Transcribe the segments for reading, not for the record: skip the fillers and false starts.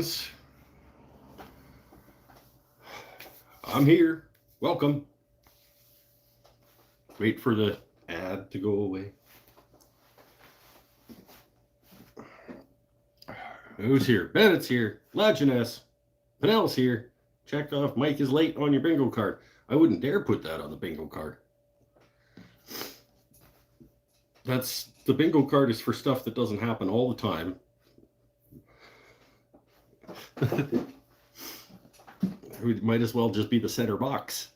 Greetings. I'm here. Welcome. Wait for the ad to go away. Who's here? Bennett's here. Lajeunesse. Pinnell's here. Check off Mike is late on your bingo card. I wouldn't dare put that on the bingo card. The bingo card is for stuff that doesn't happen all the time. It might as well just be the center box.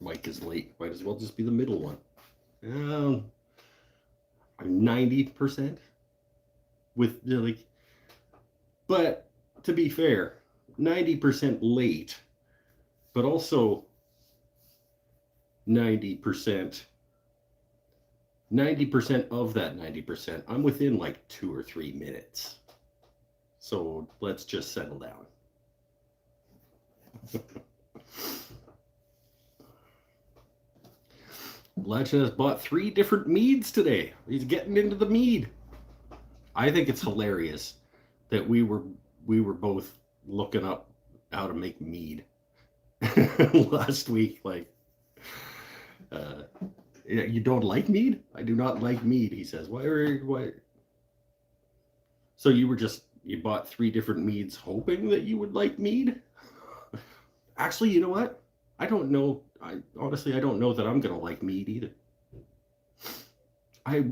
Mike is late. Might as well just be the middle one. I'm 90% with but to be fair, 90% late, but also 90% of that 90%, I'm within like 2 or 3 minutes. So let's just settle down. Legend has bought 3 different meads today. He's getting into the mead. I think it's hilarious that we were both looking up how to make mead last week. You don't like mead? I do not like mead, he says. Why? So you bought 3 different meads hoping that you would like mead? Actually, you know what? I don't know. I don't know that I'm going to like mead either. I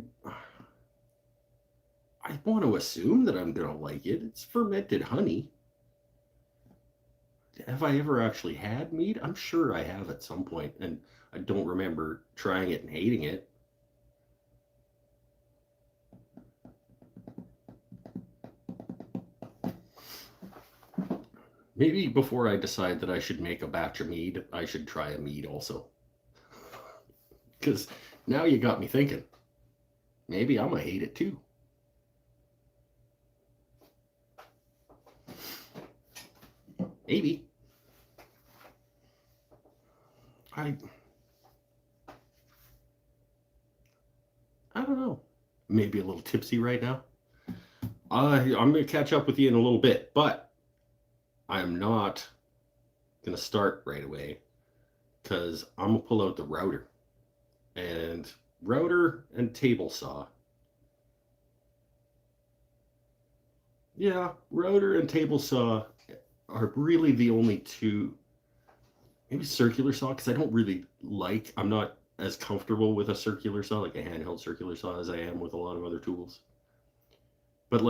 want to assume that I'm going to like it. It's fermented honey. Have I ever actually had mead? I'm sure I have at some point, and I don't remember trying it and hating it. Maybe before I decide that I should make a batch of mead, I should try a mead also. Because now you got me thinking. Maybe I'm going to hate it too. Maybe. I don't know. Maybe a little tipsy right now. I'm going to catch up with you in a little bit, but I'm not going to start right away because I'm going to pull out the router. And router and table saw. Yeah, router and table saw are really the only two. Maybe circular saw, because I'm not as comfortable with a circular saw, like a handheld circular saw, as I am with a lot of other tools. But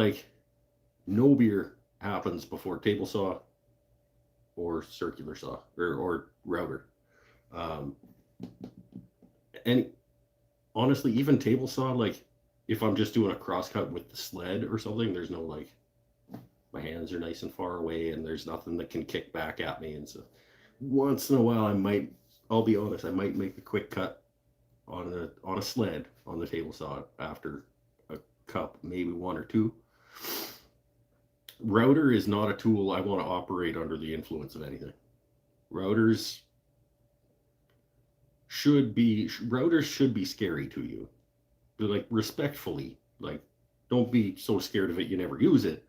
no beer happens before table saw or circular saw or router. And honestly, even table saw, if I'm just doing a crosscut with the sled or something, there's no my hands are nice and far away and there's nothing that can kick back at me. And so once in a while I'll be honest, I might make a quick cut on a sled on the table saw after a cup, maybe 1 or 2. Router is not a tool I want to operate under the influence of anything. Routers should be scary to you. But respectfully, don't be so scared of it you never use it.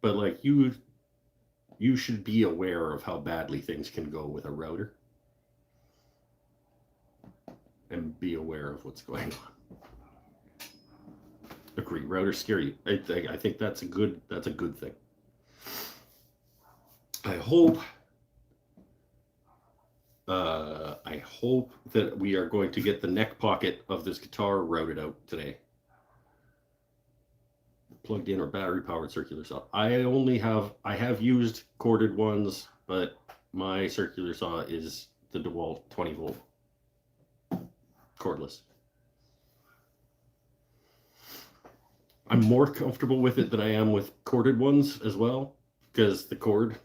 But you should be aware of how badly things can go with a router. And be aware of what's going on. Agree, routers scare you. I think that's a good thing. I hope that we are going to get the neck pocket of this guitar routed out today. Plugged in or battery powered circular saw. I have used corded ones, but my circular saw is the DeWalt 20 volt cordless. I'm more comfortable with it than I am with corded ones as well, because the cord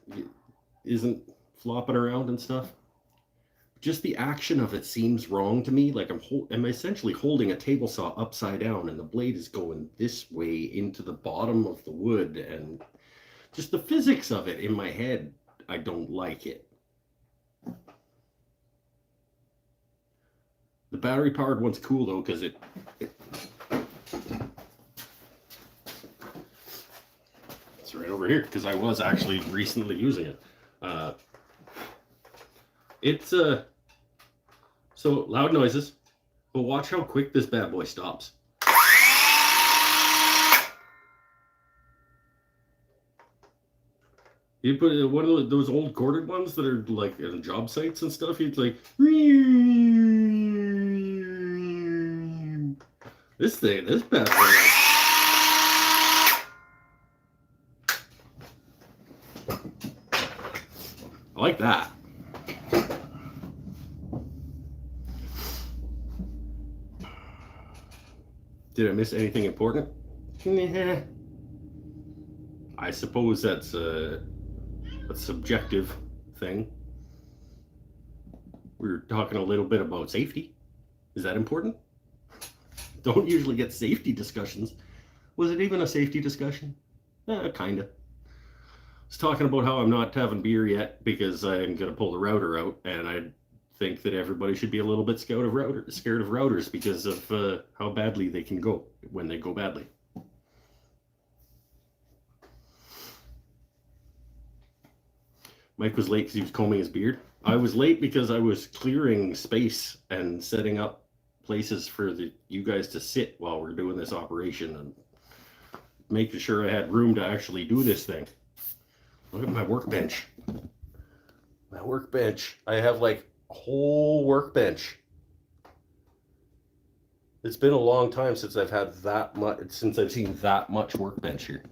isn't flopping around and stuff. Just the action of it seems wrong to me. I'm essentially holding a table saw upside down and the blade is going this way into the bottom of the wood, and just the physics of it in my head, I don't like it. The battery powered one's cool though, because It's right over here because I was actually recently using it. It's so loud noises, but watch how quick this bad boy stops. You put one of those old corded ones that are like in job sites and stuff. It's like this thing, this bad boy. I like that. Did I miss anything important? Nah. I suppose that's a subjective thing. We were talking a little bit about safety. Is that important? Don't usually get safety discussions. Was it even a safety discussion? Kinda. I was talking about how I'm not having beer yet because I'm going to pull the router out, and I think that everybody should be a little bit scared of routers because of how badly they can go when they go badly. Mike was late because he was combing his beard. I was late because I was clearing space and setting up places for you guys to sit while we're doing this operation and making sure I had room to actually do this thing. Look at my workbench. My workbench. I have like a whole workbench. It's been a long time since I've had that much, since I've seen that much workbench here.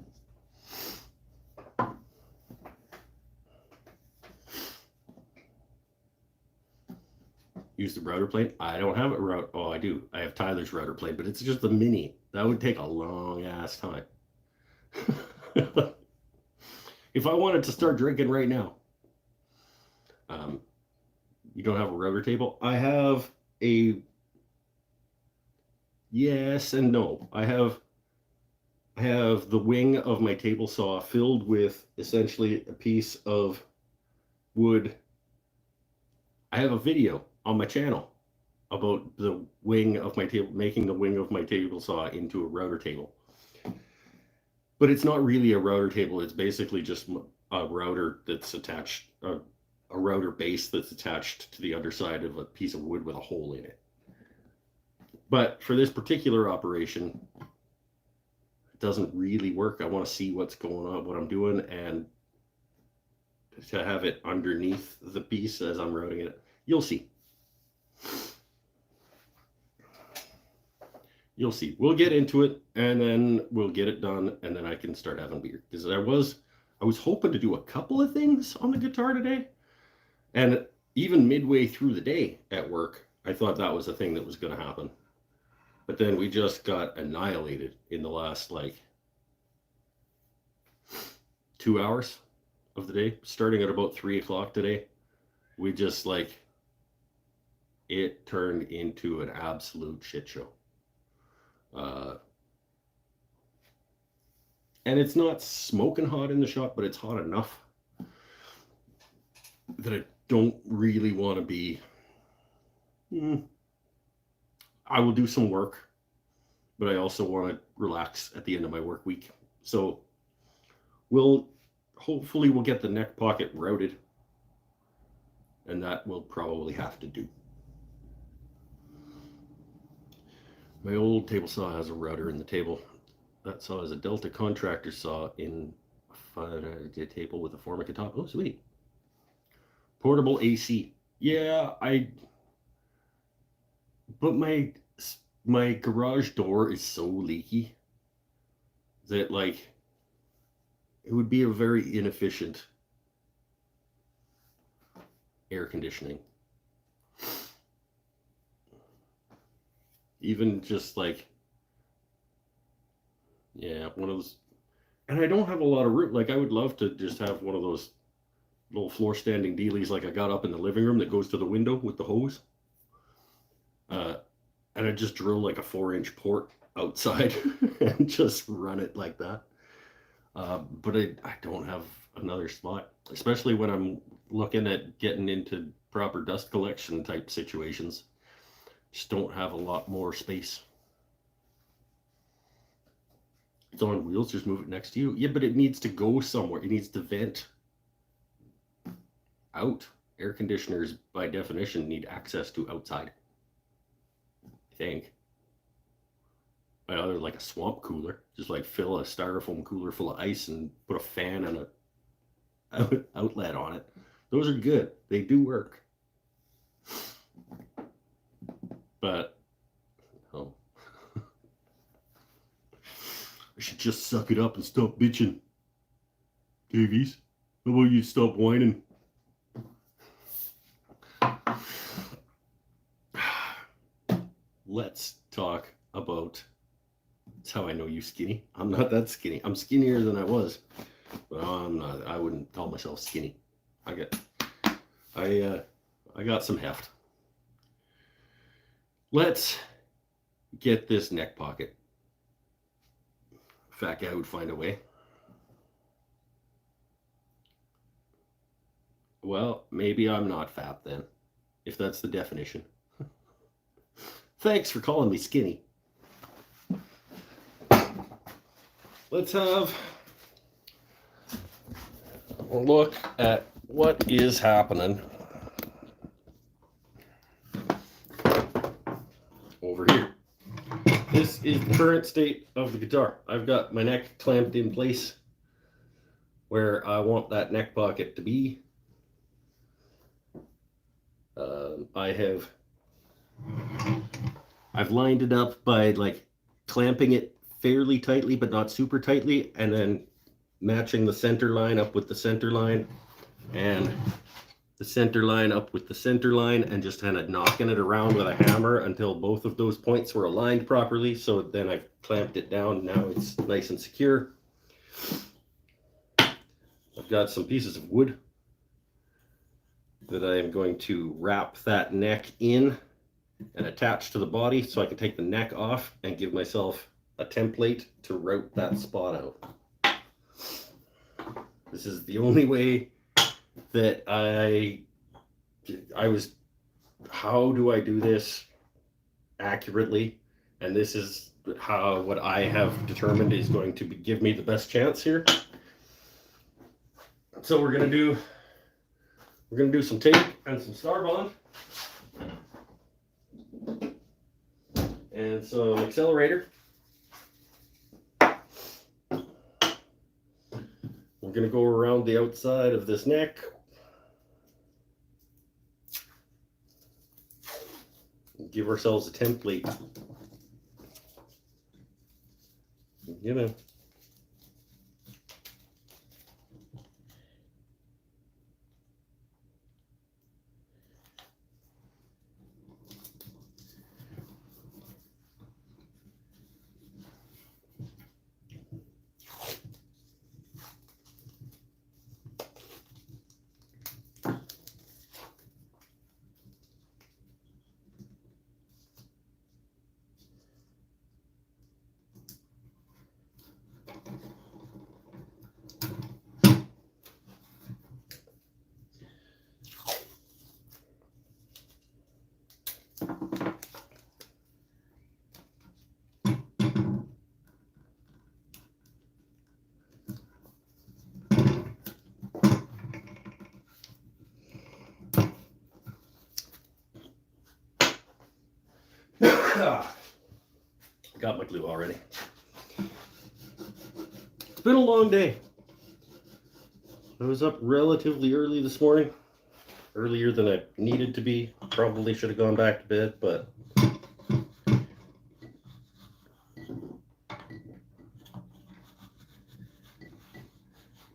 Use the router plate. I don't have it Oh, I do. I have Tyler's router plate, but it's just a mini. That would take a long ass time. If I wanted to start drinking right now, you don't have a router table? I have a yes and no. I have the wing of my table saw filled with essentially a piece of wood. I have a video on my channel about the wing of my table, making the wing of my table saw into a router table. But it's not really a router table. It's basically just a router that's attached, a router base that's attached to the underside of a piece of wood with a hole in it. But for this particular operation, it doesn't really work. I want to see what's going on, what I'm doing, and to have it underneath the piece as I'm routing it. You'll see. You'll see. We'll get into it, and then we'll get it done, and then I can start having beer. Because I was hoping to do a couple of things on the guitar today, and even midway through the day at work, I thought that was the thing that was going to happen. But then we just got annihilated in the last, 2 hours of the day, starting at about 3 o'clock today. We just, it turned into an absolute shit show. And it's not smoking hot in the shop, but it's hot enough that I don't really want to be. I will do some work, but I also want to relax at the end of my work week. So hopefully we'll get the neck pocket routed, and that will probably have to do. My old table saw has a router in the table. That saw is a Delta contractor saw in a table with a Formica top. Oh, sweet. Portable AC. Yeah, but my garage door is so leaky that it would be a very inefficient air conditioning. Even just one of those, and I don't have a lot of room. I would love to just have one of those little floor standing dealies like I got up in the living room that goes to the window with the hose. And I just drill a 4-inch port outside and just run it like that. But I don't have another spot, especially when I'm looking at getting into proper dust collection type situations. Just don't have a lot more space. It's on wheels, just move it next to you. Yeah, but it needs to go somewhere. It needs to vent out. Air conditioners, by definition, need access to outside. I think. Either like a swamp cooler, just like fill a styrofoam cooler full of ice and put a fan and a outlet on it. Those are good. They do work. But oh, I should just suck it up and stop bitching. Davies, how about you stop whining? Let's talk about. That's how I know you skinny. I'm not that skinny. I'm skinnier than I was, but I'm not. I wouldn't call myself skinny. I got some heft. Let's get this neck pocket. Fat guy would find a way. Well, maybe I'm not fat then, if that's the definition. Thanks for calling me skinny. Let's have a look at what is happening over here. This is the current state of the guitar. I've got my neck clamped in place where I want that neck pocket to be. I've lined it up by like clamping it fairly tightly but not super tightly, and then matching the center line up with the center line and the center line up with the center line, and just kind of knocking it around with a hammer until both of those points were aligned properly. So then I've clamped it down. Now it's nice and secure. I've got some pieces of wood that I am going to wrap that neck in and attach to the body so I can take the neck off and give myself a template to route that spot out. This is the only way that I was, how do I do this accurately? And this is how, what I have determined is going to give me the best chance here. So we're gonna do some tape and some Starbond and some accelerator. We're going to go around the outside of this neck. Give ourselves a template. You know. Got my glue already. It's been a long day. I was up relatively early this morning. Earlier than I needed to be. Probably should have gone back to bed, but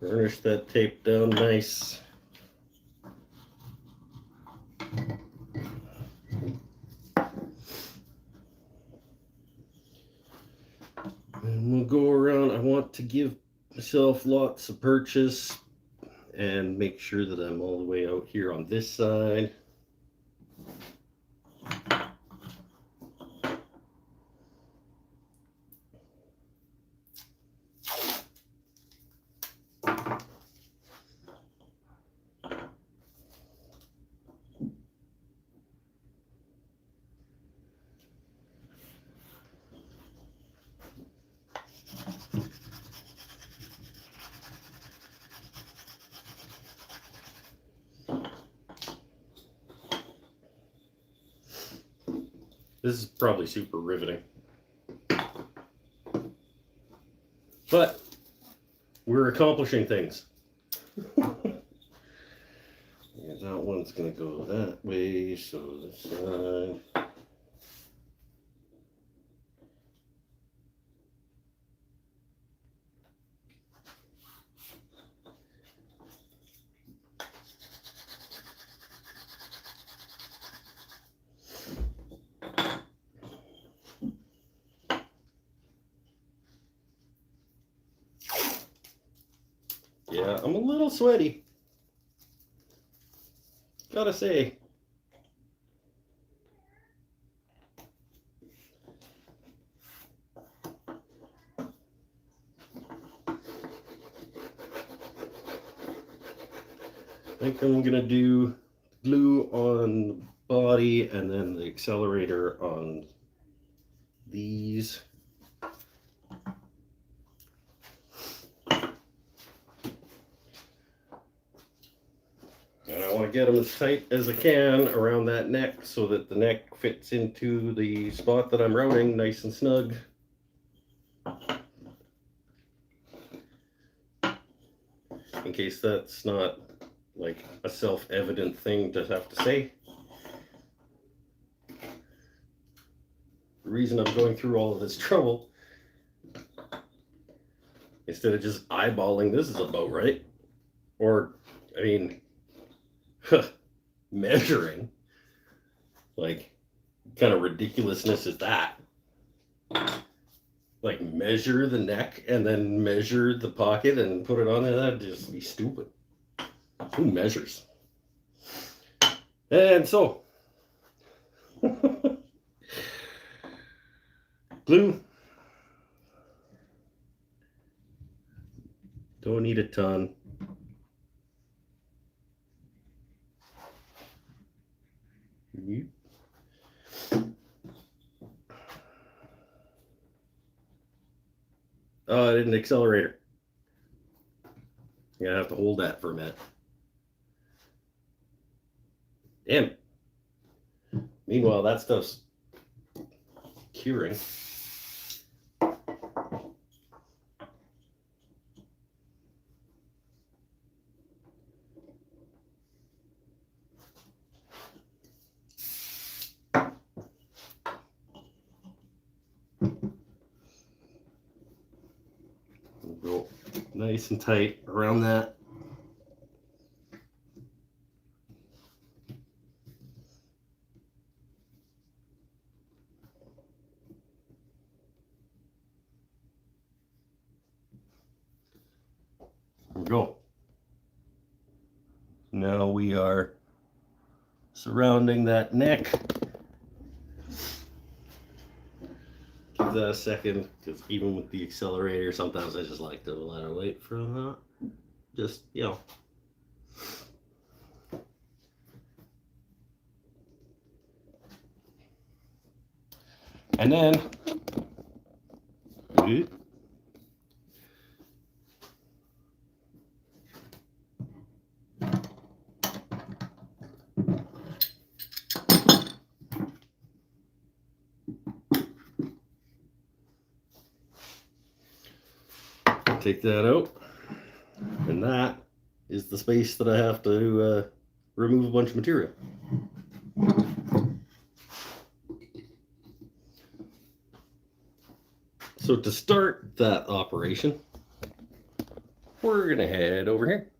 burnish that tape down nice. And we'll go around. I want to give myself lots of purchase and make sure that I'm all the way out here on this side. This is probably super riveting. But we're accomplishing things. Yeah, that one's going to go that way, so this side. Yeah, I'm a little sweaty. Gotta say. I think I'm gonna do glue on body and then the accelerator on these. And I want to get them as tight as I can around that neck so that the neck fits into the spot that I'm routing nice and snug. In case that's not like a self-evident thing to have to say. The reason I'm going through all of this trouble, instead of just eyeballing this is about right, or I mean, measuring, like, kind of ridiculousness is that? Like, measure the neck and then measure the pocket and put it on there? That'd just be stupid. Who measures? And so, glue. Don't need a ton. Oh, I did an accelerator. You're gonna have to hold that for a minute. Damn. Meanwhile, that stuff's curing. Go nice and tight around that. There we go. Now we are surrounding that neck. Give that a second, because even with the accelerator, sometimes I just like to let it wait for that. Just, you know. And then, take that out, and that is the space that I have to remove a bunch of material. So to start that operation, we're gonna head over here.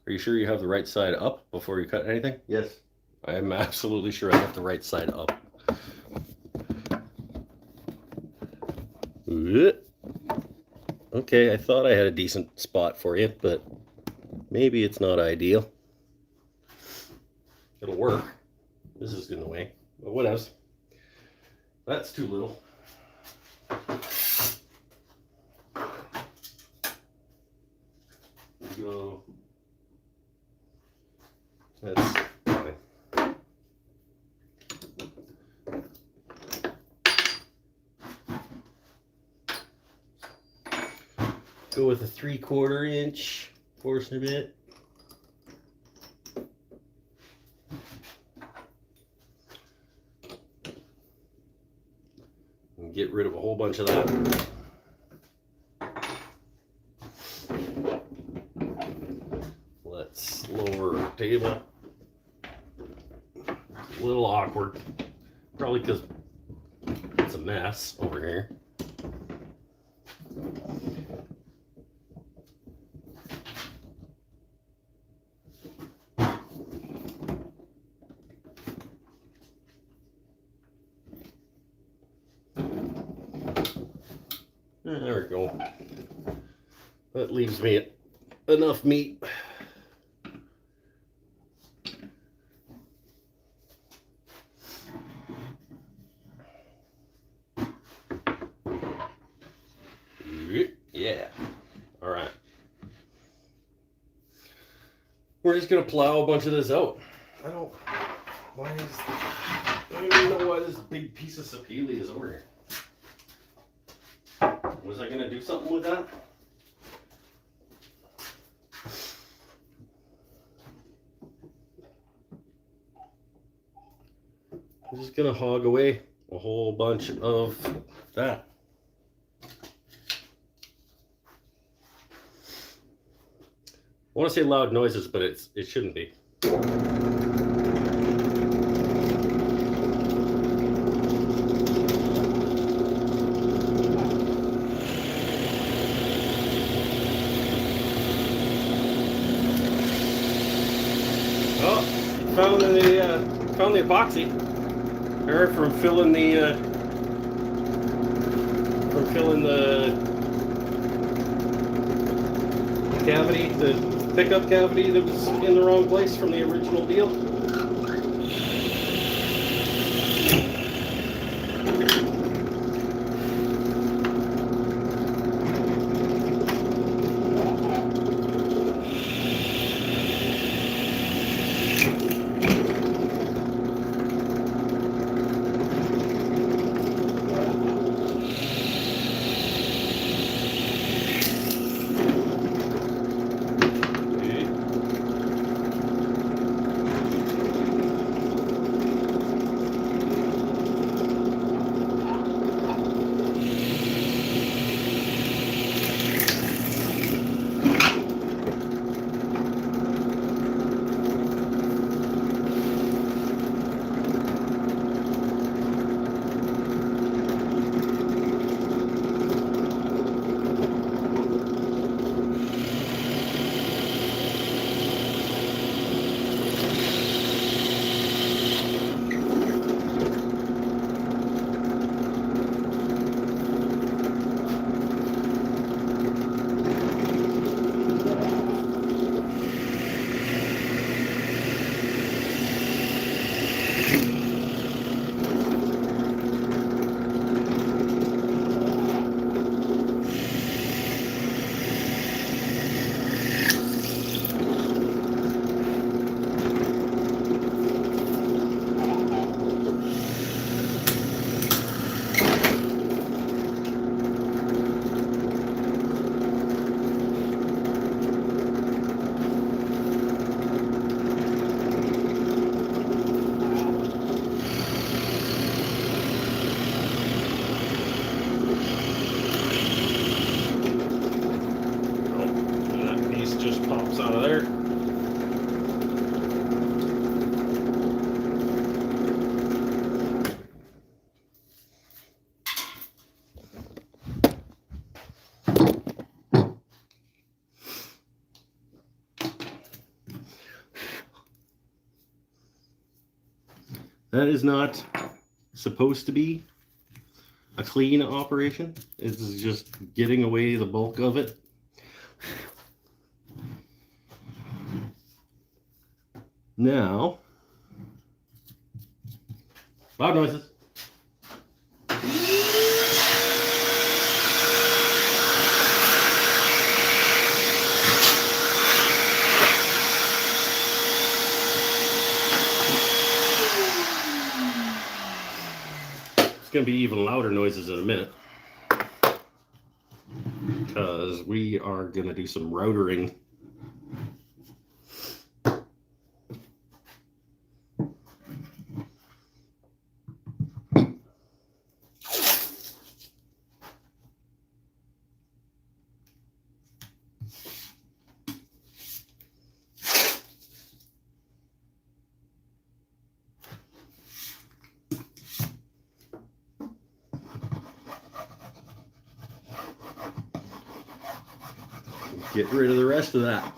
Are you sure you have the right side up before you cut anything? Yes. I am absolutely sure I have the right side up. Okay, I thought I had a decent spot for you, but maybe it's not ideal. It'll work. This is in the way, but what else? That's too little. Go. That's fine. Go with a 3/4 inch portion of it. rid of a whole bunch of that. Let's lower our table. A little awkward, probably because it's a mess over here. There we go. That leaves me enough meat. Yeah. All right. We're just gonna plow a bunch of this out. I don't even know why this big piece of sapele is over here. Was I gonna do something with that? I'm just gonna hog away a whole bunch of that. I want to say loud noises, but it shouldn't be. Oh, found the epoxy. Or from filling the cavity, the pickup cavity that was in the wrong place from the original deal. Out of there. That is not supposed to be a clean operation. It's just getting away the bulk of it. Now, loud noises. It's going to be even louder noises in a minute, because we are going to do some routering. Get rid of the rest of that.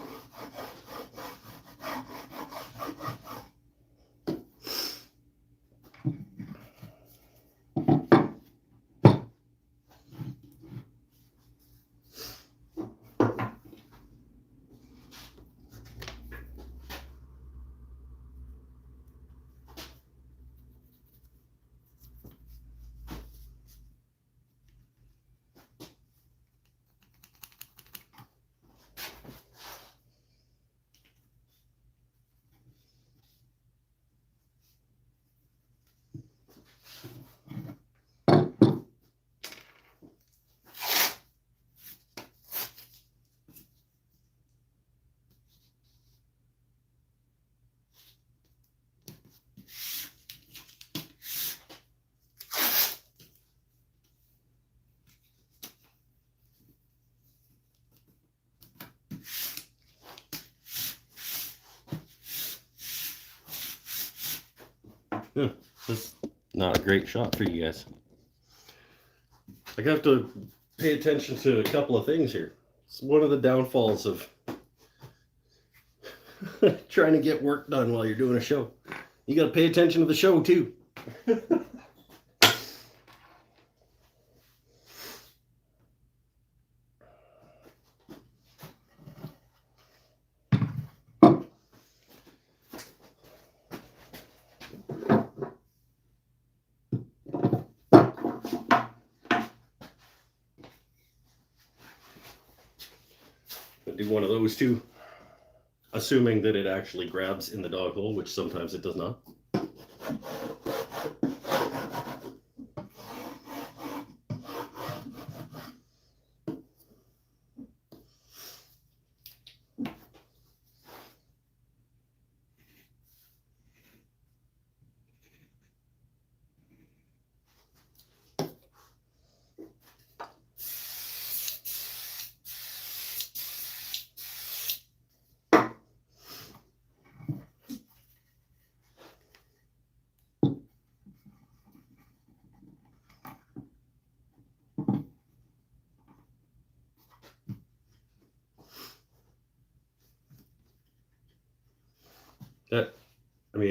Yeah, that's not a great shot for you guys. I have to pay attention to a couple of things here. It's one of the downfalls of trying to get work done while you're doing a show. You got to pay attention to the show too. Do one of those too, assuming that it actually grabs in the dog hole, which sometimes it does not.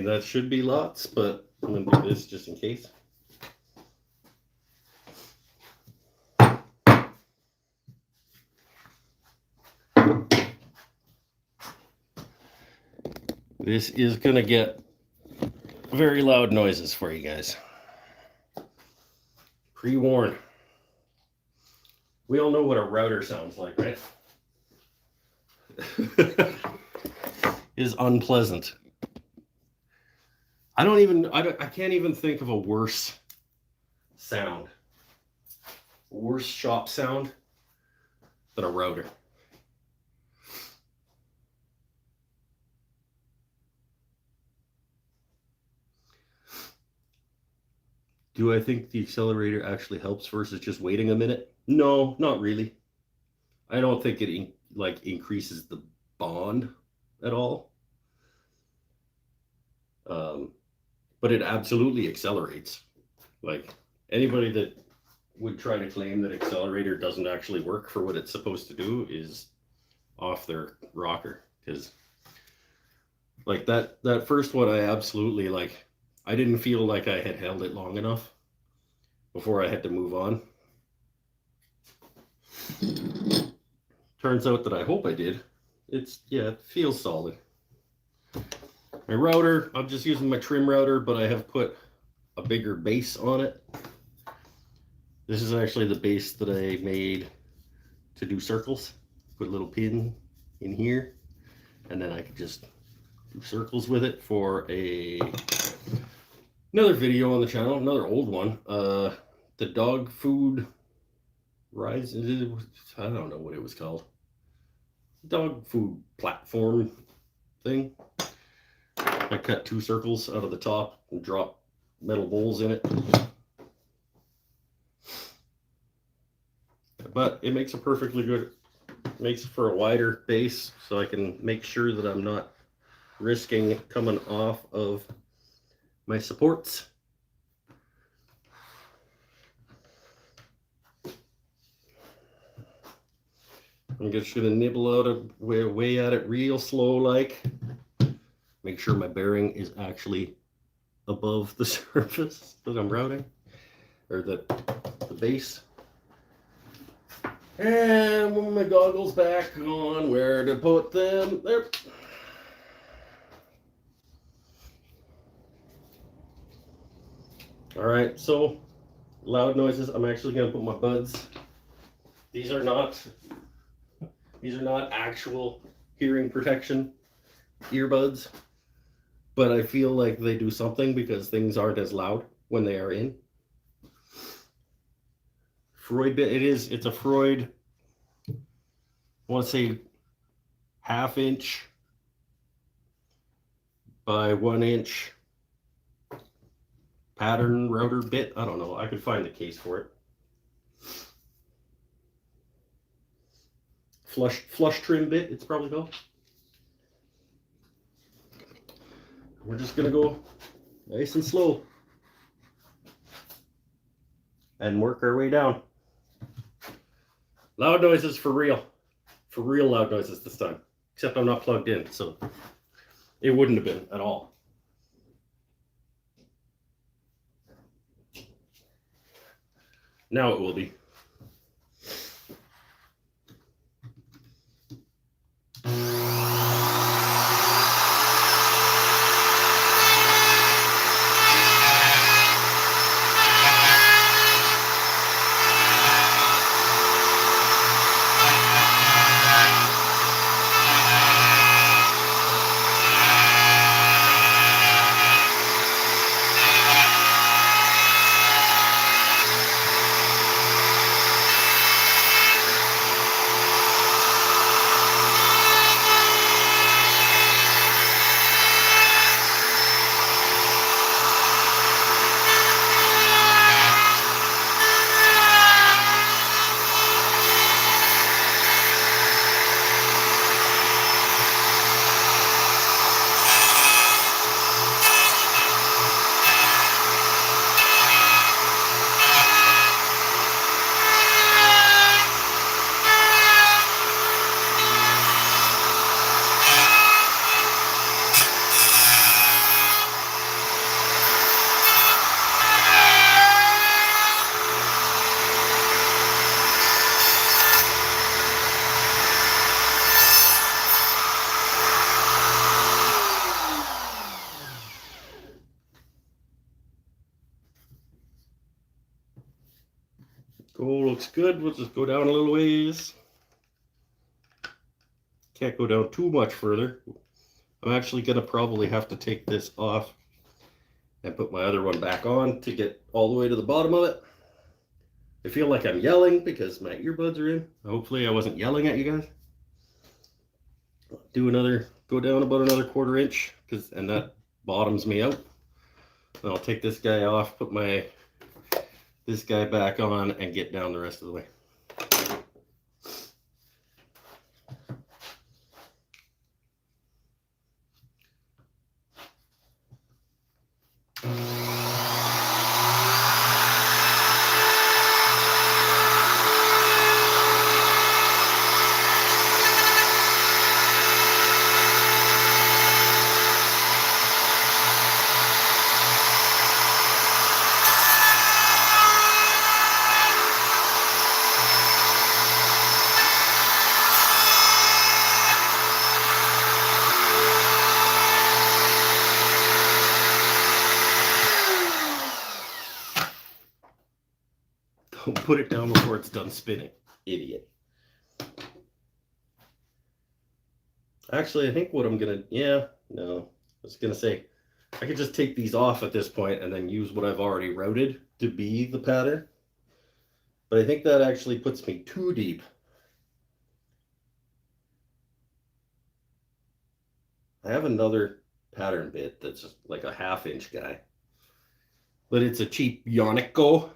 That should be lots, but I'm gonna do this just in case. This is gonna get very loud noises for you guys. Pre-warn. We all know what a router sounds like, right? It is unpleasant. I can't even think of a worse sound, worse shop sound than a router. Do I think the accelerator actually helps versus just waiting a minute? No, not really. I don't think it increases the bond at all. But it absolutely accelerates. Like, anybody that would try to claim that accelerator doesn't actually work for what it's supposed to do is off their rocker. Because like that first one, I absolutely I didn't feel like I had held it long enough before I had to move on. Turns out that I hope I did. It feels solid. My router, I'm just using my trim router, but I have put a bigger base on it. This is actually the base that I made to do circles. Put a little pin in here, and then I could just do circles with it for another video on the channel, another old one. The dog food rise, I don't know what it was called. Dog food platform thing. I cut 2 circles out of the top and drop metal bowls in it. But it makes a perfectly good, makes for a wider base, so I can make sure that I'm not risking coming off of my supports. I'm just gonna nibble out away at it real slow, like. Make sure my bearing is actually above the surface that I'm routing, or the base. And when my goggles back on, where to put them? There. All right, so loud noises. I'm actually gonna put my buds. These are not actual hearing protection earbuds, but I feel like they do something because things aren't as loud when they are in. Freud, it's a Freud, I want to say 1/2 inch by 1 inch pattern router bit. I don't know. I could find the case for it. Flush trim bit, it's probably called. We're just gonna go nice and slow and work our way down. Loud noises for real loud noises this time. Except I'm not plugged in, so it wouldn't have been at all. Now it will be. Goal looks good. We'll just go down a little ways. Can't go down too much further. I'm actually going to probably have to take this off and put my other one back on to get all the way to the bottom of it. I feel like I'm yelling because my earbuds are in. Hopefully I wasn't yelling at you guys. Go down about another 1/4 inch, and that bottoms me out. Then I'll take this guy off, put this guy back on, and get down the rest of the way. Don't put it down before it's done spinning, idiot. Actually, I think what I'm gonna, I was gonna say, I could just take these off at this point and then use what I've already routed to be the pattern. But I think that actually puts me too deep. I have another pattern bit that's just like a 1/2 inch guy, but it's a cheap Yonico.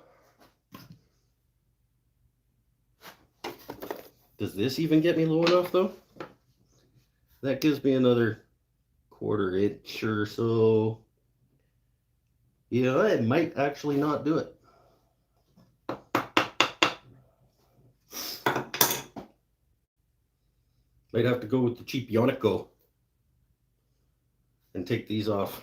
Does this even get me low enough though? That gives me another 1/4 inch or so. Yeah, it might actually not do it. Might have to go with the cheap Yonico and take these off.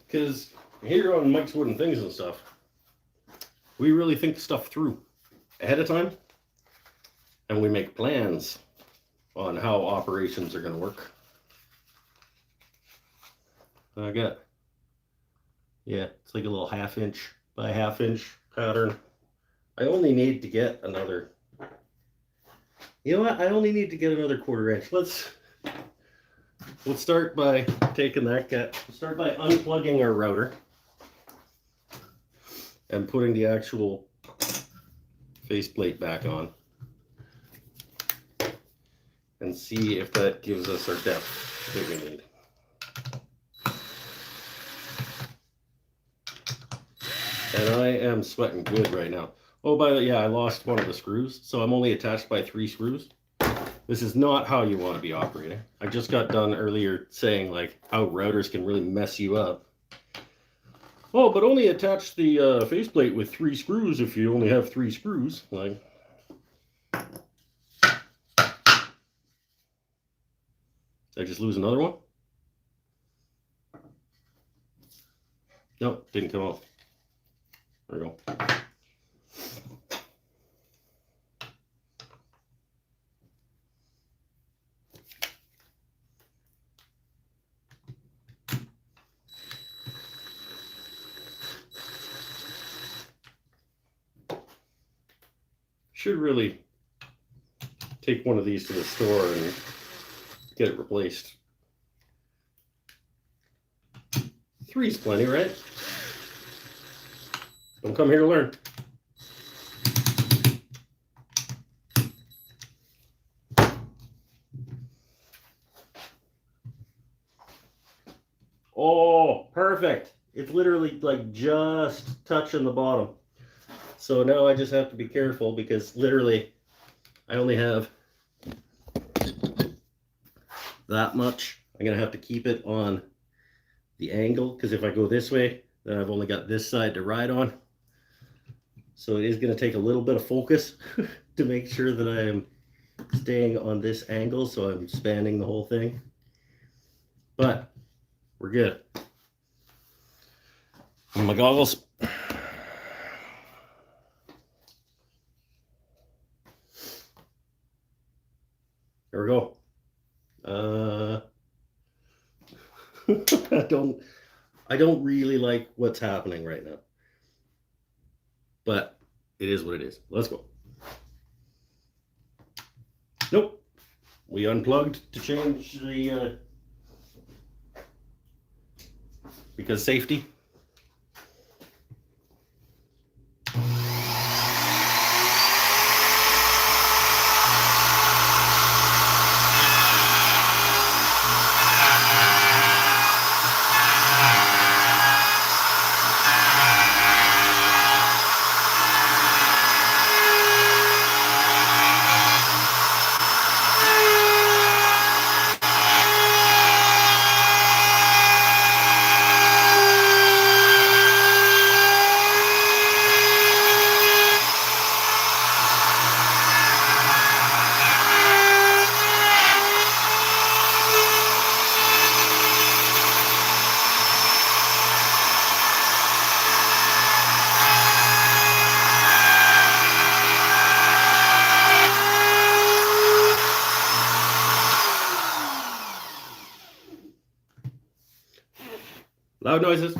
Because here on Mike's Wooden Things and stuff, we really think stuff through ahead of time, and we make plans on how operations are going to work. I got, yeah, it's like a little 1/2 inch by 1/2 inch pattern. I only need to get another, you know what, I only need to get another 1/4 inch. Let's start by taking that start by unplugging our router and putting the actual faceplate back on and see if that gives us our depth that we need. And I am sweating good right now. Oh, by the way, yeah, I lost one of the screws, so I'm only attached by 3 screws. This is not how you want to be operating. I just got done earlier saying like how routers can really mess you up. Oh, but only attach the faceplate with 3 screws if you only have 3 screws. Like, did I just lose another one? Nope, didn't come off. There we go. Should really take one of these to the store and get it replaced. 3's plenty, right? Don't come here to learn. Oh, perfect. It's literally like just touching the bottom. So now I just have to be careful because literally I only have that much. I'm going to have to keep it on the angle because if I go this way, then I've only got this side to ride on. So it is going to take a little bit of focus to make sure that I am staying on this angle so I'm spanning the whole thing. But we're good. And my goggles. There we go. I don't really like what's happening right now. But it is what it is. Let's go. Nope. We unplugged to change the because safety. Loud noises.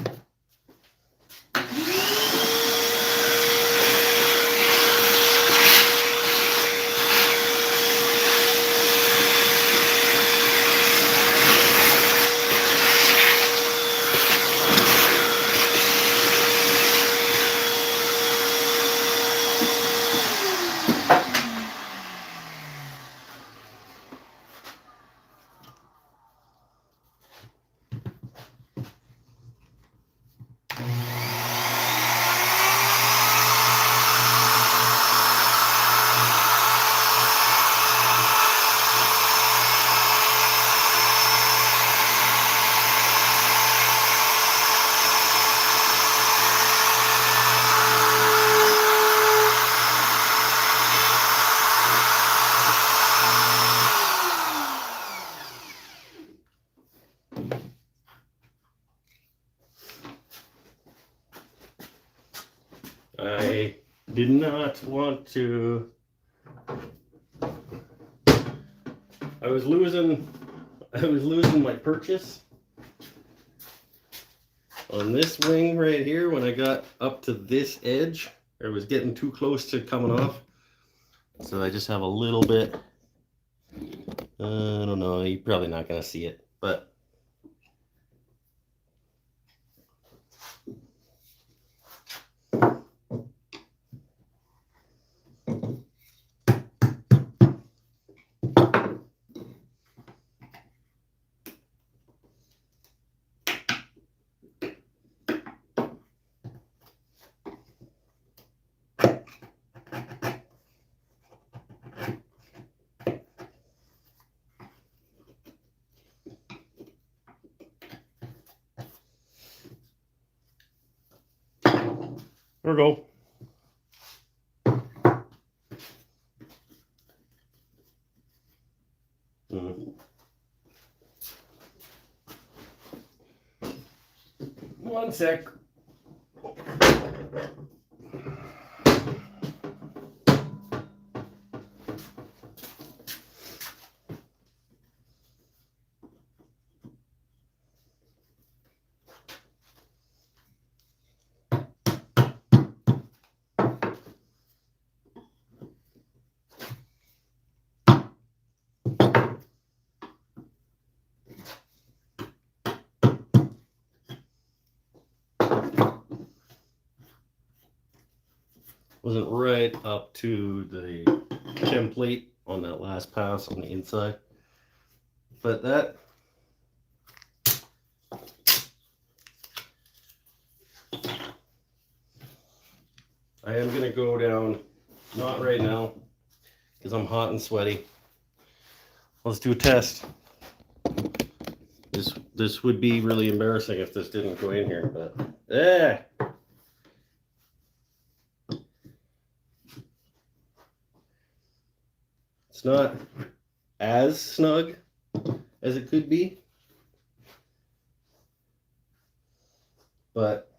I did not want to. I was losing my purchase on this wing right here when I got up to this edge. I was getting too close to coming off. So I just have a little bit. I don't know, you're probably not going to see it, but there we go. One sec. Wasn't right up to the template on that last pass on the inside, but that I am going to go down, not right now because I'm hot and sweaty. Let's do a test. This would be really embarrassing if this didn't go in here, but it's not as snug as it could be, but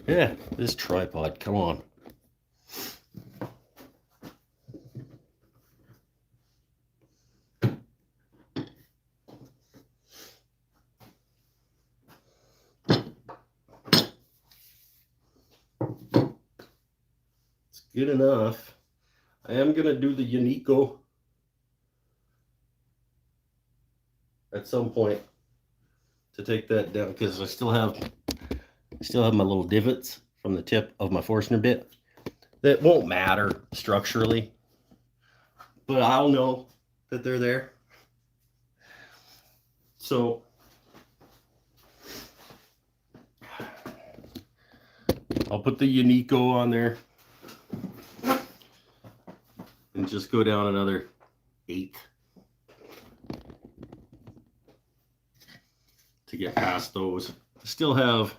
yeah, this tripod, come on. Good enough. I am gonna do the Unico at some point to take that down because I still have my little divots from the tip of my Forstner bit that won't matter structurally, but I'll know that they're there. So I'll put the Unico on there and just go down another 1/8 to get past those. Still have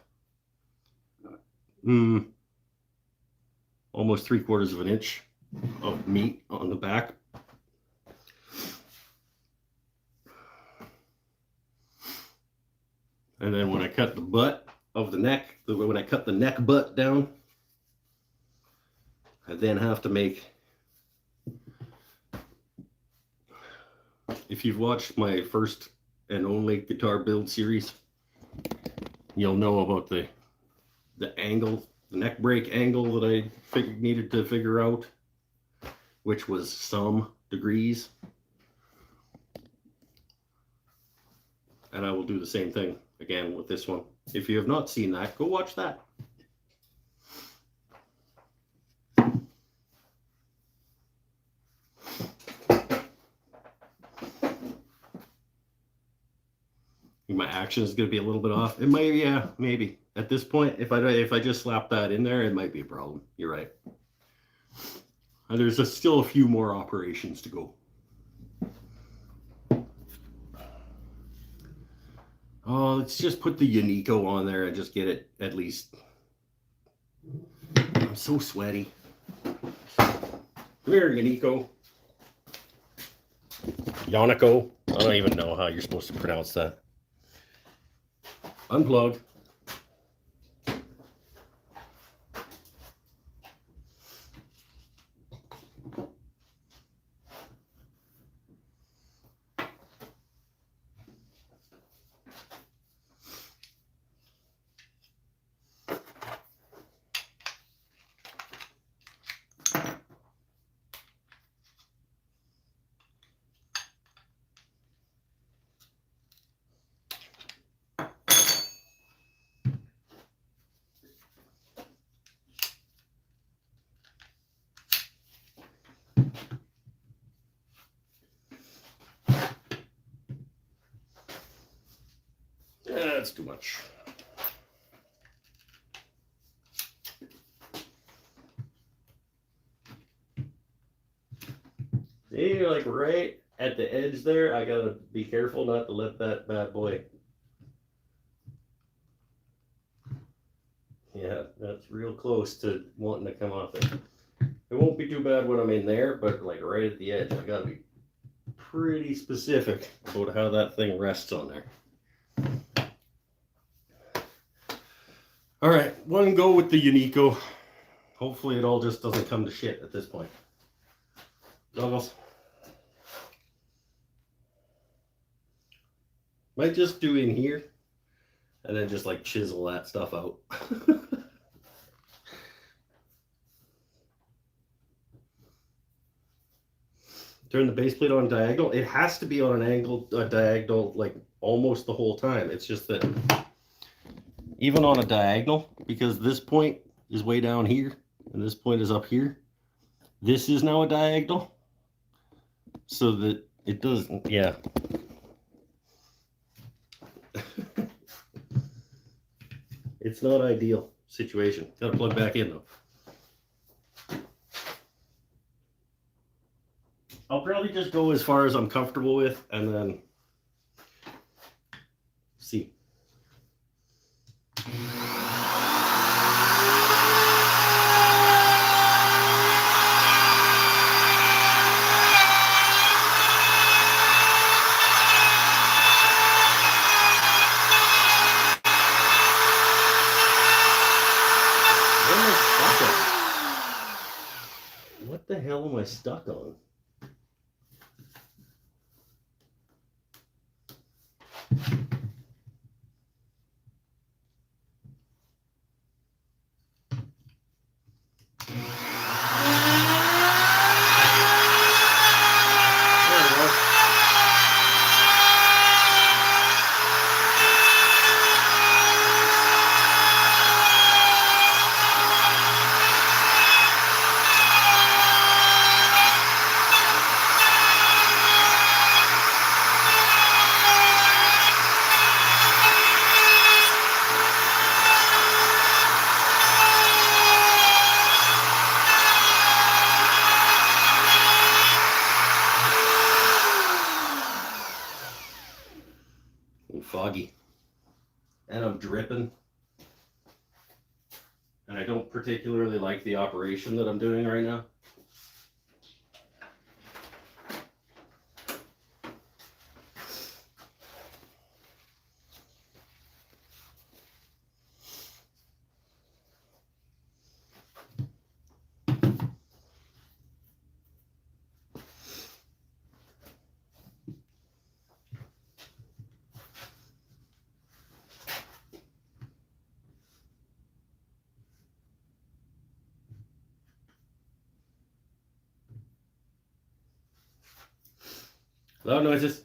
almost 3/4 of an inch of meat on the back. And then when I cut the butt of the neck, when I cut the neck butt down, I then have to make, if you've watched my first and only guitar build series, you'll know about the angle, the neck break angle that I needed to figure out, which was some degrees. And I will do the same thing again with this one. If you have not seen that, go watch that. My action is going to be a little bit off. It might, yeah, maybe. At this point, if I just slap that in there, it might be a problem. You're right. And there's still a few more operations to go. Oh, let's just put the Unico on there and just get it at least. I'm so sweaty. Come here, Unico. Yonico. I don't even know how you're supposed to pronounce that. Unplug. That's too much. See, you're like right at the edge there. I gotta be careful not to let that bad boy. Yeah, that's real close to wanting to come off it. It won't be too bad when I'm in there, but like right at the edge, I gotta be pretty specific about how that thing rests on there. All right, one go with the Unico. Hopefully it all just doesn't come to shit at this point. Goggles. Might just do in here and then just like chisel that stuff out. Turn the base plate on diagonal. It has to be on an angle, diagonal, like almost the whole time. It's just that even on a diagonal, because this point is way down here and this point is up here, this is now a diagonal, so that it doesn't, yeah. It's not ideal situation. Gotta plug back in though. I'll probably just go as far as I'm comfortable with and then see. What the hell am I stuck on? Foggy, and I'm dripping, and I don't particularly like the operation that I'm doing right now. Loud noises.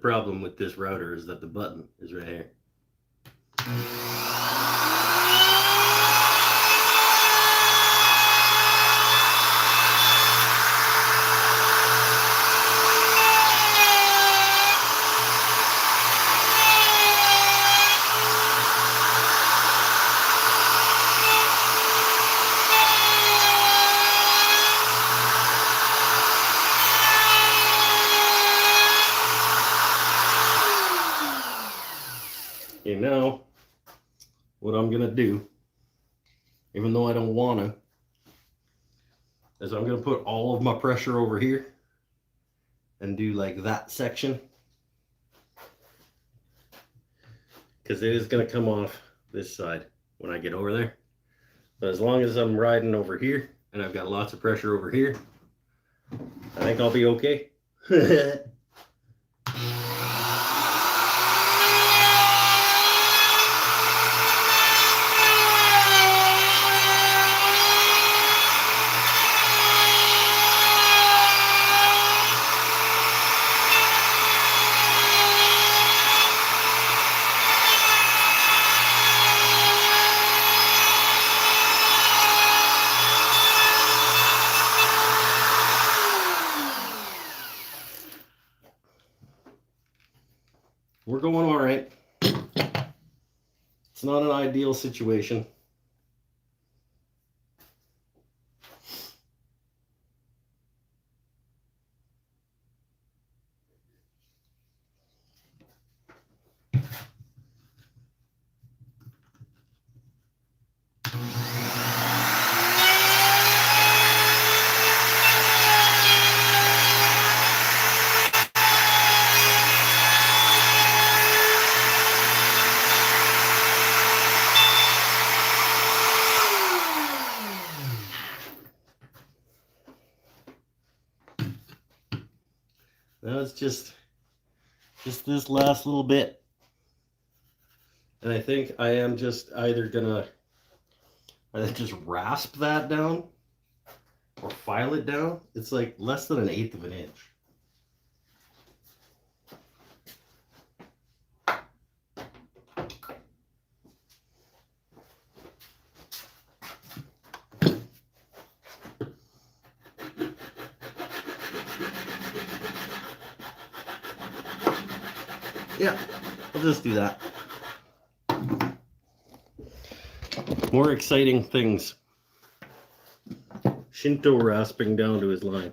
problem with this router is that the button is right here. Okay, now what I'm gonna do, even though I don't wanna, is I'm gonna put all of my pressure over here and do like that section, because it is gonna come off this side when I get over there. But as long as I'm riding over here and I've got lots of pressure over here, I think I'll be okay. We're going all right. It's not an ideal situation. Now it's just this last little bit. And I think I am just either gonna just rasp that down or file it down. It's like less than 1/8 of an inch. Yeah, I'll just do that. More exciting things. Shinto rasping down to his line.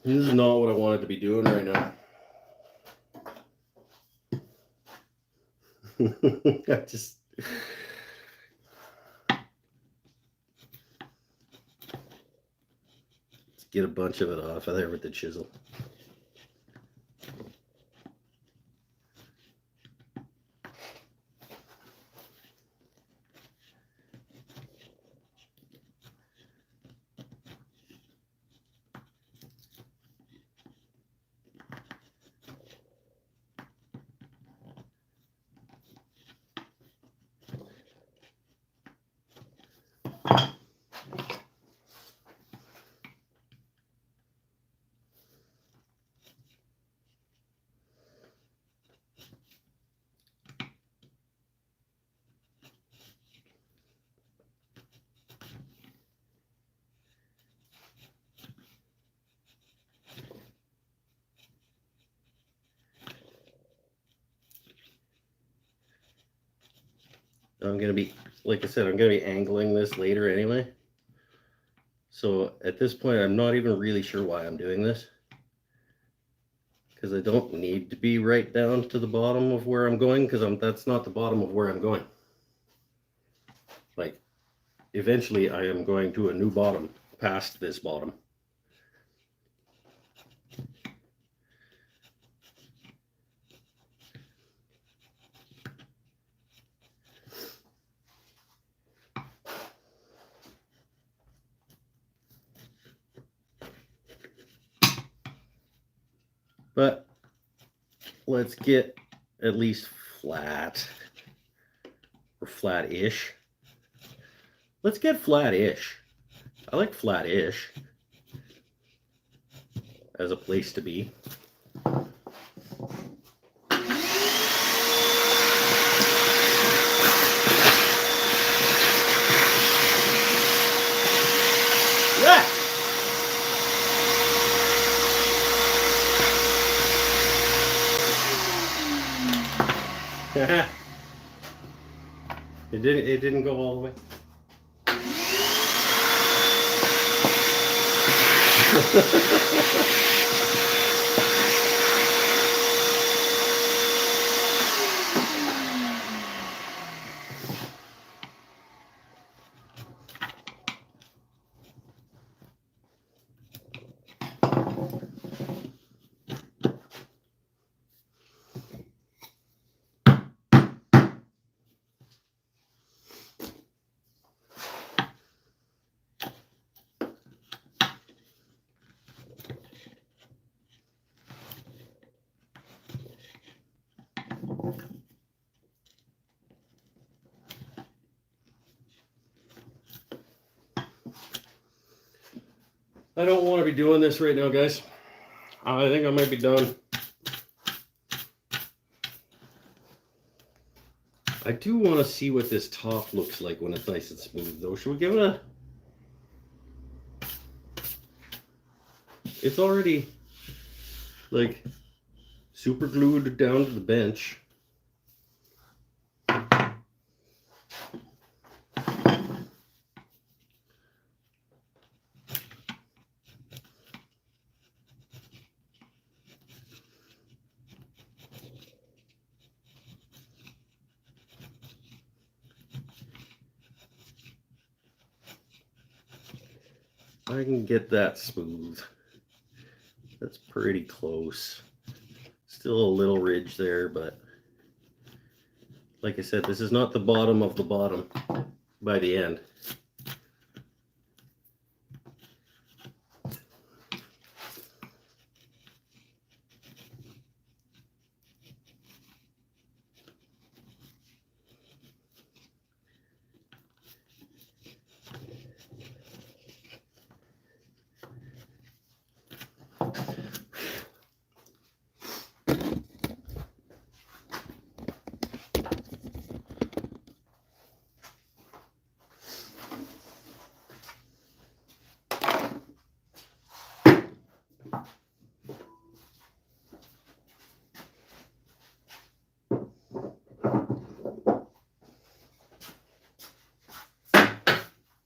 This is not what I wanted to be doing right now. I just... Let's get a bunch of it off of there with the chisel. I'm going to be, like I said, I'm going to be angling this later anyway. So at this point, I'm not even really sure why I'm doing this. Because I don't need to be right down to the bottom of where I'm going, because that's not the bottom of where I'm going. Like, eventually I am going to a new bottom past this bottom. But let's get at least flat or flat-ish. Let's get flat-ish. I like flat-ish as a place to be. It didn't go all the way. I don't want to be doing this right now, guys. I think I might be done. I do want to see what this top looks like when it's nice and smooth, though. Should we give it a... It's already, like, super glued down to the bench. I can get that smooth. That's pretty close. Still a little ridge there, but like I said, this is not the bottom of the bottom by the end.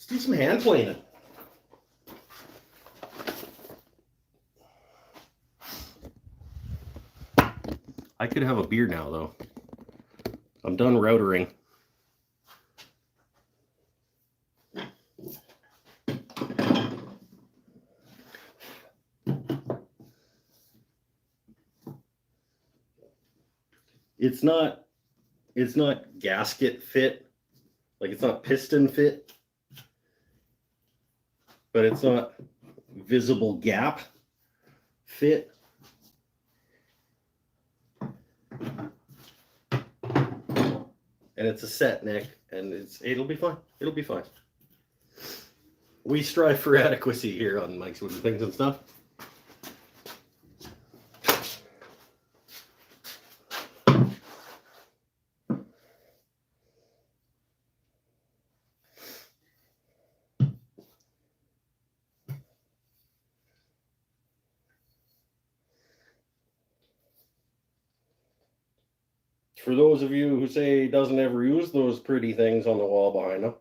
Let's do some hand planing. I could have a beer now, though. I'm done routering. It's not gasket fit, like it's not piston fit, but it's not visible gap fit. And it's a set neck, and it'll be fine. It'll be fine. We strive for adequacy here on Mike's Wooden Things and Stuff. For those of you who say he doesn't ever use those pretty things on the wall behind him.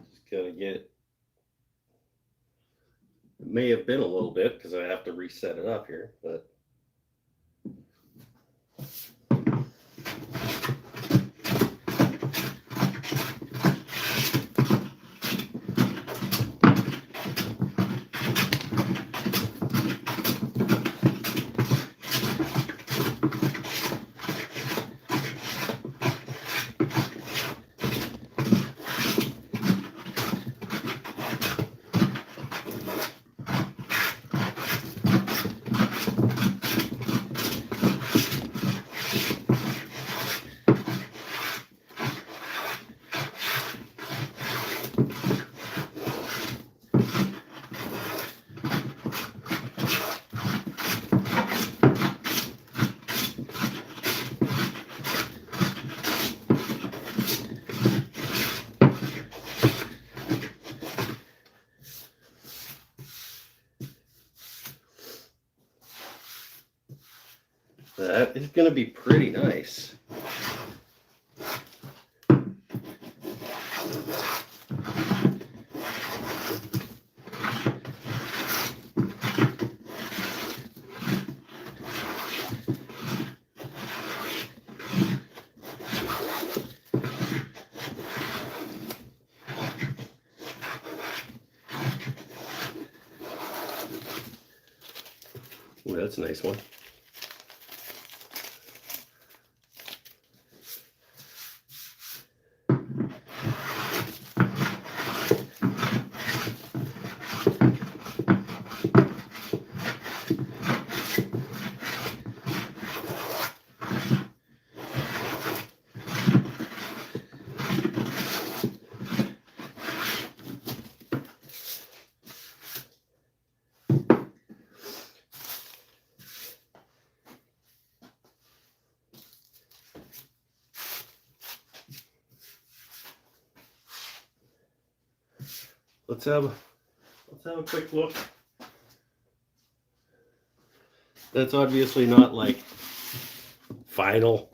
Just gotta get... It may have been a little bit because I have to reset it up here, but that is going to be pretty nice. Ooh, that's a nice one. Let's have a quick look. That's obviously not like final.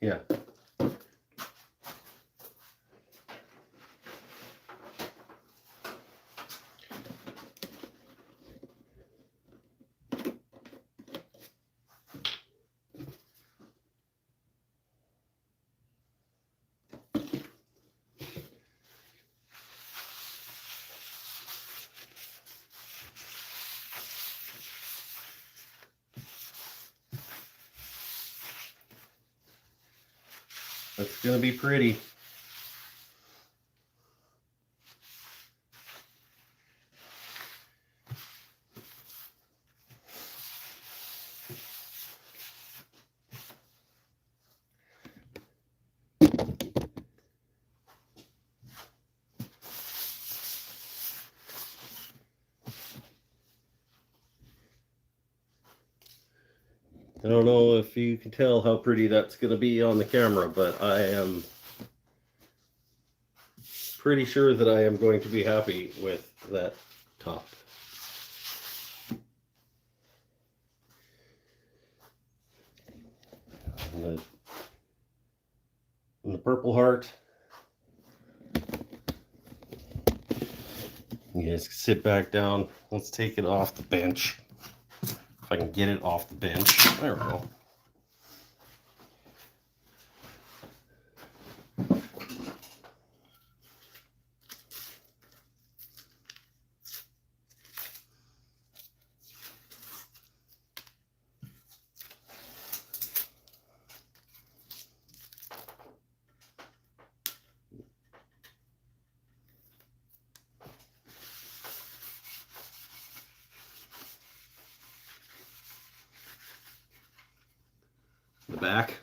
Yeah. That's gonna be pretty. I don't know if you can tell how pretty that's going to be on the camera, but I am pretty sure that I am going to be happy with that top. And the Purple Heart. You guys sit back down. Let's take it off the bench. If I can get it off the bench. There we go. The back.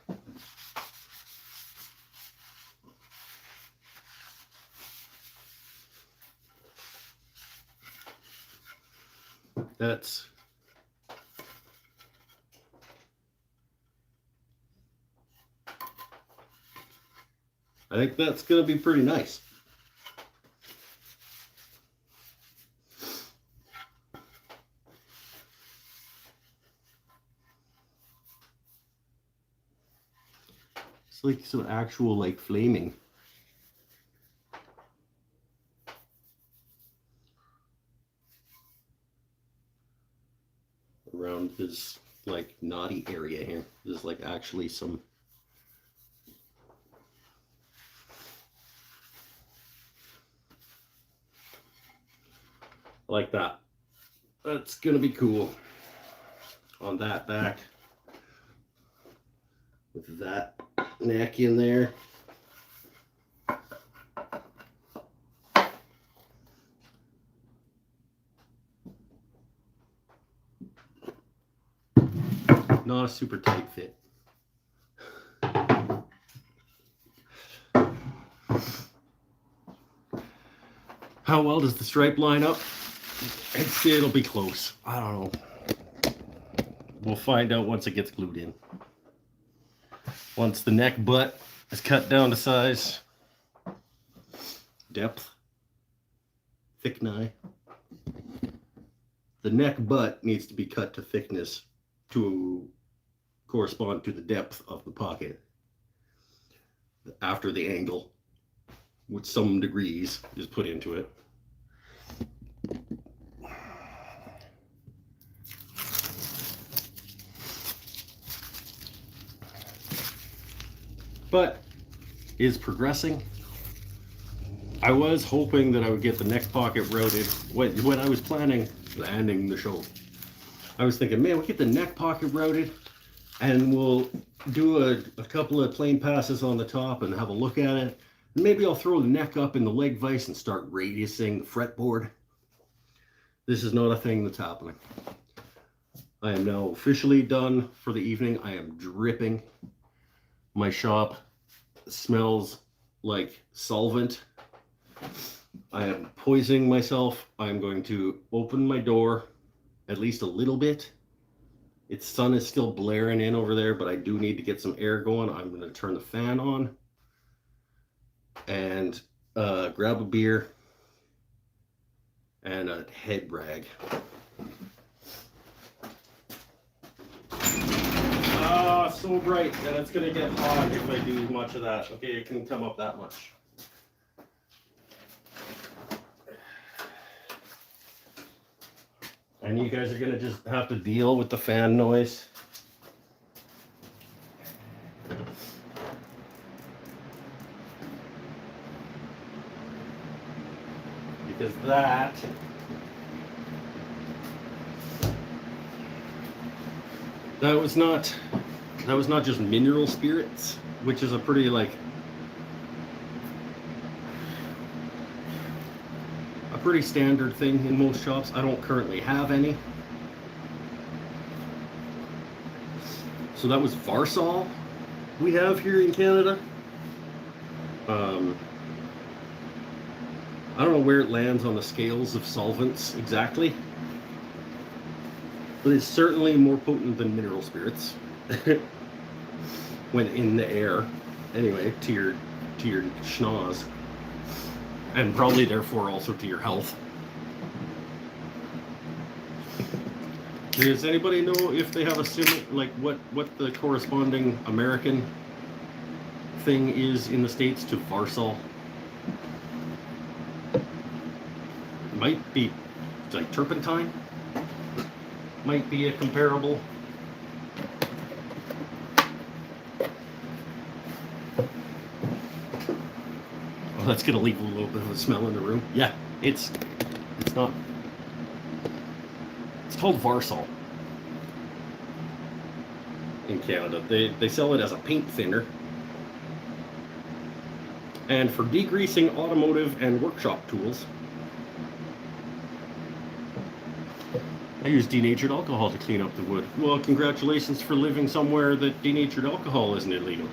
That's I think that's going to be pretty nice. It's like some actual like flaming. Around this like knotty area here. There's like actually some like that. That's gonna be cool on that back with that neck in there. not a super tight fit. How well does the stripe line up? I'd say it'll be close. I don't know. We'll find out once it gets glued in. Once the neck butt is cut down to size, depth, thickness. The neck butt needs to be cut to thickness to correspond to the depth of the pocket after the angle, with some degrees, is put into it. But is progressing. I was hoping that I would get the neck pocket routed when I was planning landing the show. I was thinking, man, we'll get the neck pocket routed and we'll do a couple of plane passes on the top and have a look at it. And maybe I'll throw the neck up in the leg vise and start radiusing the fretboard. This is not a thing that's happening. I am now officially done for the evening. I am dripping. My shop smells like solvent. I am poisoning myself. I'm going to open my door at least a little bit. Its sun is still blaring in over there, but I do need to get some air going. I'm going to turn the fan on and grab a beer and a head rag. So bright, and it's going to get hot if I do much of that. Okay, it can come up that much. And you guys are going to just have to deal with the fan noise. Because that was not just mineral spirits, which is a pretty pretty standard thing in most shops. I don't currently have any. So that was Varsol we have here in Canada. I don't know where it lands on the scales of solvents exactly, but it's certainly more potent than mineral spirits when in the air. Anyway, to your schnoz, and probably therefore also to your health. Does anybody know if they have a what the corresponding American thing is in the States to Varsol? Might be like turpentine. Might be a comparable. Oh, that's gonna leave a little bit of a smell in the room. Yeah, it's not. It's called Varsol in Canada. They sell it as a paint thinner and for degreasing automotive and workshop tools. I use denatured alcohol to clean up the wood. Well, congratulations for living somewhere that denatured alcohol isn't illegal.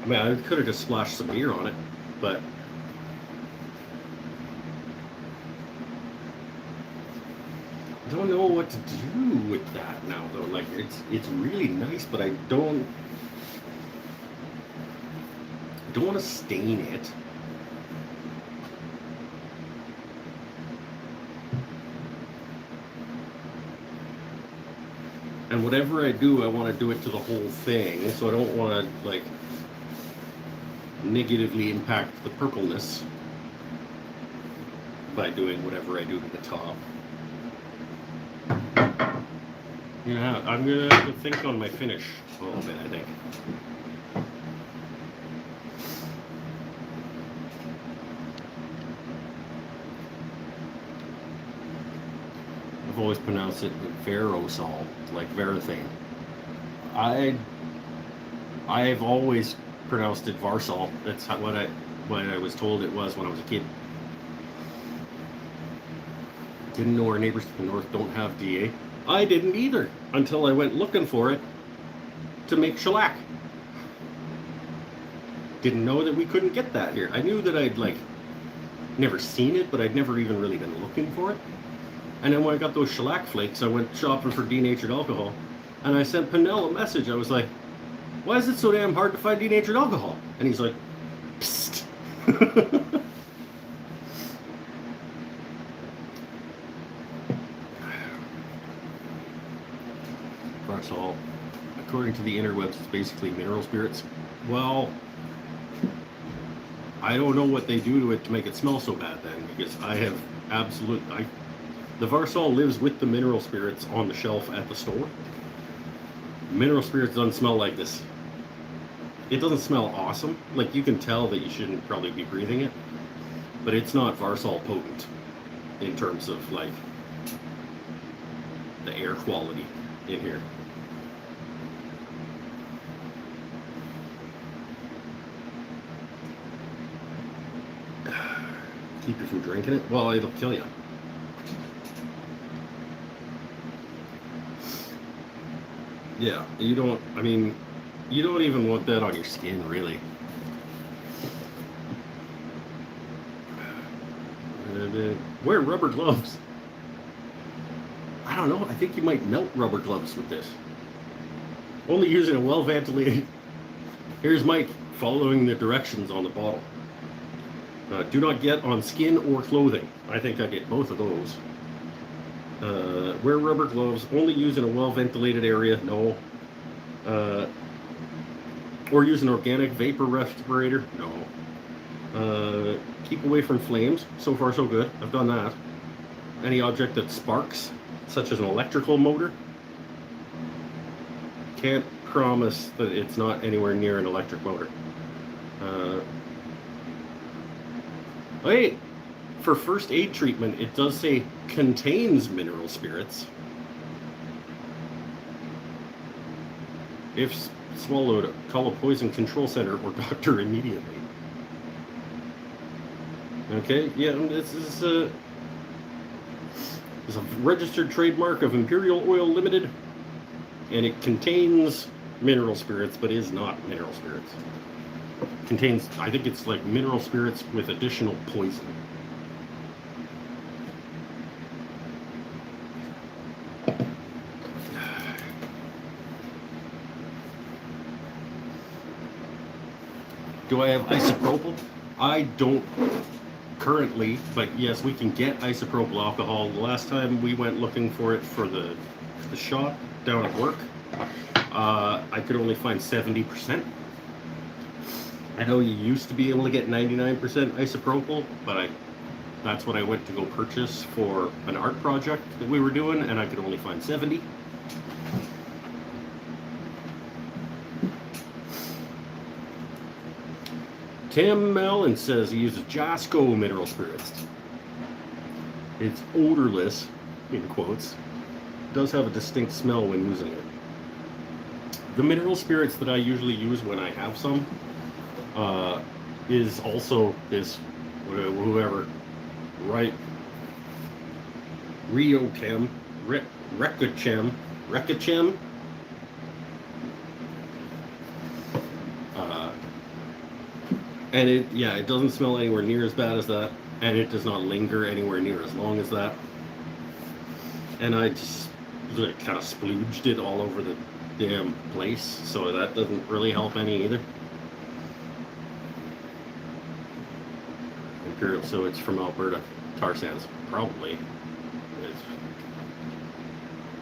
I mean, I could have just splashed some beer on it, but I don't know what to do with that now, though. Like, it's really nice, but I don't want to stain it. And whatever I do, I want to do it to the whole thing, so I don't want to, like, negatively impact the purpleness by doing whatever I do to the top. Yeah, I'm gonna have to think on my finish a little bit, I think. I've always pronounced it Varosol, like Varathane. I I've always pronounced it Varsol. That's what I was told it was when I was a kid. Didn't know our neighbors to the north don't have DA. I didn't either until I went looking for it to make shellac. Didn't know that we couldn't get that here. I knew that I'd never seen it, but I'd never even really been looking for it. And then when I got those shellac flakes, I went shopping for denatured alcohol, and I sent Pinnell a message. I was like, "Why is it so damn hard to find denatured alcohol?" And he's like, "Psst." Varsol, according to the interwebs, it's basically mineral spirits. Well, I don't know what they do to it to make it smell so bad then, because I have the Varsol lives with the mineral spirits on the shelf at the store. Mineral spirits doesn't smell like this. It doesn't smell awesome. Like, you can tell that you shouldn't probably be breathing it, but it's not Varsol potent in terms of like the air quality in here. Keep you from drinking it? Well, it'll kill you. Yeah, you don't even want that on your skin, really. Wear rubber gloves. I don't know, I think you might melt rubber gloves with this. Only using a well-ventilated... Here's Mike following the directions on the bottle. Do not get on skin or clothing. I think I get both of those. Wear rubber gloves. Only use in a well-ventilated area. No. Or use an organic vapor respirator. No. Keep away from flames. So far, so good. I've done that. Any object that sparks, such as an electrical motor. Can't promise that it's not anywhere near an electric motor. Wait, for first aid treatment, it does say contains mineral spirits. If swallowed, call a poison control center or doctor immediately. Okay, yeah, this is a registered trademark of Imperial Oil Limited, and it contains mineral spirits, but is not mineral spirits. Contains, I think it's like mineral spirits with additional poison. Do I have isopropyl? I don't currently, but yes, we can get isopropyl alcohol. The last time we went looking for it for the shop down at work, I could only find 70%. I know you used to be able to get 99% isopropyl, but that's what I went to go purchase for an art project that we were doing, and I could only find 70. Tim Mellon says he uses Jasco mineral spirits. It's odorless, in quotes. It does have a distinct smell when using it. The mineral spirits that I usually use when I have some is also this, whoever, right? Riochem, Recachem. And it doesn't smell anywhere near as bad as that, and it does not linger anywhere near as long as that. And I just kind of splooged it all over the damn place, so that doesn't really help any either. Imperial, so it's from Alberta. Tar sands, probably.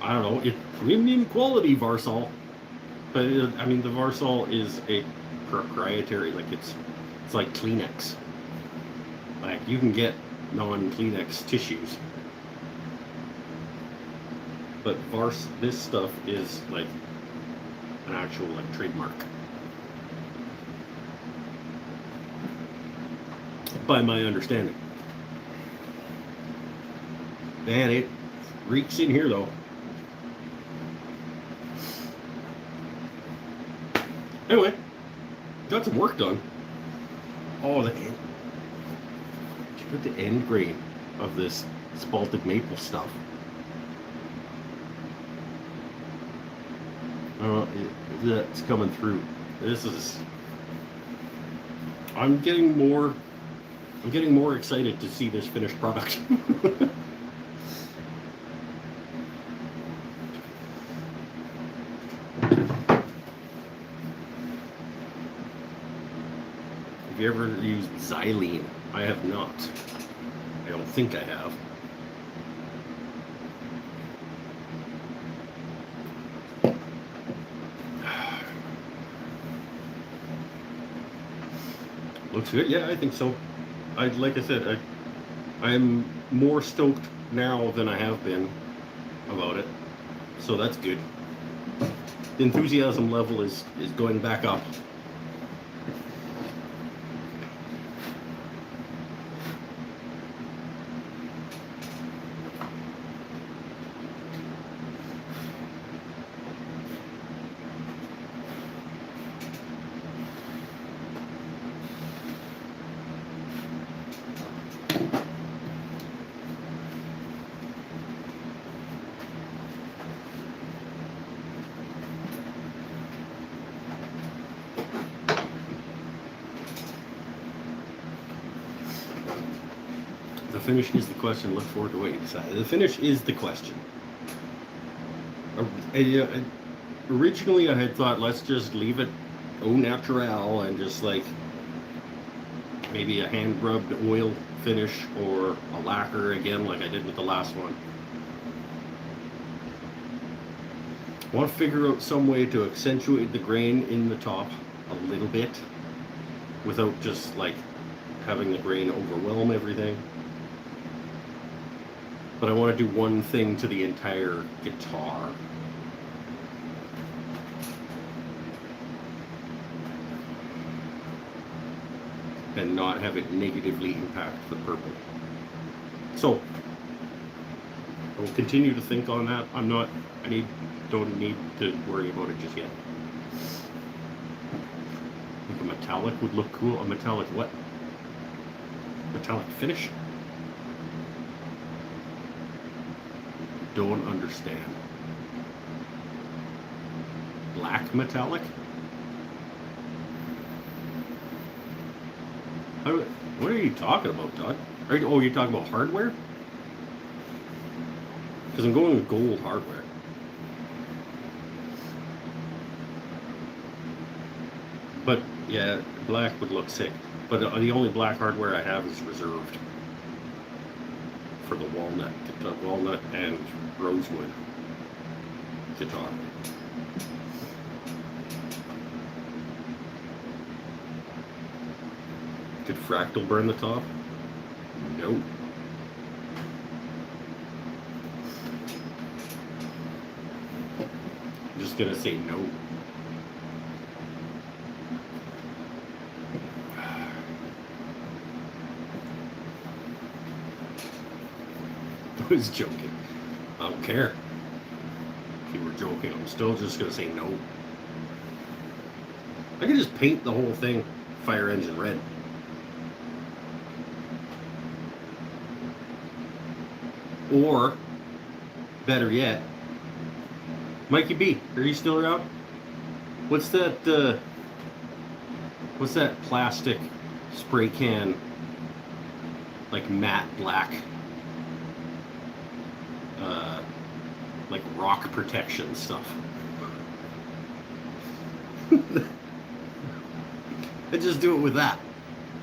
I don't know, it's premium quality Varsol. But I mean, the Varsol is a proprietary, like it's like Kleenex. Like, you can get non-Kleenex tissues. But this stuff is like an actual like trademark. By my understanding. Man, it reeks in here though. Anyway. got some work done. Oh, look at the end grain of this spalted maple stuff. That's coming through. This is. I'm getting more excited to see this finished product. Have you ever used xylene? I have not. I don't think I have. Looks good. Yeah, I think so. Like I said, I'm more stoked now than I have been about it, so that's good. The enthusiasm level is going back up. The finish is the question. Look forward to what you decide. The finish is the question. Originally, I had thought let's just leave it au naturel and just like maybe a hand rubbed oil finish or a lacquer again, like I did with the last one. I want to figure out some way to accentuate the grain in the top a little bit without just like having the grain overwhelm everything. But I want to do one thing to the entire guitar. And not have it negatively impact the purple. So I will continue to think on that. Don't need to worry about it just yet. I think a metallic would look cool. A metallic what? Metallic finish? Don't understand. Black metallic? What are you talking about, Todd? Oh, you're talking about hardware? Because I'm going with gold hardware. But yeah, black would look sick. But the only black hardware I have is reserved for the walnut and rosewood guitar. Could Fractal burn the top? No. I'm just gonna say no. I was joking. I don't care. If you were joking, I'm still just gonna say no. I could just paint the whole thing fire engine red. Or, better yet, Mikey B, are you still around? What's that plastic spray can, like matte black, like rock protection stuff? I just do it with that.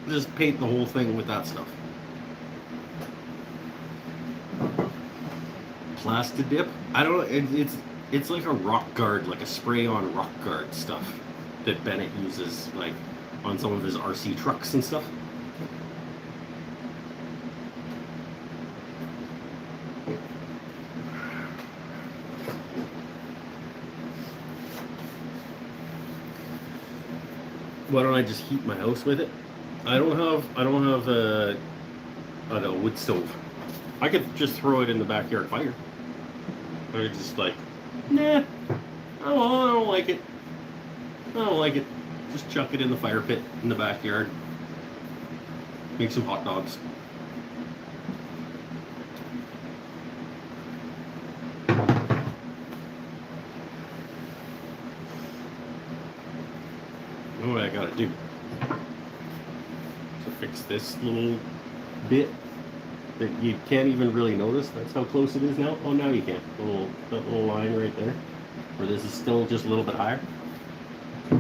Just paint the whole thing with that stuff. Plastidip? I don't know. It's like a rock guard, like a spray-on rock guard stuff that Bennett uses, like on some of his RC trucks and stuff. Why don't I just heat my house with it? I don't have a wood stove. I could just throw it in the backyard fire. I could just like, nah, I don't like it. I don't like it. Just chuck it in the fire pit in the backyard. Make some hot dogs. What I gotta do to fix this little bit that you can't even really notice. That's how close it is now. Oh, now you can. That little line right there, where this is still just a little bit higher.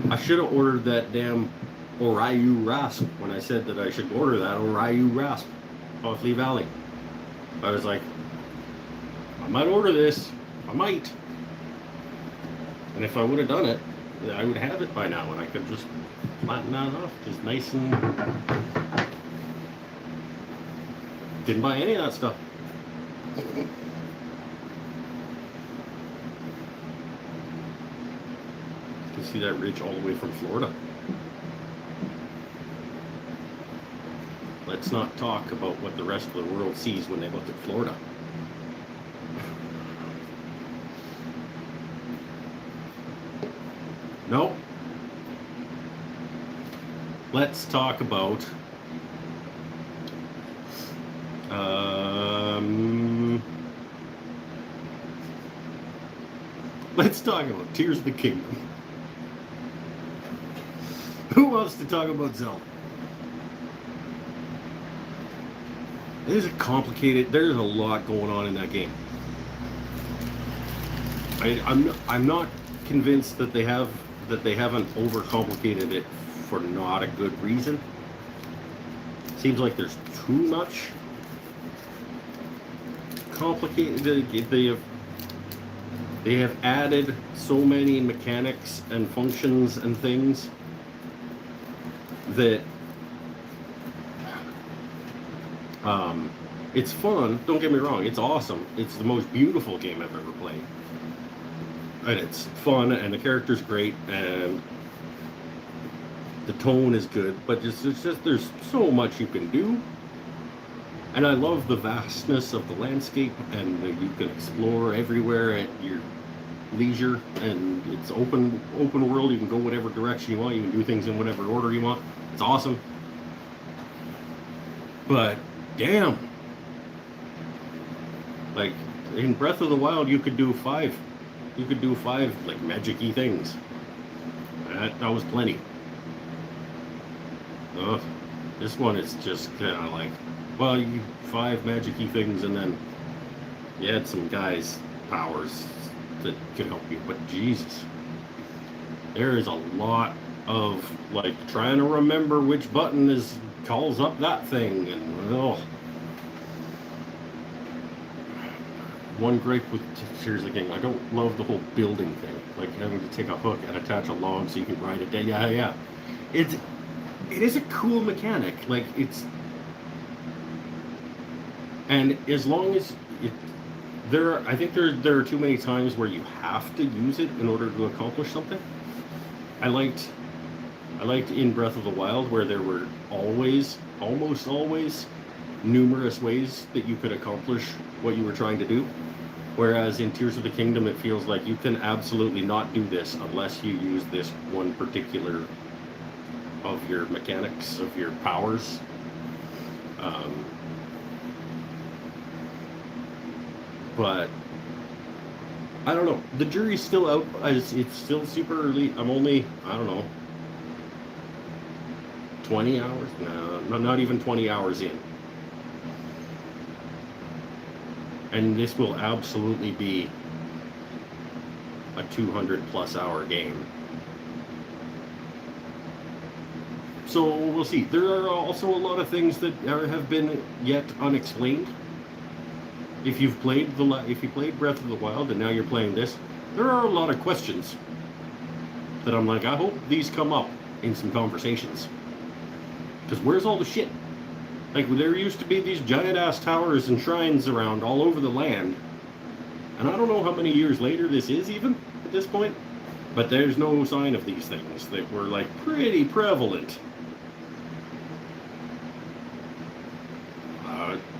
I should have ordered that damn Oriyu rasp when I said that I should order that Oriyu rasp off Lee Valley. I was like, I might order this. I might. And if I would have done it, I would have it by now, and I could just flatten that off, just nice and. Didn't buy any of that stuff. You can see that ridge all the way from Florida. Let's not talk about what the rest of the world sees when they look at Florida. No. Let's talk about let's talk about Tears of the Kingdom. Who wants to talk about Zelda? It is a complicated. There's a lot going on in that game. I'm not convinced that they haven't overcomplicated it for not a good reason. Seems like there's too much complicated. They have added so many mechanics and functions and things that it's fun. Don't get me wrong, it's awesome. It's the most beautiful game I've ever played, and it's fun, and the character's great, and the tone is good. But it's just there's so much you can do, and I love the vastness of the landscape, and you can explore everywhere at your leisure, and it's open world. You can go whatever direction you want. You can do things in whatever order you want. It's awesome. But damn, like in Breath of the Wild, you could do 5 like magic-y things. That was plenty. This one is just kind of like, well, you 5 magic-y things, and then you had some guys' powers that could help you. But Jesus, there is a lot of like trying to remember which button calls up that thing, and one gripe with Tears of the Kingdom, I don't love the whole building thing, like having to take a hook and attach a log so you can ride it down. Yeah. It is a cool mechanic, like and as long as I think there are too many times where you have to use it in order to accomplish something. I liked in Breath of the Wild where there were almost always numerous ways that you could accomplish what you were trying to do. Whereas in Tears of the Kingdom, it feels like you can absolutely not do this unless you use this one particular of your mechanics, of your powers. But I don't know. The jury's still out. It's still super early. I'm only, I don't know, 20 hours? No, not even 20 hours in. And this will absolutely be a 200+ hour game. So we'll see. There are also a lot of things that have been yet unexplained. If you played Breath of the Wild and now you're playing this, there are a lot of questions that I'm like, I hope these come up in some conversations. Because where's all the shit? Like, there used to be these giant-ass towers and shrines around all over the land. And I don't know how many years later this is even, at this point. But there's no sign of these things that were, like, pretty prevalent.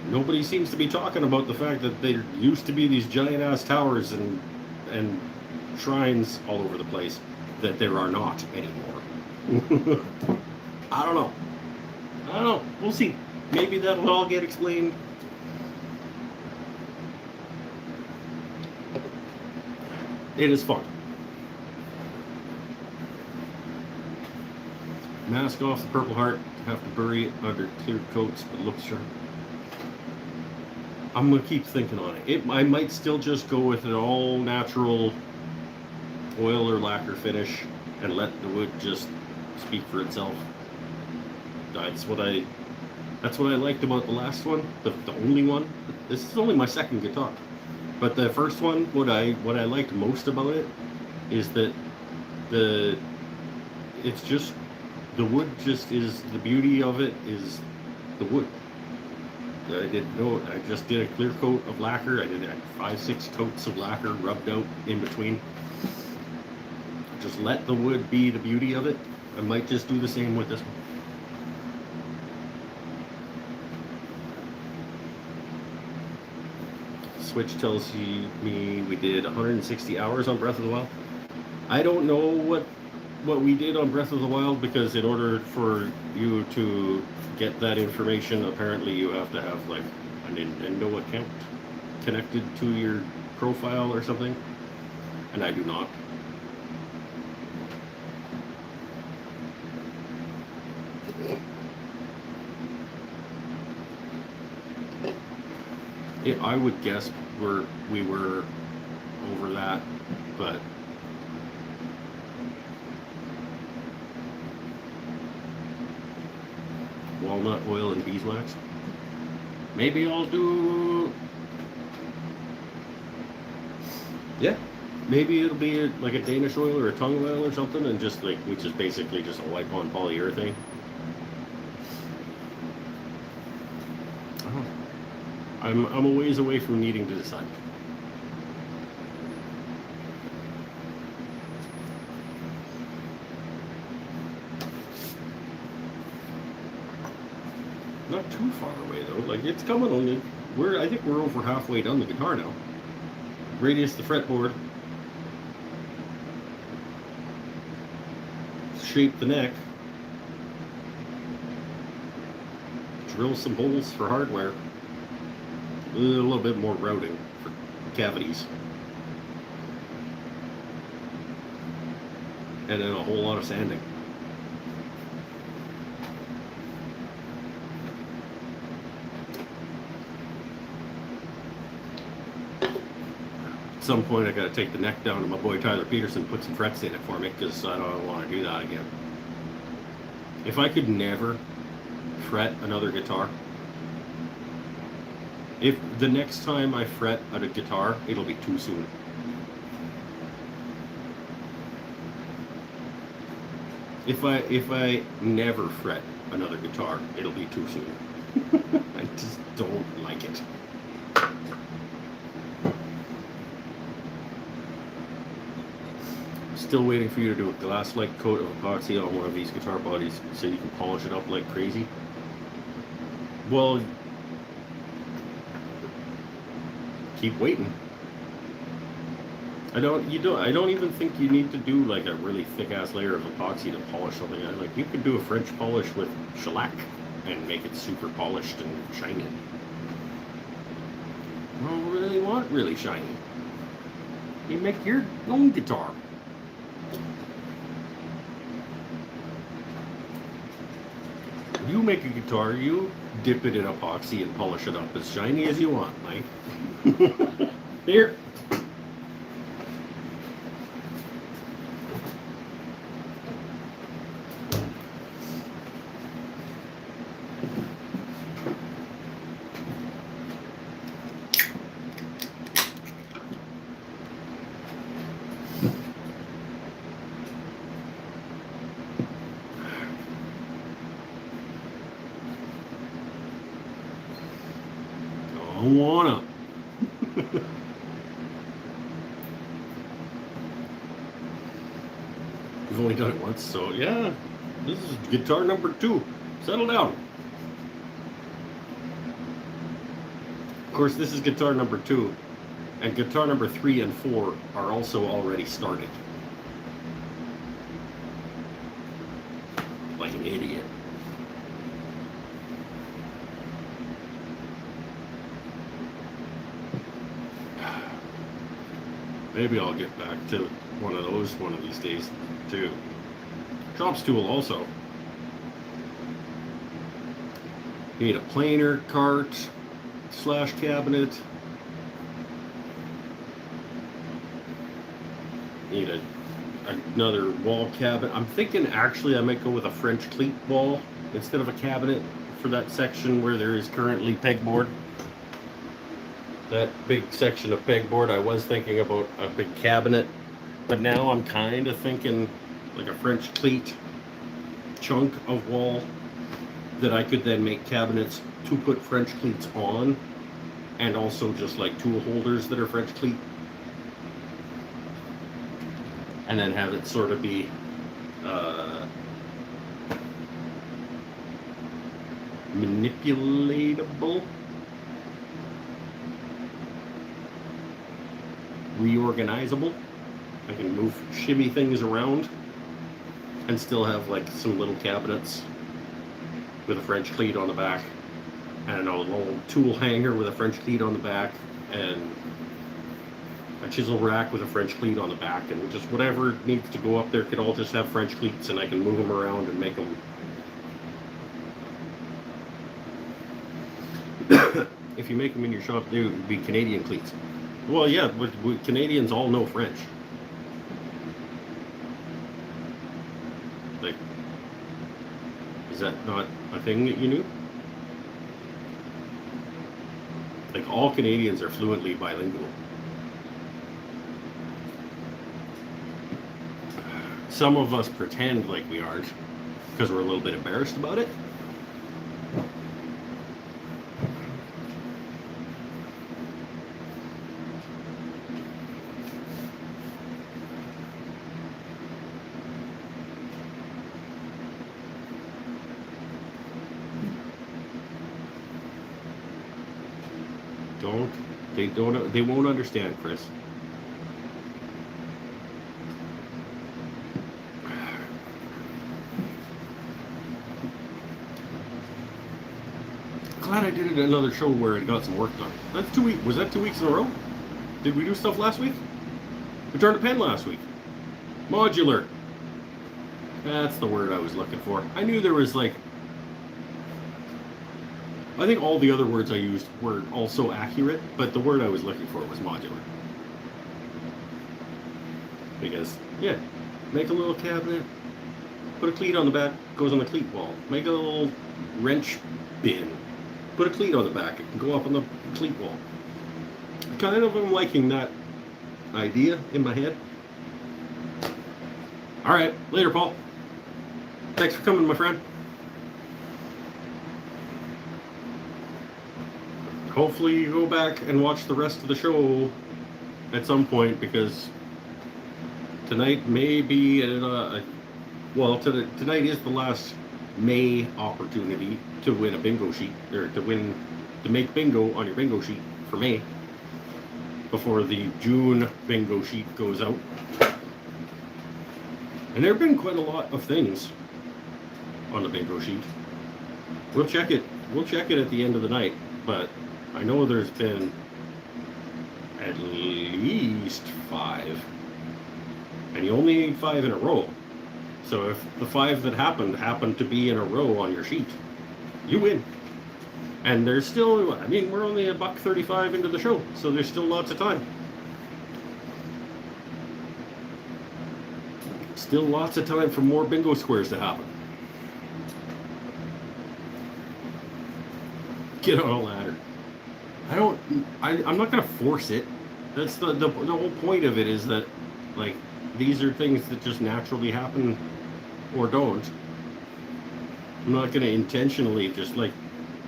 Nobody seems to be talking about the fact that there used to be these giant-ass towers and shrines all over the place that there are not anymore. I don't know. We'll see. Maybe that'll all get explained. It is fun. Mask off the Purple Heart. Have to bury it under clear coats, but looks sharp. I'm gonna keep thinking on it. I might still just go with an all natural oil or lacquer finish and let the wood just speak for itself. That's what I liked about the last one, the only one. This is only my second guitar, but the first one, what I liked most about it is that it's just the wood. Just is the beauty of it is the wood. I just did a clear coat of lacquer. I did 5-6 coats of lacquer rubbed out in between. Just let the wood be the beauty of it. I might just do the same with this one. Switch tells me we did 160 hours on Breath of the Wild. I don't know what we did on Breath of the Wild, because in order for you to get that information, apparently you have to have like a Nintendo account connected to your profile or something, and I do not. I would guess we were over that, but walnut oil and beeswax. Maybe I'll do. Yeah, maybe it'll be like a Danish oil or a tung oil or something, and just like, which is basically just a wipe-on polyurethane. I'm a ways away from needing to decide. Not too far away though. Like, it's coming only. I think we're over halfway done the guitar now. Radius the fretboard. Shape the neck. Drill some holes for hardware. A little bit more routing for cavities. And then a whole lot of sanding. At some point I gotta take the neck down to my boy Tyler Peterson, put some frets in it for me, because I don't want to do that again. If I could never fret another guitar, if the next time I fret at a guitar, it'll be too soon. If I never fret another guitar, it'll be too soon. I just don't like it. Still waiting for you to do a glass-like coat of epoxy on one of these guitar bodies so you can polish it up like crazy. Well, keep waiting. I don't even think you need to do like a really thick ass layer of epoxy to polish something. Like, you could do a French polish with shellac and make it super polished and shiny. I don't really want really shiny. You make your own guitar. You make a guitar, you dip it in epoxy and polish it up as shiny as you want, Mike. Here. Don't wanna. We've only done it once, so yeah. This is guitar number 2. Settle down. Of course, this is guitar number 2, and guitar number 3 and 4 are also already started. fucking idiot. Maybe I'll get back to one of those one of these days, too. Shop stool also. You need a planer, cart, / cabinet. You need another wall cabinet. I'm thinking actually I might go with a French cleat wall instead of a cabinet for that section where there is currently pegboard. That big section of pegboard, I was thinking about a big cabinet, but now I'm kind of thinking like a French cleat chunk of wall that I could then make cabinets to put French cleats on, and also just like tool holders that are French cleat, and then have it sort of be manipulatable, reorganizable. I can move, shimmy things around and still have like some little cabinets with a French cleat on the back, and a little tool hanger with a French cleat on the back, and a chisel rack with a French cleat on the back, and just whatever needs to go up there could all just have French cleats, and I can move them around and make them. If you make them in your shop, they would be Canadian cleats. Well, yeah, but Canadians all know French. Like, is that not a thing that you knew? Like, all Canadians are fluently bilingual. Some of us pretend like we aren't because we're a little bit embarrassed about it. They won't understand, Chris. Glad I did another show where it got some work done. That's 2 weeks. Was that 2 weeks in a row? Did we do stuff last week? We turned a pen last week. Modular. That's the word I was looking for. I knew there was like... I think all the other words I used were also accurate, but the word I was looking for was modular. Because, yeah, make a little cabinet, put a cleat on the back, goes on the cleat wall. Make a little wrench bin, put a cleat on the back, it can go up on the cleat wall. Kind of am liking that idea in my head. Alright, later, Paul. Thanks for coming, my friend. Hopefully you go back and watch the rest of the show at some point, because tonight may be tonight is the last May opportunity to win a bingo sheet, or to make bingo on your bingo sheet for May before the June bingo sheet goes out. And there have been quite a lot of things on the bingo sheet. We'll check it at the end of the night, but I know there's been at least 5, and you only need 5 in a row. So if the 5 that happened to be in a row on your sheet, you win. And there's still, I mean, we're only $1.35 into the show, so there's still lots of time. Still lots of time for more bingo squares to happen. Get on a ladder. I'm not going to force it. That's the whole point of it, is that, like, these are things that just naturally happen or don't. I'm not going to intentionally just like,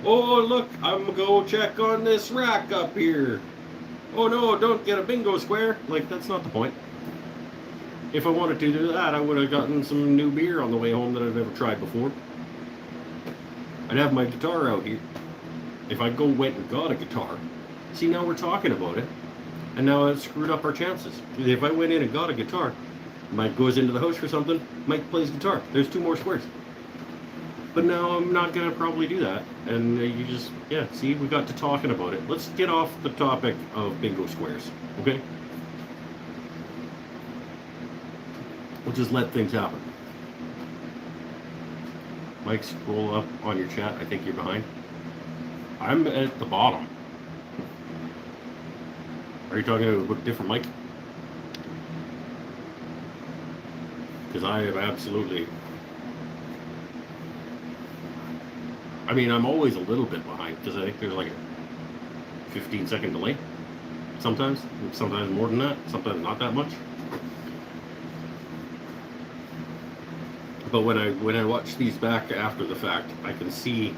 oh, look, I'm going to go check on this rack up here. Oh, no, don't get a bingo square. Like, that's not the point. If I wanted to do that, I would have gotten some new beer on the way home that I've never tried before. I'd have my guitar out here. If I went and got a guitar, see, now we're talking about it, and now it's screwed up our chances. If I went in and got a guitar, Mike goes into the house for something, Mike plays guitar. There's 2 more squares. But now I'm not gonna probably do that. And you just, yeah, see, we got to talking about it. Let's get off the topic of bingo squares, okay? We'll just let things happen. Mike, scroll up on your chat. I think you're behind. I'm at the bottom. Are you talking about a different mic? Because I am absolutely... I mean, I'm always a little bit behind because I think there's like a 15-second delay. Sometimes more than that, sometimes not that much. But when I watch these back after the fact, I can see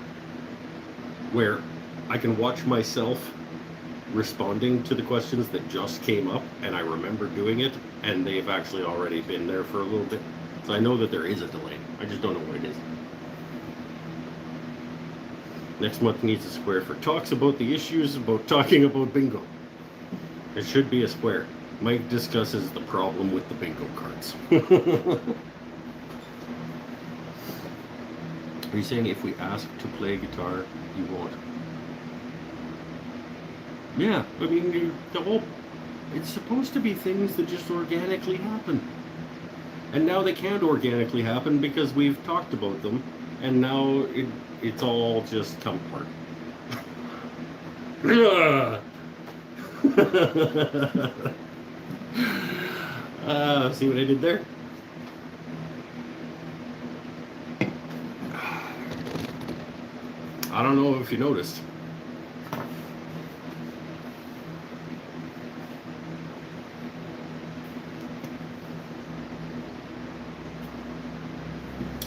where I can watch myself responding to the questions that just came up, and I remember doing it, and they've actually already been there for a little bit. So I know that there is a delay. I just don't know what it is. Next month needs a square for talks about the issues about talking about bingo. It should be a square. Mike discusses the problem with the bingo cards. Are you saying if we ask to play guitar, you won't? Yeah, I mean, the whole... It's supposed to be things that just organically happen. And now they can't organically happen because we've talked about them, and now it's all just come apart. See what I did there? I don't know if you noticed.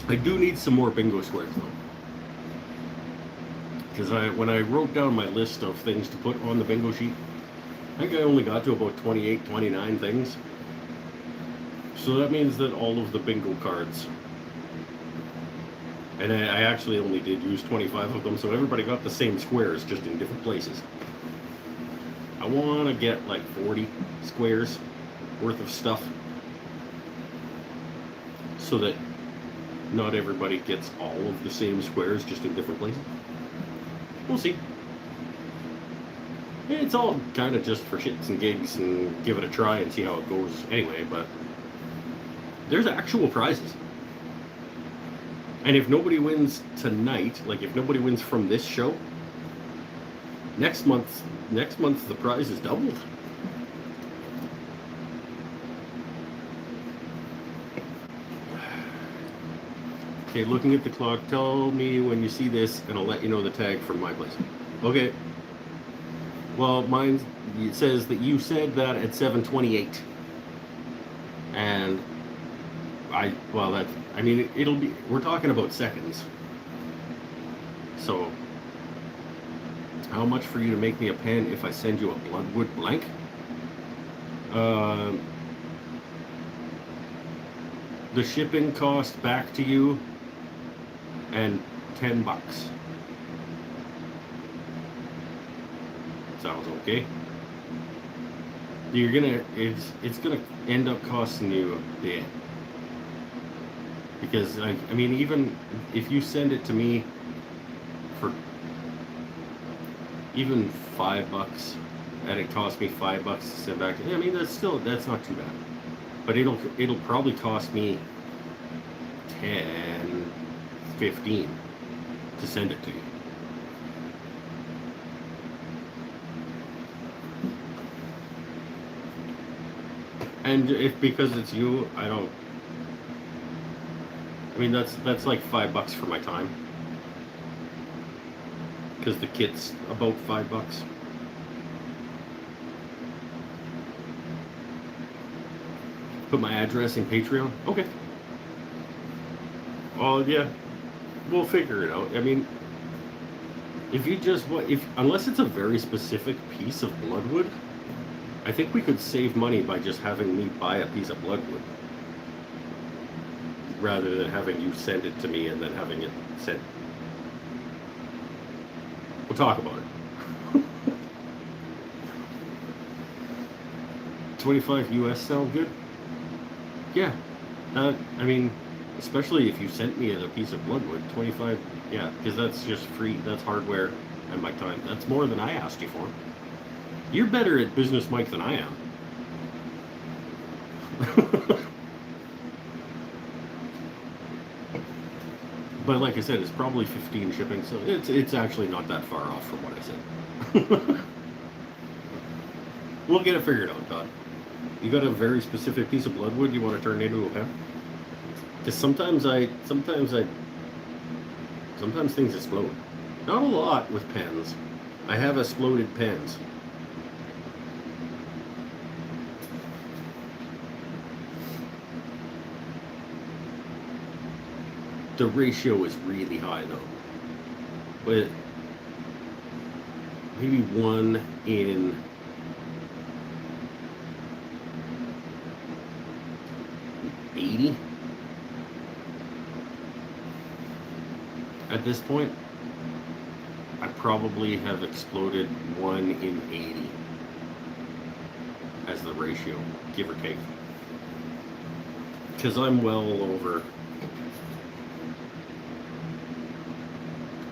I do need some more bingo squares though. Because when I wrote down my list of things to put on the bingo sheet, I think I only got to about 28, 29 things. So that means that all of the bingo cards, and I actually only did use 25 of them, so everybody got the same squares, just in different places. I want to get like 40 squares worth of stuff, so that not everybody gets all of the same squares, just in different places. We'll see. It's all kind of just for shits and gigs and give it a try and see how it goes anyway, but there's actual prizes. And if nobody wins tonight, like if nobody wins from this show, next month the prize is doubled. Okay, looking at the clock, tell me when you see this and I'll let you know the tag from my place. Okay. Well, mine, it says that you said that at 7:28. And it'll be, we're talking about seconds. So, how much for you to make me a pen if I send you a Bloodwood blank? The shipping cost back to you and $10. Sounds okay. It's gonna end up costing you a bit. Because I mean, even if you send it to me for even $5 and it costs me $5 to send back to you, I mean, that's not too bad. But it'll probably cost me 10, 15 to send it to you. And if because it's you, I mean, that's like $5 for my time. Because the kit's about $5. Put my address in Patreon. Okay. Well, yeah, we'll figure it out. I mean, unless it's a very specific piece of Bloodwood, I think we could save money by just having me buy a piece of Bloodwood, rather than having you send it to me and then having it sent. We'll talk about it. 25 US sound good? Yeah. I mean, Especially if you sent me a piece of bloodwood, 25, yeah, because that's just free. That's hardware and my time. That's more than I asked you for. You're better at business, Mike, than I am. But like I said, it's probably 15 shipping, so it's actually not that far off from what I said. We'll get it figured out, Todd. You got a very specific piece of bloodwood you want to turn into a pen? Because sometimes things explode. Not a lot with pens. I have exploded pens. The ratio is really high though. But maybe 1 in 80 at this point. I probably have exploded 1 in 80 as the ratio, give or take. Because I'm well over.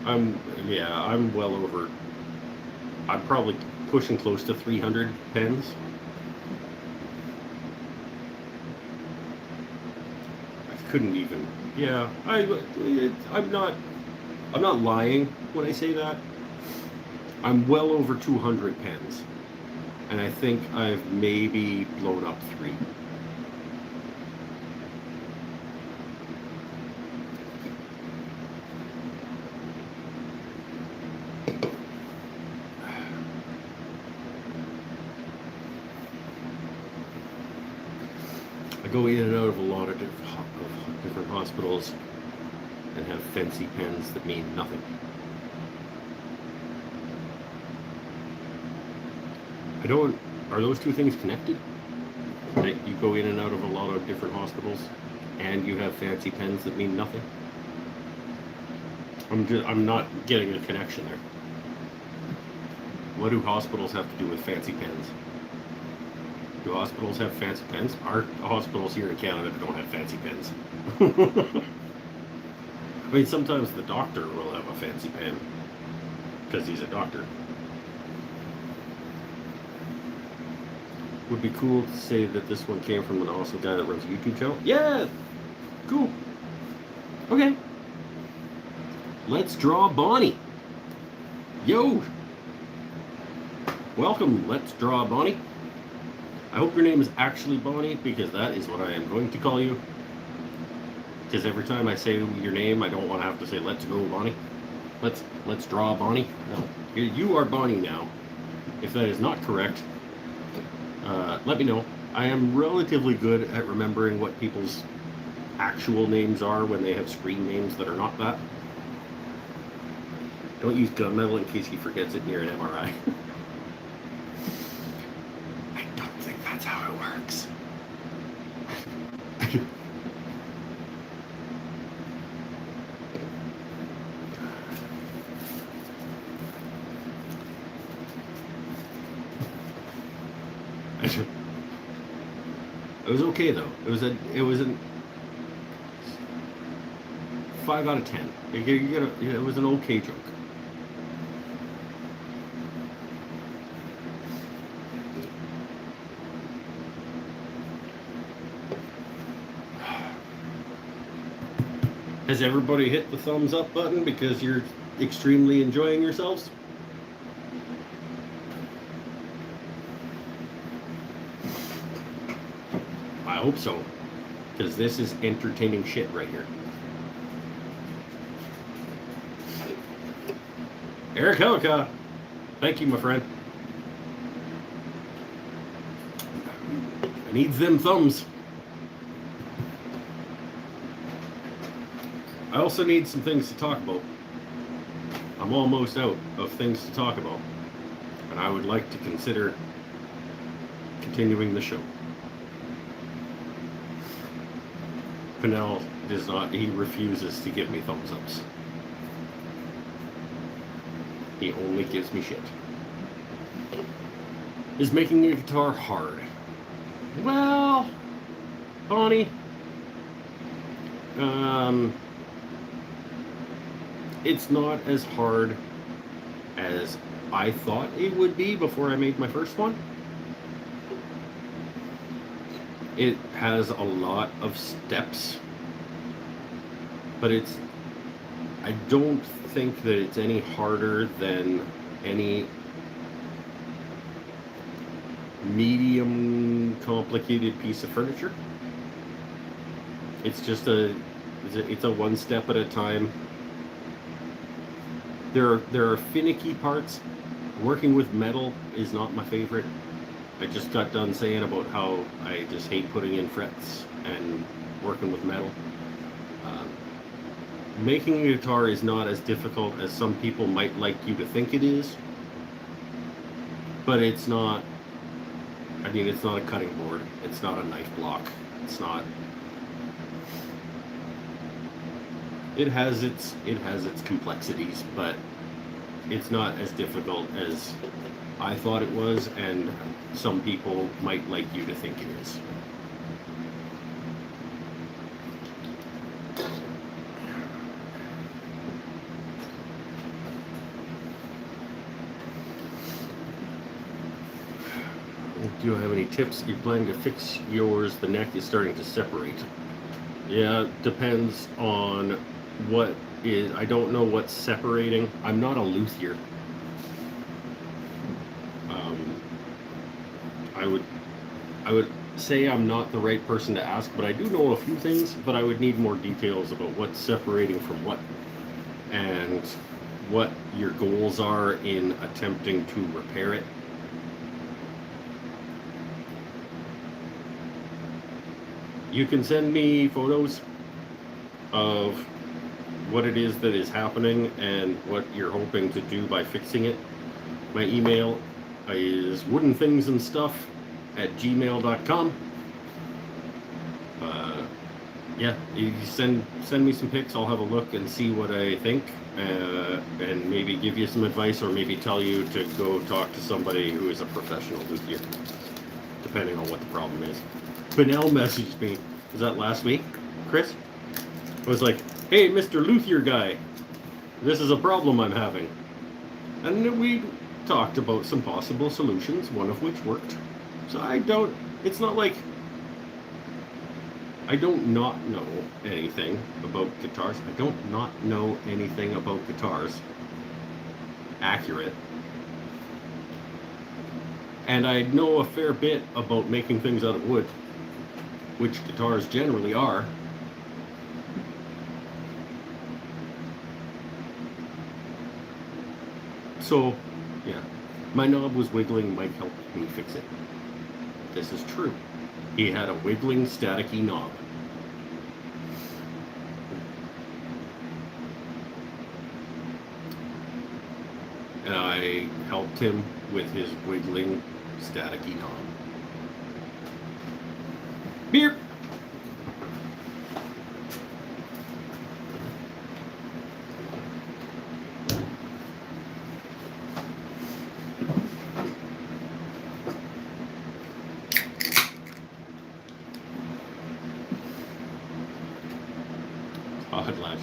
I'm well over. I'm probably pushing close to 300 pens. I couldn't even. Yeah, I'm not lying when I say that. I'm well over 200 pens, and I think I've maybe blown up 3. I go in and out of a lot of different hospitals and have fancy pens that mean nothing. Are those two things connected? That you go in and out of a lot of different hospitals and you have fancy pens that mean nothing? I'm not getting a connection there. What do hospitals have to do with fancy pens? Do hospitals have fancy pens? Our hospitals here in Canada don't have fancy pens. I mean, sometimes the doctor will have a fancy pen because he's a doctor. Would be cool to say that this one came from an awesome guy that runs a YouTube channel. Yeah! Cool. Okay. Let's draw Bonnie. Yo! Welcome, Let's Draw Bonnie. I hope your name is actually Bonnie, because that is what I am going to call you. Because every time I say your name, I don't want to have to say Let's Go Bonnie. Let's Draw Bonnie. No, you are Bonnie now. If that is not correct, let me know. I am relatively good at remembering what people's actual names are when they have screen names that are not that. Don't use gunmetal in case he forgets it near an MRI. I don't think that's how it works. It was okay though. It was a 5 out of 10. It was an okay joke. Has everybody hit the thumbs up button because you're extremely enjoying yourselves? I hope so, because this is entertaining shit right here. Eric Helika, thank you, my friend. I need them thumbs. I also need some things to talk about. I'm almost out of things to talk about, and I would like to consider continuing the show. Pinnell does not, he refuses to give me thumbs ups. He only gives me shit. Is making a guitar hard? Well, Bonnie, It's not as hard as I thought it would be before I made my first one. It has a lot of steps, but I don't think that it's any harder than any medium complicated piece of furniture. It's just it's a one step at a time. There are finicky parts. Working with metal is not my favorite. I just got done saying about how I just hate putting in frets and working with metal. Making a guitar is not as difficult as some people might like you to think it is, but it's not. I mean, it's not a cutting board. It's not a knife block. It's not. It has its complexities, but it's not as difficult as I thought it was, and some people might like you to think it is. Do you have any tips? You plan to fix yours? The neck is starting to separate. Yeah, depends on what is. I don't know what's separating. I'm not a luthier. I would say I'm not the right person to ask, but I do know a few things, but I would need more details about what's separating from what and what your goals are in attempting to repair it. You can send me photos of what it is that is happening and what you're hoping to do by fixing it. My email is woodenthingsandstuff@gmail.com. Yeah, you send me some pics. I'll have a look and see what I think, and maybe give you some advice, or maybe tell you to go talk to somebody who is a professional luthier, depending on what the problem is. Benell messaged me, was that last week, Chris? I was like, hey, Mr. Luthier guy, this is a problem I'm having. And we talked about some possible solutions, one of which worked. So it's not like I don't not know anything about guitars. I don't not know anything about guitars. Accurate. And I know a fair bit about making things out of wood, which guitars generally are. So, yeah, my knob was wiggling. Mike helped me fix it. This is true. He had a wiggling, staticky knob. And I helped him with his wiggling, staticky knob. Beer!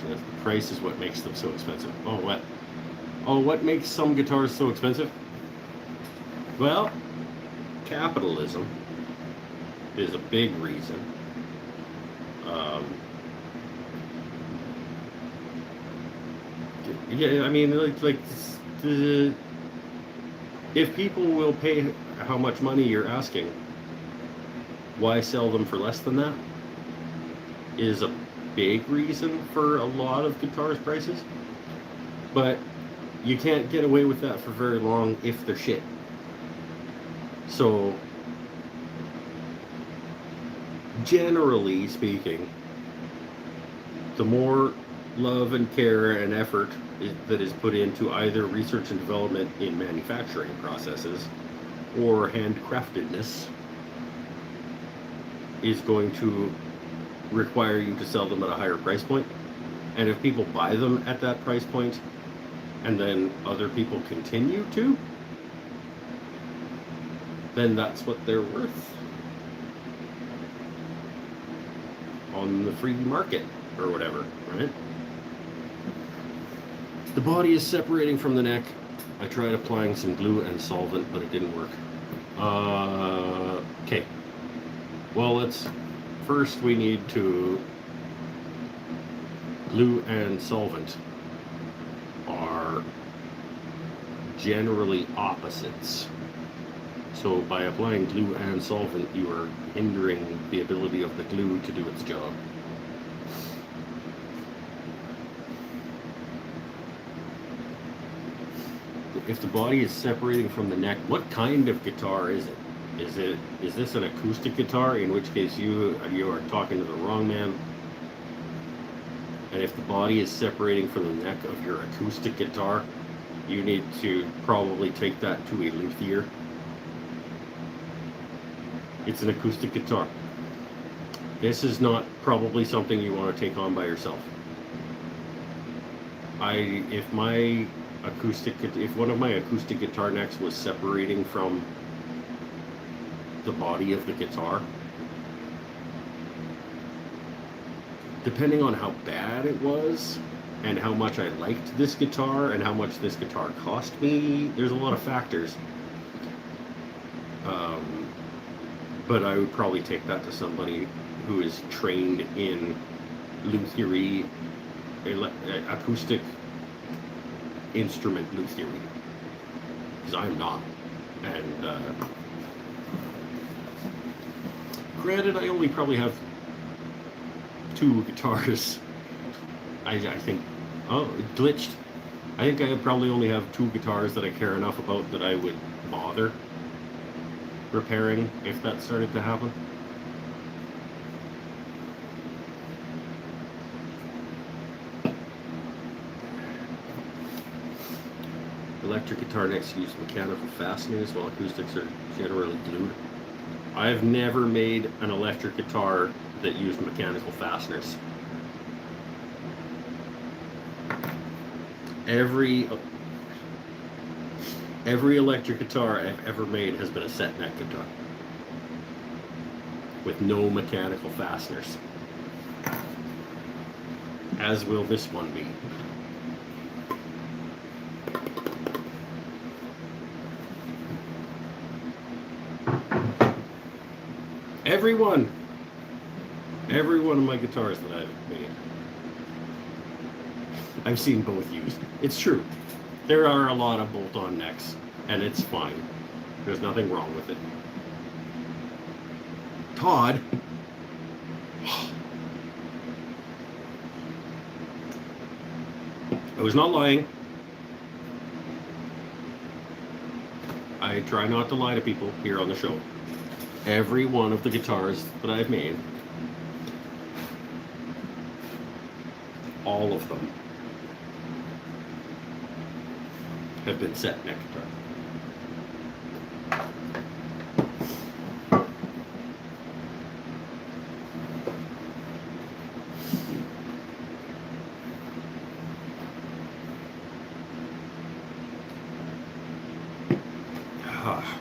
The price is what makes them so expensive. Oh, what? Oh, what makes some guitars so expensive? Well, capitalism is a big reason. Yeah, I mean, if people will pay how much money you're asking, why sell them for less than that? Is a big reason for a lot of guitars prices. But you can't get away with that for very long if they're shit. So, generally speaking, the more love and care and effort that is put into either research and development in manufacturing processes or handcraftedness is going to require you to sell them at a higher price point. And if people buy them at that price point and then other people continue to, then that's what they're worth on the free market, or whatever, right? The body is separating from the neck. I tried applying some glue and solvent, but it didn't work. Okay. Well, first we need to, glue and solvent are generally opposites. So by applying glue and solvent, you are hindering the ability of the glue to do its job. If the body is separating from the neck, what kind of guitar is it? Is this an acoustic guitar? In which case you are talking to the wrong man. And if the body is separating from the neck of your acoustic guitar, you need to probably take that to a luthier. It's an acoustic guitar. This is not probably something you want to take on by yourself. If one of my acoustic guitar necks was separating from the body of the guitar, depending on how bad it was and how much I liked this guitar and how much this guitar cost me, there's a lot of factors. But I would probably take that to somebody who is trained in luthiery, acoustic instrument luthiery, because I'm not. And granted, I only probably have 2 guitars. I think, oh, it glitched. I think I probably only have 2 guitars that I care enough about that I would bother repairing if that started to happen. Electric guitar necks use mechanical fasteners while acoustics are generally glued. I've never made an electric guitar that used mechanical fasteners. Every electric guitar I've ever made has been a set neck guitar with no mechanical fasteners, as will this one be. Every one of my guitars that I've made, I've seen both used. It's true. There are a lot of bolt-on necks, and it's fine. There's nothing wrong with it. Todd. I was not lying. I try not to lie to people here on the show. Every one of the guitars that I've made, all of them, have been set neck guitar.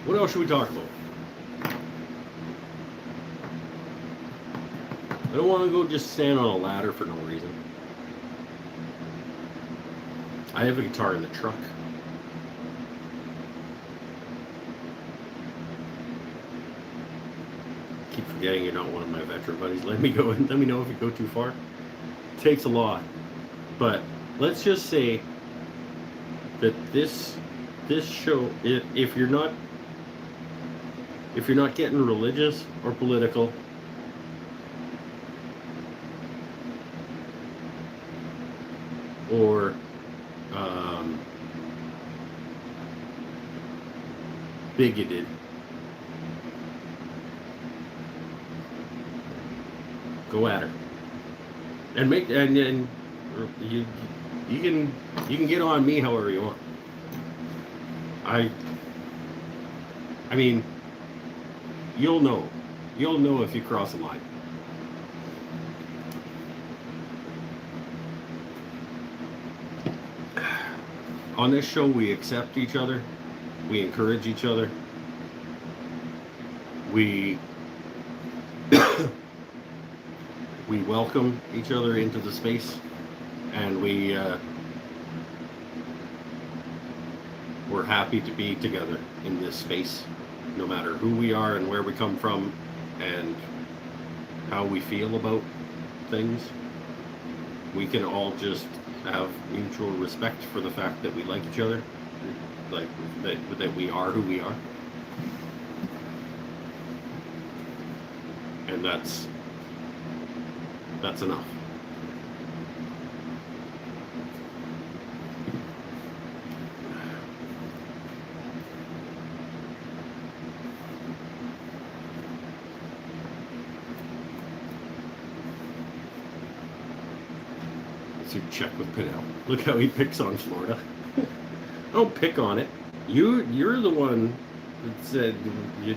What else should we talk about? I don't want to go just stand on a ladder for no reason. I have a guitar in the truck. Keep forgetting you're not one of my veteran buddies. Let me know if you go too far. It takes a lot. But let's just say that this show, if you're not getting religious or political, or bigoted, go at her and you can get on me however you want. I mean, you'll know if you cross a line. On this show, we accept each other, we encourage each other, we we welcome each other into the space, and we're happy to be together in this space, no matter who we are and where we come from and how we feel about things. We can all just have mutual respect for the fact that we like each other, like that we are who we are, and that's enough. To check with Pinnell. Look how he picks on Florida. Don't pick on it. You're the one that said you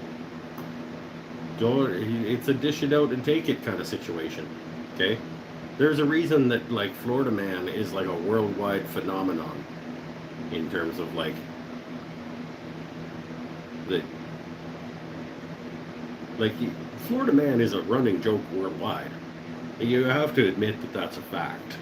don't. It's a dish it out and take it kind of situation. Okay, there's a reason that like Florida man is like a worldwide phenomenon in terms of like the like Florida man is a running joke worldwide. You have to admit that that's a fact.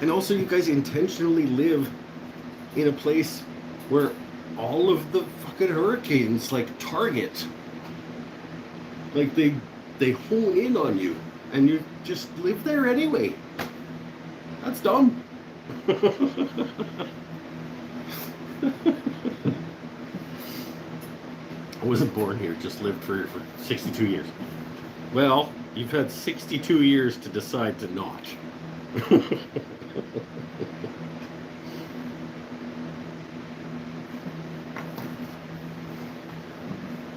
And also, you guys intentionally live in a place where all of the fucking hurricanes like target, like they hone in on you, and you just live there anyway. That's dumb. I wasn't born here, just lived for 62 years. Well, you've had 62 years to decide to not.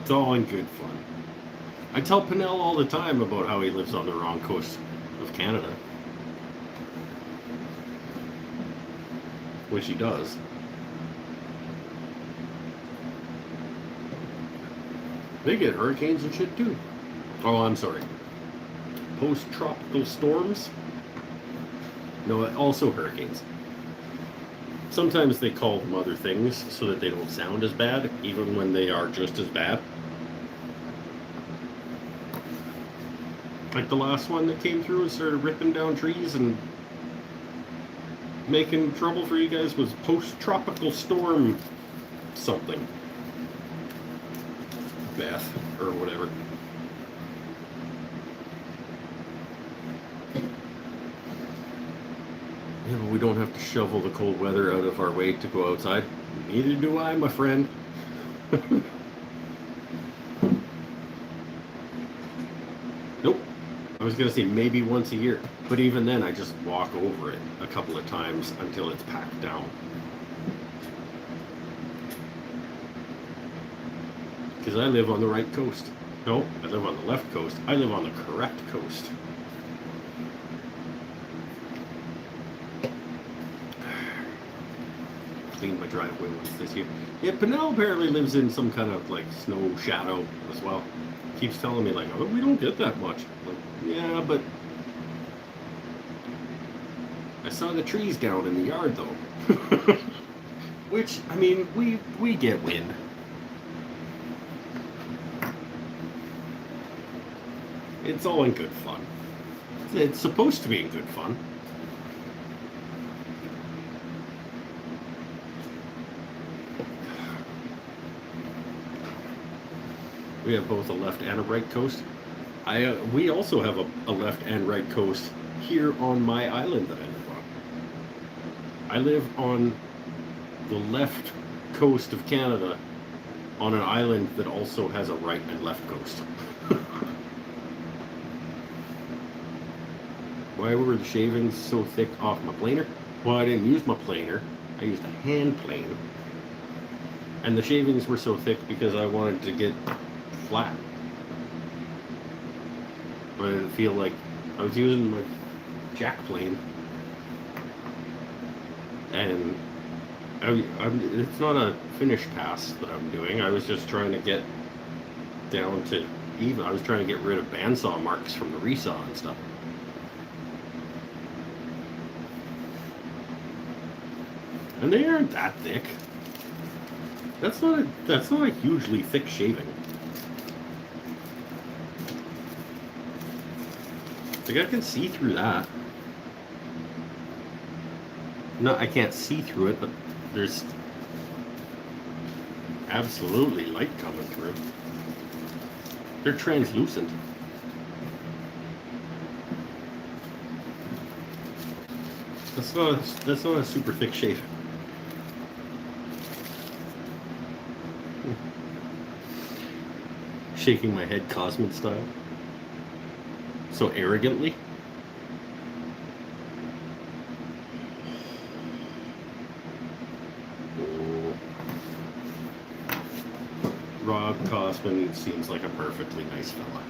It's all in good fun. I tell Pinnell all the time about how he lives on the wrong coast of Canada. Which he does. They get hurricanes and shit too. Oh, I'm sorry. Post-tropical storms? No, also hurricanes. Sometimes they call them other things so that they don't sound as bad, even when they are just as bad. Like the last one that came through and started ripping down trees and making trouble for you guys was post-tropical storm something. Beth, or whatever. Yeah, but we don't have to shovel the cold weather out of our way to go outside. Neither do I, my friend. Nope. I was going to say maybe once a year. But even then, I just walk over it a couple of times until it's packed down. Because I live on the right coast. No, I live on the left coast. I live on the correct coast. Cleaned my driveway once this year. Yeah, Pinnell apparently lives in some kind of like snow shadow as well. Keeps telling me like, oh, we don't get that much. Like, yeah, but I saw the trees down in the yard though. Which, I mean, we get wind. It's all in good fun. It's supposed to be in good fun. We have both a left and a right coast. We also have a left and right coast here on my island that I live on. I live on the left coast of Canada on an island that also has a right and left coast. Why were the shavings so thick off my planer? Well, I didn't use my planer. I used a hand plane. And the shavings were so thick because I wanted to get flat. But I didn't feel like I was using my jack plane. And it's not a finish pass that I'm doing. I was just trying to get down to even. I was trying to get rid of bandsaw marks from the resaw and stuff. And they aren't that thick. That's not a hugely thick shaving. Like I can see through that. No, I can't see through it, but there's absolutely light coming through. They're translucent. That's not a super thick shave. Shaking my head Cosmin style. So arrogantly. Rob Cosmin seems like a perfectly nice fella.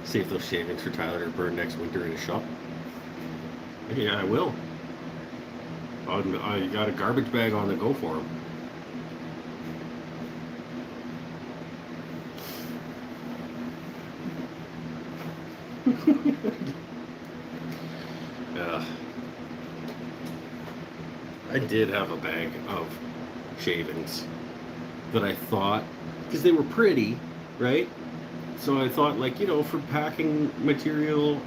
Save those shavings for Tyler to burn next winter in his shop. Yeah, I will. I got a garbage bag on the go for him. I did have a bag of shavings that I thought, because they were pretty, right? So I thought, like, you know, for packing material,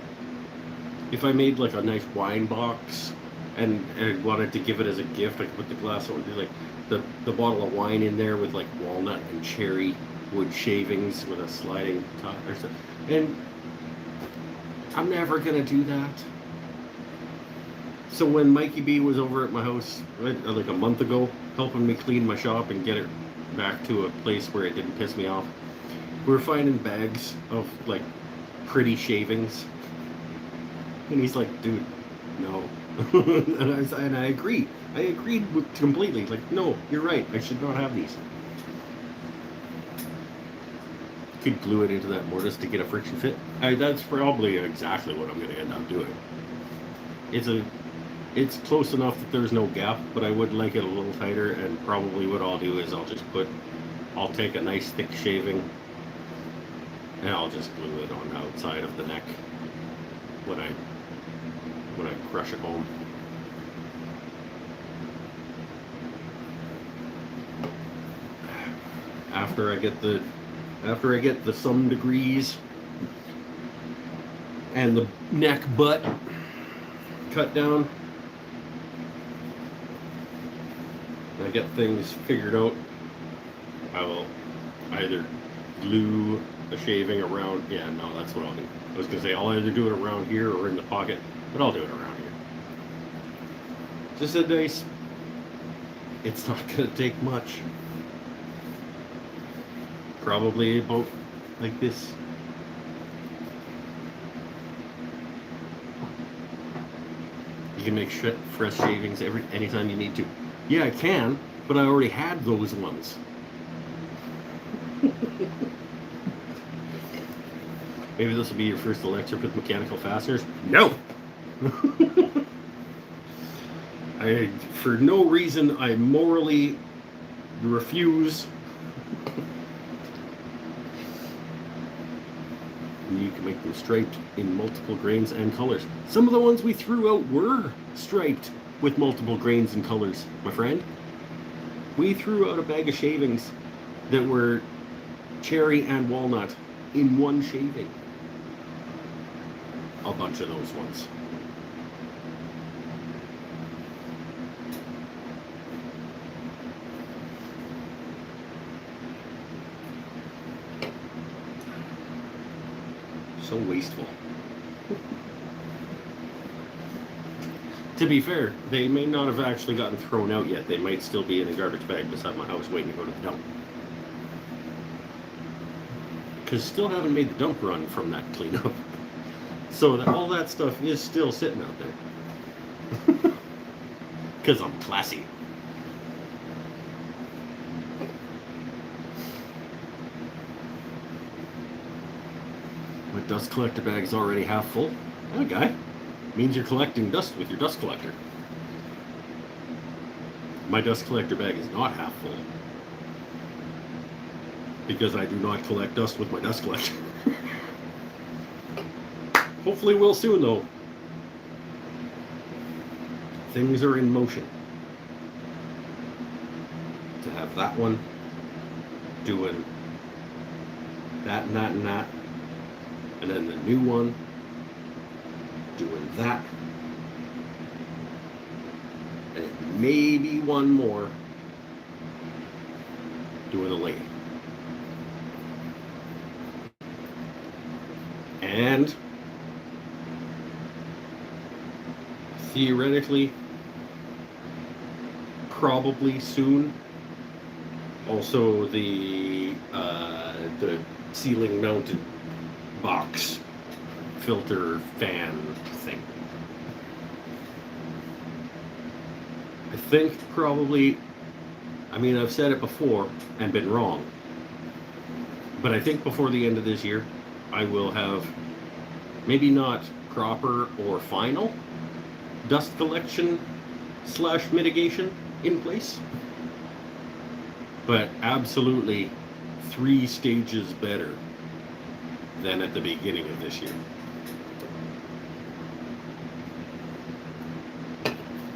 if I made like a nice wine box and wanted to give it as a gift, I could put the glass on, like the bottle of wine in there with like walnut and cherry wood shavings with a sliding top or something. And I'm never gonna do that. So when Mikey B was over at my house like a month ago, helping me clean my shop and get it back to a place where it didn't piss me off, we were finding bags of like pretty shavings, and he's like, "Dude, no." and I agree. I agreed with completely. Like, no, you're right. I should not have these. Could glue it into that mortise to get a friction fit. That's probably exactly what I'm going to end up doing. It's close enough that there's no gap, but I would like it a little tighter, and probably what I'll do is I'll take a nice thick shaving and I'll just glue it on the outside of the neck when I crush it home. After I get the some degrees and the neck butt cut down, and I get things figured out, I will either glue a shaving around, that's what I'll do. I was going to say, I'll either do it around here or in the pocket, but I'll do it around here. Just a nice, it's not going to take much. Probably about like this. You can make fresh shavings anytime you need to. Yeah, I can, but I already had those ones. Maybe this will be your first electric with mechanical fasteners. No! For no reason, I morally refuse. You can make them striped in multiple grains and colors. Some of the ones we threw out were striped with multiple grains and colors, my friend. We threw out a bag of shavings that were cherry and walnut in one shaving. A bunch of those ones. So wasteful. To be fair, they may not have actually gotten thrown out yet. They might still be in a garbage bag beside my house waiting to go to the dump. Because still haven't made the dump run from that cleanup. So all that stuff is still sitting out there. Because I'm classy. My dust collector bag is already half full. That guy means you're collecting dust with your dust collector. My dust collector bag is not half full. Because I do not collect dust with my dust collector. Hopefully will soon, though. Things are in motion. To have that one doing that and that and that, and then the new one doing that, and maybe one more doing a lathe. And theoretically, probably soon, also the ceiling mounted box filter fan thing. I think probably, I mean, I've said it before and been wrong, but I think before the end of this year, I will have maybe not proper or final dust collection / mitigation in place, but absolutely 3 stages better than at the beginning of this year.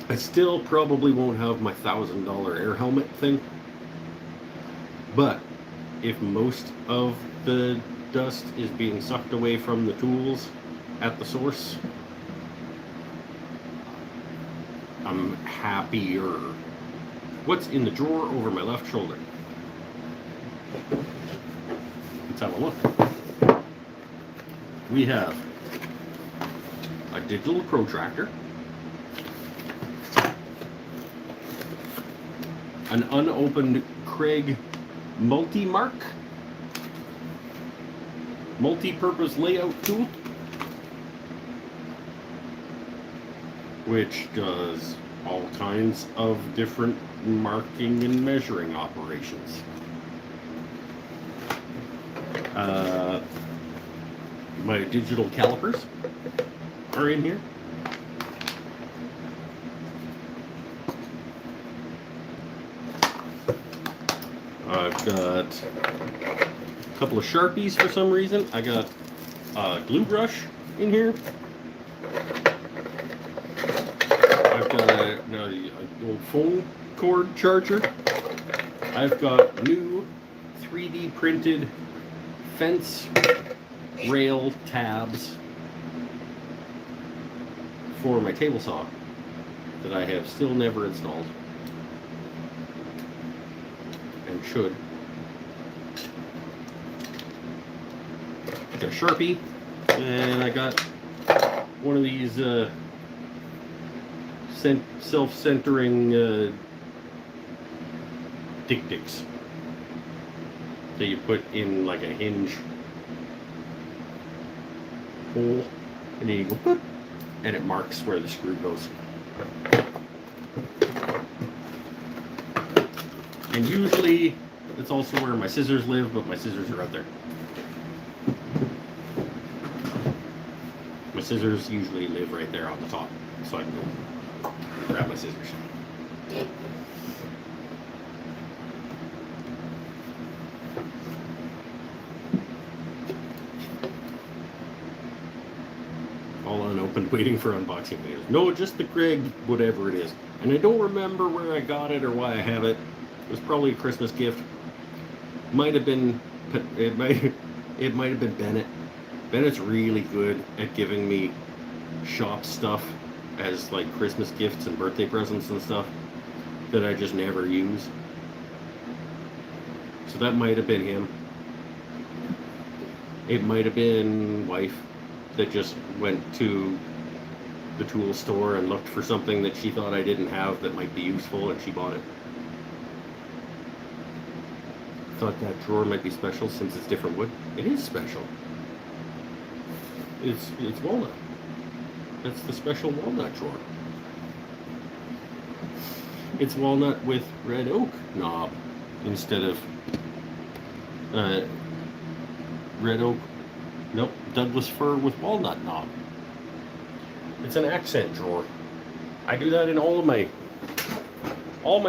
I still probably won't have my $1,000 air helmet thing, but if most of the dust is being sucked away from the tools at the source, I'm happier. What's in the drawer over my left shoulder? Let's have a look. We have a digital protractor, an unopened Kreg Multi-Mark multi-purpose layout tool, which does all kinds of different marking and measuring operations. My digital calipers are in here. I've got a couple of Sharpies for some reason. I got a glue brush in here. I've got an old phone cord charger. I've got new 3D printed fence rail tabs for my table saw that I have still never installed and should. Got a Sharpie, and I got one of these self-centering dictics that you put in like a hinge hole, and then you go boop, and it marks where the screw goes. And usually it's also where my scissors live, but my scissors are out there. My scissors usually live right there on the top, so I can go grab my scissors. All unopened, waiting for unboxing videos. No, just the Kreg, whatever it is. And I don't remember where I got it or why I have it. It was probably a Christmas gift. Might have been, it might have been Bennett. Bennett's really good at giving me shop stuff as like Christmas gifts and birthday presents and stuff that I just never use. So that might have been him. It might have been wife that just went to the tool store and looked for something that she thought I didn't have that might be useful, and she bought it. Thought that drawer might be special since it's different wood. It is special. It's walnut. That's the special walnut drawer. It's walnut with red oak knob instead of red oak. Nope, Douglas fir with walnut knob. It's an accent drawer. I do that in all my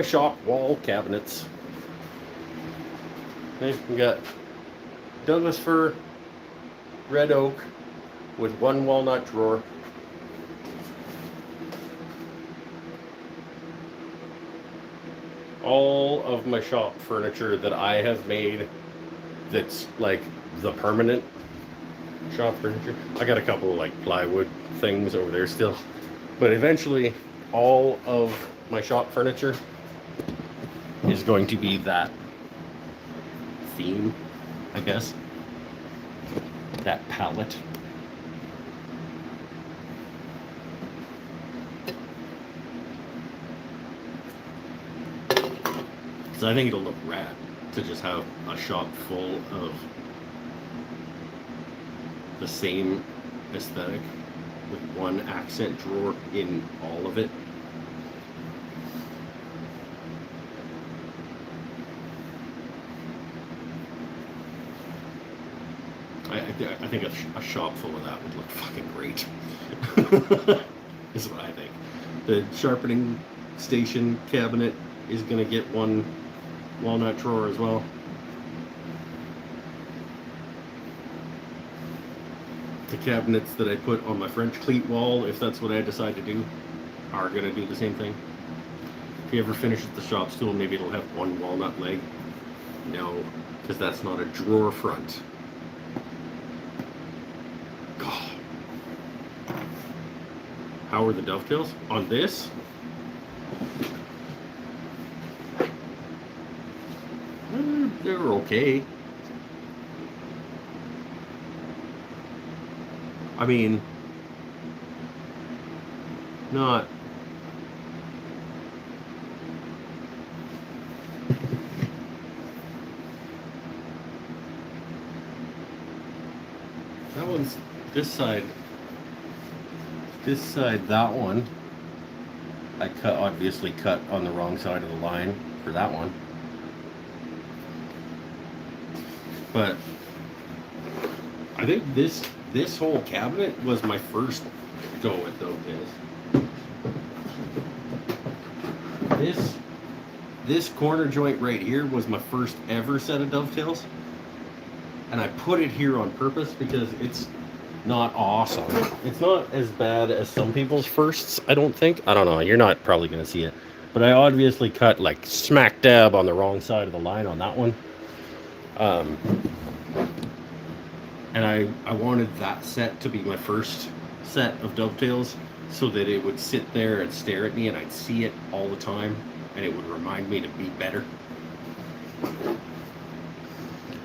shop wall cabinets. Okay, we got Douglas fir, red oak with one walnut drawer. All of my shop furniture that I have made, that's like the permanent shop furniture. I got a couple of like plywood things over there still, but eventually all of my shop furniture is going to be that theme, I guess, that palette. So I think it'll look rad to just have a shop full of the same aesthetic with one accent drawer in all of it. I think a shop full of that would look fucking great. Is what I think. The sharpening station cabinet is going to get one walnut drawer as well. The cabinets that I put on my French cleat wall, if that's what I decide to do, are going to do the same thing. If you ever finish the shop stool, maybe it'll have one walnut leg. No, because that's not a drawer front. God. How are the dovetails on this? They're okay. I mean, not. That one's this side. This side, that one. I obviously cut on the wrong side of the line for that one. But I think this whole cabinet was my first go at dovetails. This corner joint right here was my first ever set of dovetails. And I put it here on purpose because it's not awesome. It's not as bad as some people's firsts, I don't think. I don't know, you're not probably going to see it. But I obviously cut like smack dab on the wrong side of the line on that one. And I wanted that set to be my first set of dovetails so that it would sit there and stare at me and I'd see it all the time and it would remind me to be better.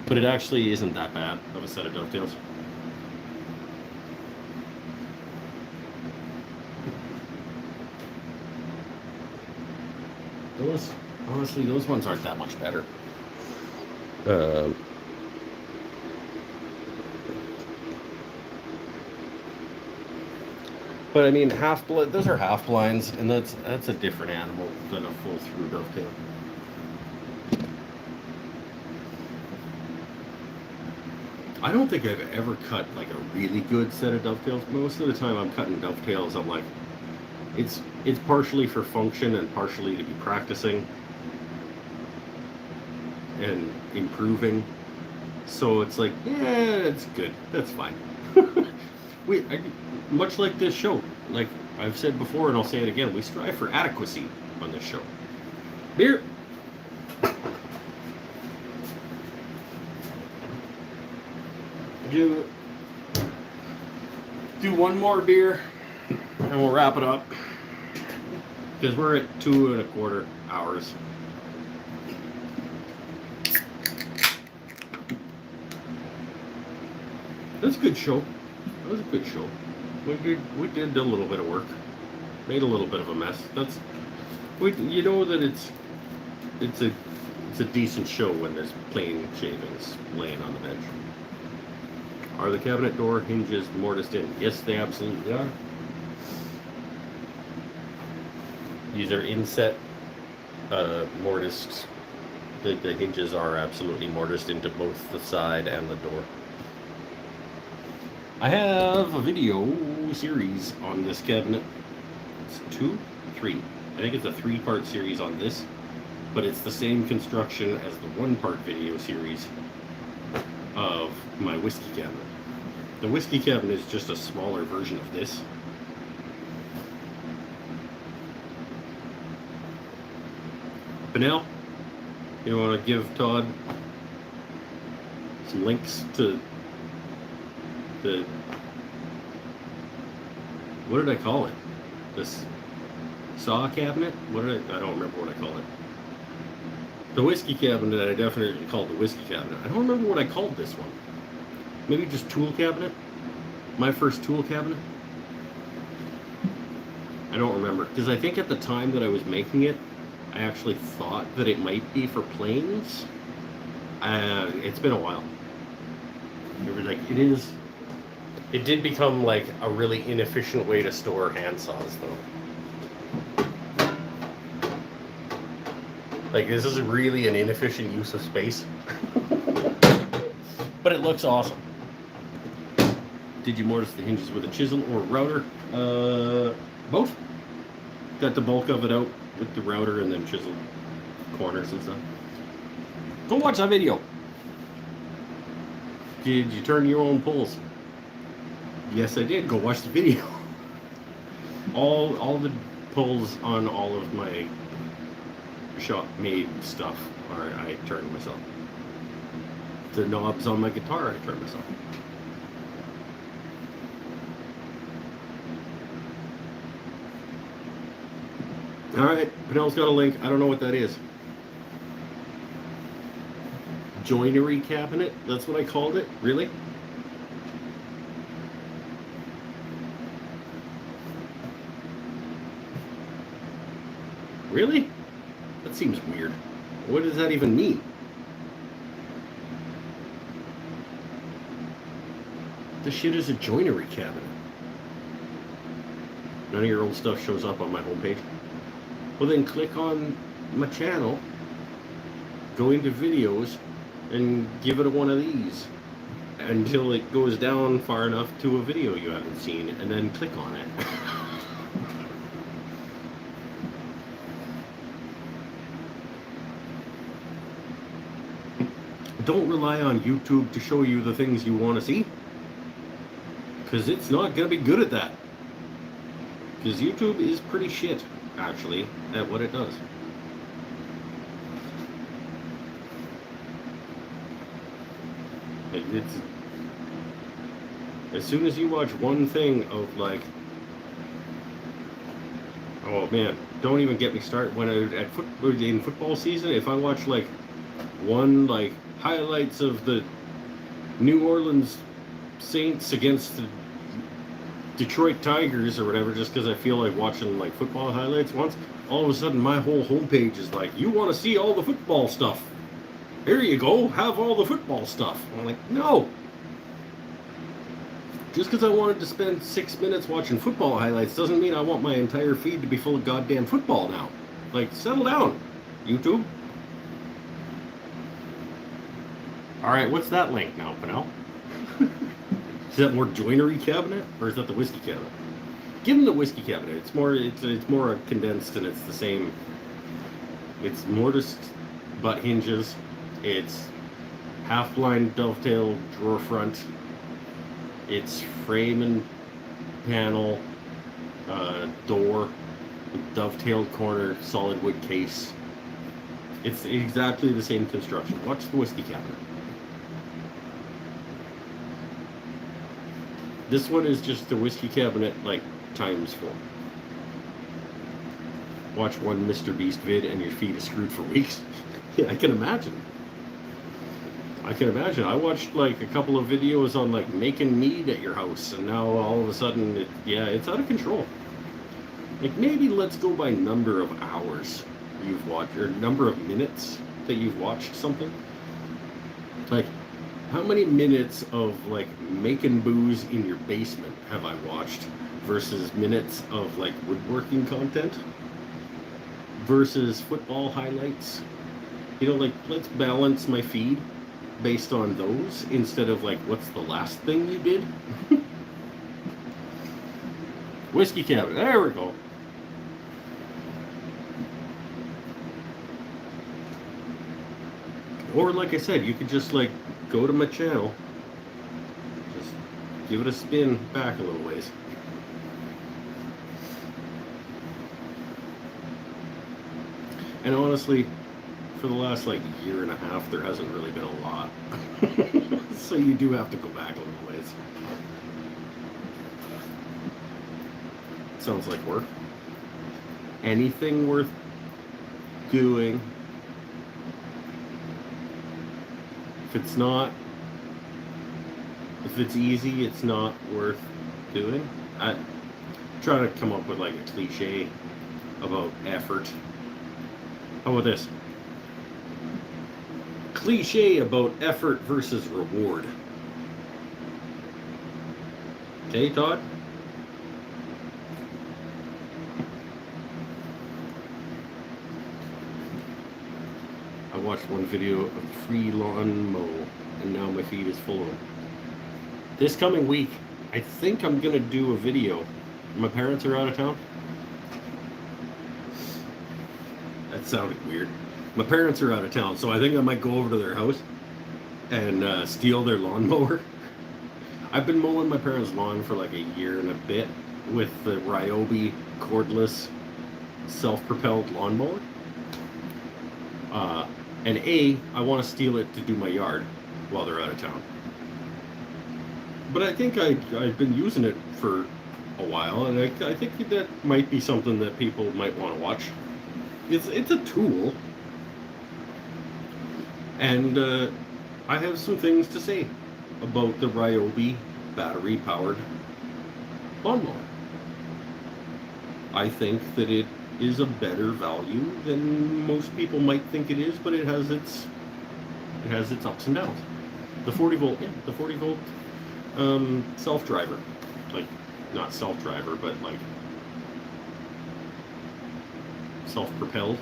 But it actually isn't that bad of a set of dovetails. Honestly, those ones aren't that much better. But I mean, those are half blinds, and that's a different animal than a full through dovetail. I don't think I've ever cut like a really good set of dovetails. Most of the time I'm cutting dovetails, I'm like, it's partially for function and partially to be practicing and improving. So it's like, yeah, it's good. That's fine. Much like this show, like I've said before and I'll say it again, we strive for adequacy on this show. Beer. Do one more beer and we'll wrap it up because we're at 2.25 hours. That's a good show. That was a good show. We did a little bit of work, made a little bit of a mess. You know that it's a decent show when there's plain shavings laying on the bench. Are the cabinet door hinges mortised in? Yes, they absolutely are. These are inset mortised. The hinges are absolutely mortised into both the side and the door. I have a video series on this cabinet. It's 2, 3. I think it's a 3-part series on this, but it's the same construction as the 1-part video series of my whiskey cabinet. The whiskey cabinet is just a smaller version of this. Benel, you want to give Todd some links to the, what did I call it? This saw cabinet? I don't remember what I called it. The whiskey cabinet I definitely called the whiskey cabinet. I don't remember what I called this one. Maybe just tool cabinet? My first tool cabinet? I don't remember. Because I think at the time that I was making it, I actually thought that it might be for planes. It's been a while. It did become like a really inefficient way to store hand saws though. Like this is really an inefficient use of space. But it looks awesome. Did you mortise the hinges with a chisel or router? Both. Got the bulk of it out with the router and then chiseled corners and stuff. Go watch that video. Did you turn your own pulls? Yes, I did. Go watch the video. All the pulls on all of my shop made stuff I turned myself. The knobs on my guitar I turned myself. Alright, Penel's got a link. I don't know what that is. Joinery cabinet? That's what I called it? Really? Really? That seems weird. What does that even mean? This shit is a joinery cabinet. None of your old stuff shows up on my homepage. Well then click on my channel, go into videos, and give it one of these until it goes down far enough to a video you haven't seen, and then click on it. Don't rely on YouTube to show you the things you want to see, because it's not going to be good at that. Because YouTube is pretty shit, actually, at what it does. It's as soon as you watch one thing of like, oh man, don't even get me started. When in football season, if I watch like one like highlights of the New Orleans Saints against the Detroit Tigers or whatever, just because I feel like watching like football highlights once, all of a sudden my whole homepage is like, you want to see all the football stuff? Here you go, have all the football stuff. I'm like, no. Just because I wanted to spend 6 minutes watching football highlights doesn't mean I want my entire feed to be full of goddamn football now. Like, settle down, YouTube. Alright, what's that link now, Penel? Is that more joinery cabinet, or is that the whiskey cabinet? Give them the whiskey cabinet. It's more condensed and it's the same. It's mortised butt hinges. It's half-blind dovetail drawer front. It's frame and panel, door, dovetailed corner, solid wood case. It's exactly the same construction. Watch the whiskey cabinet. This one is just the whiskey cabinet, like, times 4. Watch one Mr. Beast vid and your feet is screwed for weeks. Yeah, I can imagine. I watched, like, a couple of videos on, like, making mead at your house, and now all of a sudden, it's out of control. Like, maybe let's go by number of hours you've watched, or number of minutes that you've watched something. Like, how many minutes of, like, making booze in your basement have I watched versus minutes of, like, woodworking content versus football highlights? You know, like, let's balance my feed based on those instead of, like, what's the last thing you did? Whiskey cabinet, there we go. Or, like I said, you could just, like, go to my channel, just Give it a spin back a little ways. And honestly, for the last like year and a half, there hasn't really been a lot. So you do have to go back a little ways. Sounds like work. Anything worth doing, if it's easy, it's not worth doing. I try to come up with like a cliche about effort. How about this? Cliche about effort versus reward. Okay, Todd? I watched one video of free lawn mow, and now my feed is full of them. This coming week, I think I'm gonna do a video. My parents are out of town. That sounded weird. My parents are out of town, so I think I might go over to their house and steal their lawnmower. I've been mowing my parents' lawn for like a year and a bit with the Ryobi cordless self-propelled lawnmower. And I want to steal it to do my yard while they're out of town. But I think I've been using it for a while, and I think that might be something that people might want to watch. It's a tool, and I have some things to say about the Ryobi battery-powered lawnmower. I think that it is a better value than most people might think it is, but it has its ups and downs. The 40 volt, yeah, the 40 volt self-driver, like not self-driver, but like self-propelled.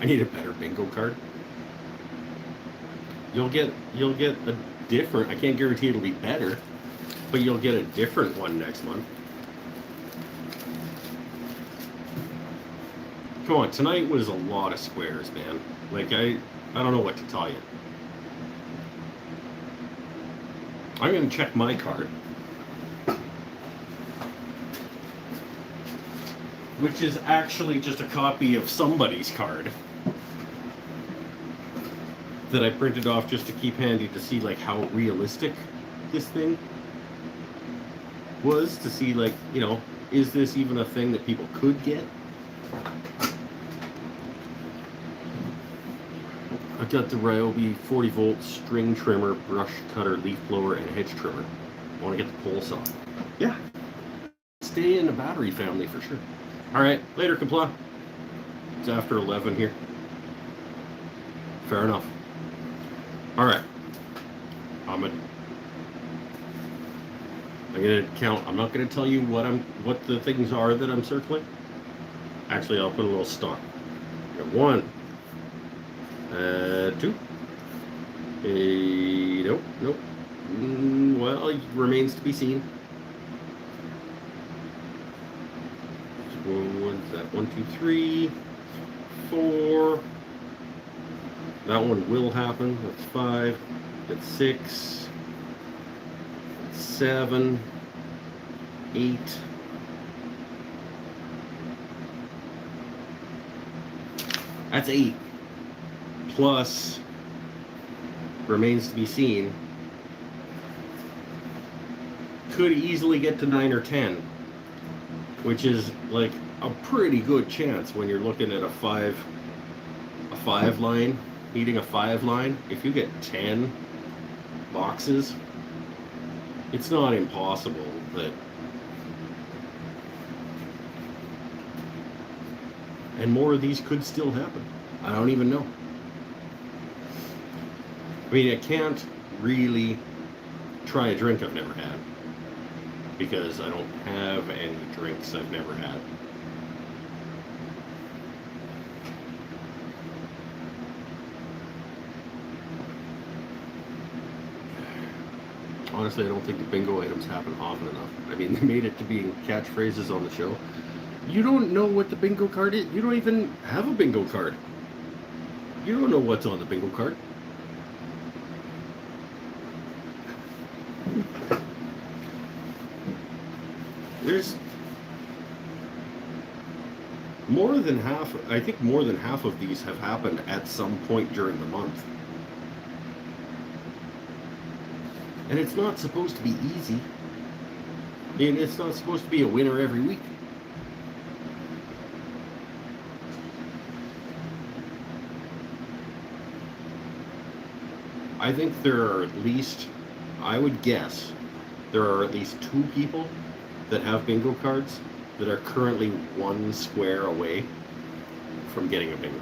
I need a better bingo card. You'll get a different, I can't guarantee it'll be better, but you'll get a different one next month. Come on, tonight was a lot of squares, man. Like, I don't know what to tell you. I'm going to check my card, which is actually just a copy of somebody's card that I printed off just to keep handy to see like how realistic this thing was, to see like, you know, is this even a thing that people could get? I've got the Ryobi 40 volt string trimmer, brush cutter, leaf blower, and hedge trimmer. I want to get the pole saw. Yeah. Stay in the battery family for sure. Alright, later, Kapla. It's after 11 here. Fair enough. Alright. I'm gonna count. I'm not gonna tell you what the things are that I'm circling. Actually, I'll put a little star. Got 1, 2. Nope. Well, it remains to be seen. What's that? 1, 2, 3, 4. That one will happen. That's 5. That's 6. That's 7. 8. That's 8. Plus, remains to be seen, could easily get to 9 or 10, which is like a pretty good chance when you're looking at a 5 line, needing a 5 line. If you get 10 boxes, it's not impossible that, and more of these could still happen. I don't even know. I mean, I can't really try a drink I've never had, because I don't have any drinks I've never had. Honestly, I don't think the bingo items happen often enough. I mean, they made it to being catchphrases on the show. You don't know what the bingo card is. You don't even have a bingo card. You don't know what's on the bingo card. There's more than half, I think more than half of these have happened at some point during the month. And it's not supposed to be easy. And it's not supposed to be a winner every week. I think there are at least, I would guess, there are at least 2 people that have bingo cards that are currently 1 square away from getting a bingo.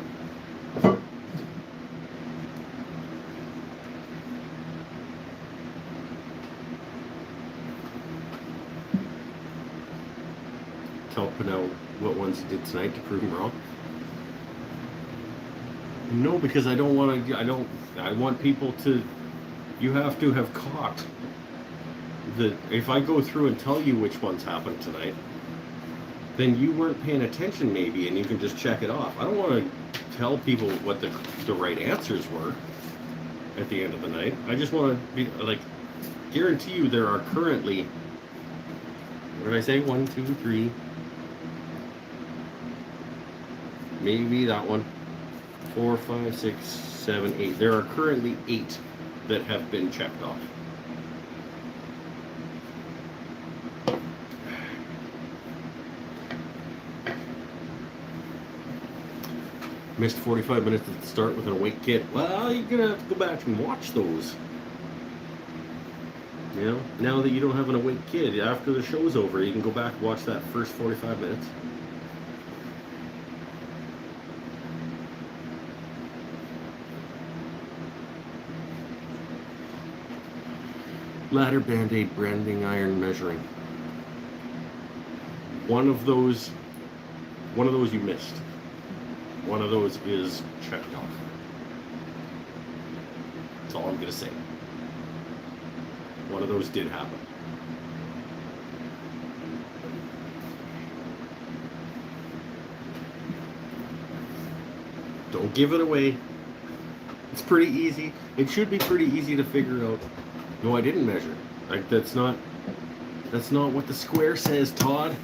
Tell Pinnell what ones he did tonight to prove him wrong. No, because I don't want to, I want people to, you have to have caught the, if I go through and tell you which ones happened tonight, then you weren't paying attention maybe, and you can just check it off. I don't want to tell people what the right answers were at the end of the night. I just want to be like, guarantee you there are currently, what did I say, 1, 2, 3, maybe that one, 4, 5, 6, 7, 8. There are currently 8 that have been checked off. Missed 45 minutes at the start with an awake kid. Well, you're gonna have to go back and watch those. You know, now that you don't have an awake kid, after the show's over, you can go back and watch that first 45 minutes. Ladder, Band-Aid, branding iron, measuring. One of those you missed. One of those is checked off. That's all I'm going to say. One of those did happen. Don't give it away. It's pretty easy. It should be pretty easy to figure out. No, I didn't measure. Like, that's not what the square says, Todd.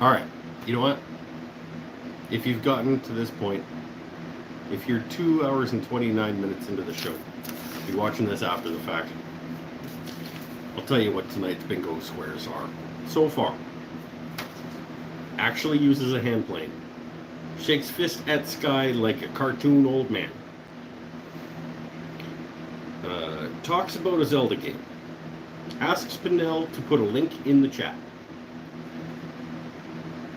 All right, you know what? If you've gotten to this point, if you're 2 hours and 29 minutes into the show, if you're watching this after the fact, I'll tell you what tonight's bingo squares are. So far, actually uses a hand plane, shakes fist at sky like a cartoon old man, talks about a Zelda game, asks Pinnell to put a link in the chat.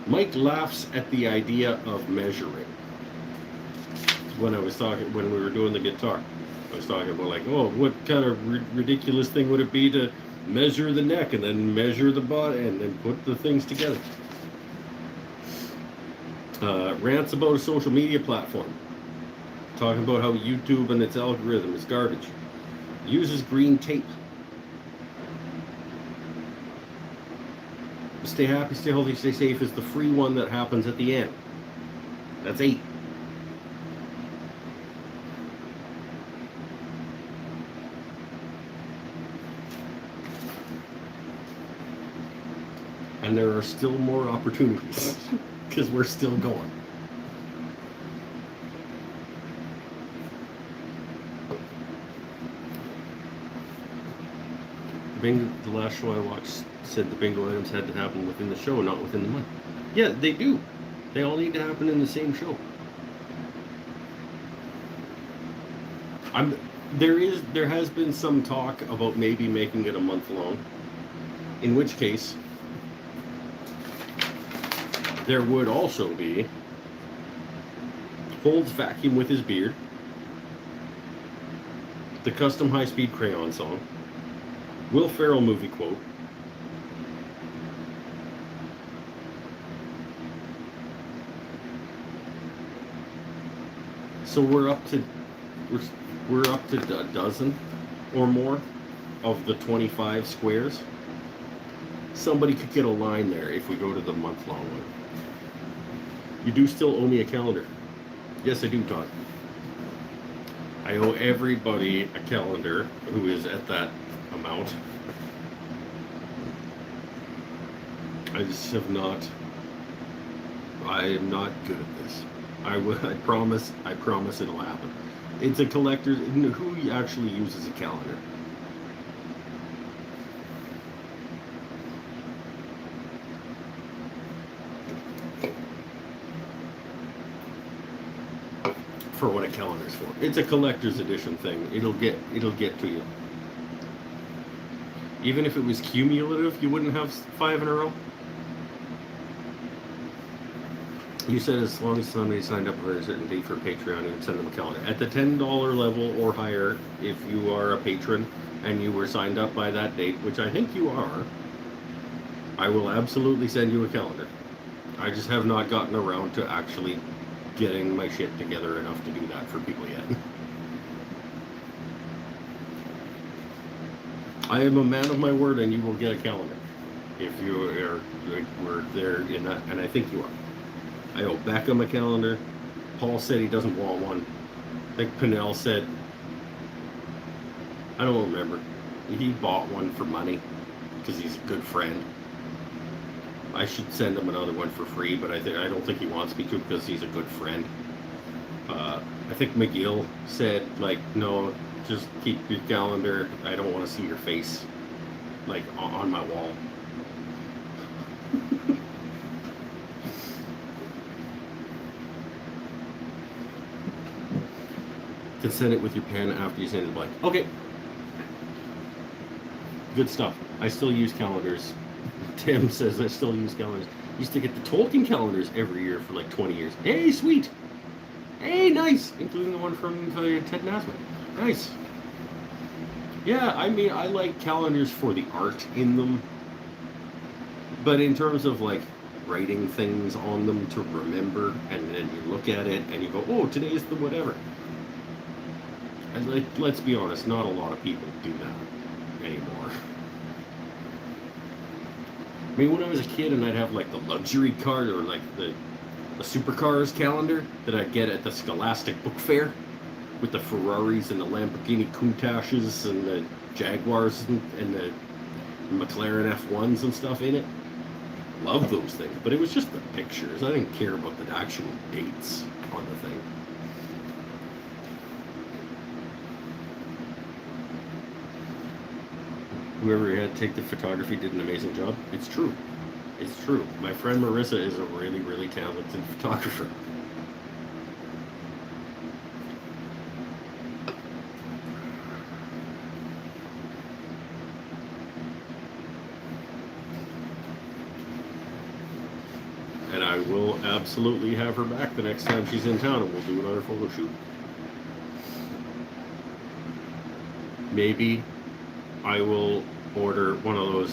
Mike laughs at the idea of measuring. When we were doing the guitar, I was talking about like, oh, what kind of ridiculous thing would it be to measure the neck and then measure the body and then put the things together. Rants about a social media platform, talking about how YouTube and its algorithm is garbage. Uses green tape. Stay happy, stay healthy, stay safe is the free one that happens at the end. That's 8. And there are still more opportunities because we're still going. The last show I watched said the bingo items had to happen within the show, not within the month. Yeah, they do. They all need to happen in the same show. There has been some talk about maybe making it a month long, in which case there would also be Holds Vacuum with His Beard, the custom high-speed crayon song, Will Ferrell movie quote, so we're up to a dozen or more of the 25 squares somebody could get a line there if we go to the month-long one. You do still owe me a calendar. Yes, I do, Todd. I owe everybody a calendar who is at that amount. I just have not. I am not good at this. I promise it'll happen. It's a collector. Who actually uses a calendar? For what a calendar's for. It's a collector's edition thing. It'll get to you. Even if it was cumulative, you wouldn't have 5 in a row. You said as long as somebody signed up for a certain date for Patreon, you would send them a calendar. At the $10 level or higher, if you are a patron and you were signed up by that date, which I think you are, I will absolutely send you a calendar. I just have not gotten around to actually getting my shit together enough to do that for people yet. I am a man of my word, and you will get a calendar if you were there in that, and I think you are. I owe Beckham a calendar. Paul said he doesn't want one. I think Pinnell said, I don't remember. He bought one for money because he's a good friend. I should send him another one for free, but I don't think he wants me to because he's a good friend. I think McGill said, like, no, just keep your calendar. I don't want to see your face, like, on my wall. To send it with your pen after you send it blank. Okay. Good stuff. I still use calendars. Tim says I still use calendars. Used to get the Tolkien calendars every year for like 20 years. Hey, sweet. Hey, nice. Including the one from Ted Nasmith. Nice. Yeah, I mean, I like calendars for the art in them. But in terms of like writing things on them to remember, and then you look at it and you go, oh, today's the whatever. And like, let's be honest, not a lot of people do that anymore. I mean, when I was a kid and I'd have like the luxury card or like the supercars calendar that I'd get at the Scholastic Book Fair with the Ferraris and the Lamborghini Countaches and the Jaguars and the McLaren F1s and stuff in it. Love those things, but it was just the pictures. I didn't care about the actual dates on the thing. Whoever had to take the photography did an amazing job. It's true. It's true. My friend Marissa is a really, really talented photographer. And I will absolutely have her back the next time she's in town, and we'll do another photo shoot. Maybe I will order one of those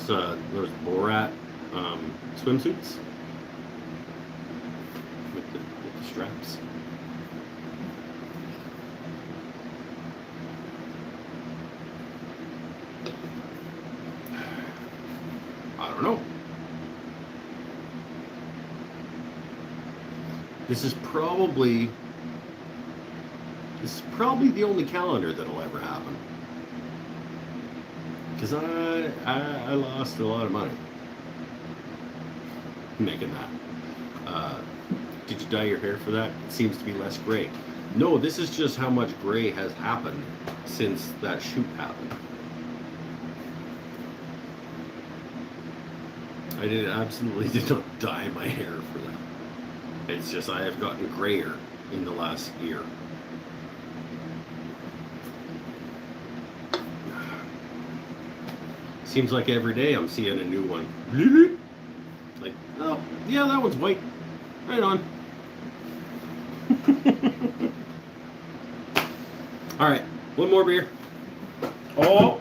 Borat swimsuits with the straps. I don't know. This is probably the only calendar that'll ever happen. Because I lost a lot of money making that. Did you dye your hair for that? It seems to be less gray. No, this is just how much gray has happened since that shoot happened. I absolutely did not dye my hair for that. It's just I have gotten grayer in the last year. Seems like every day I'm seeing a new one. Like, oh, yeah, that one's white. Right on. All right, one more beer. Oh.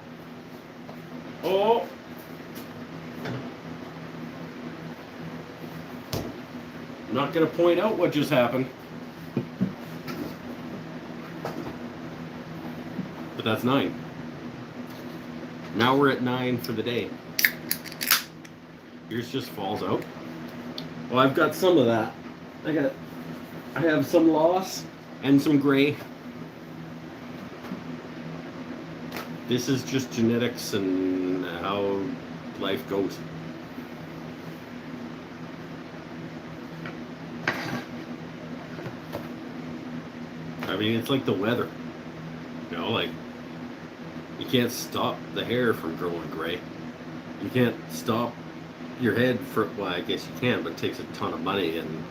I'm not going to point out what just happened. But that's 9. Now we're at 9 for the day. yours just falls out. Well, I've got some of that. I have some loss and some gray. This is just genetics and how life goes. I mean, it's like the weather. You know, like, you can't stop the hair from growing gray. You can't stop your head from, well, I guess you can, but it takes a ton of money and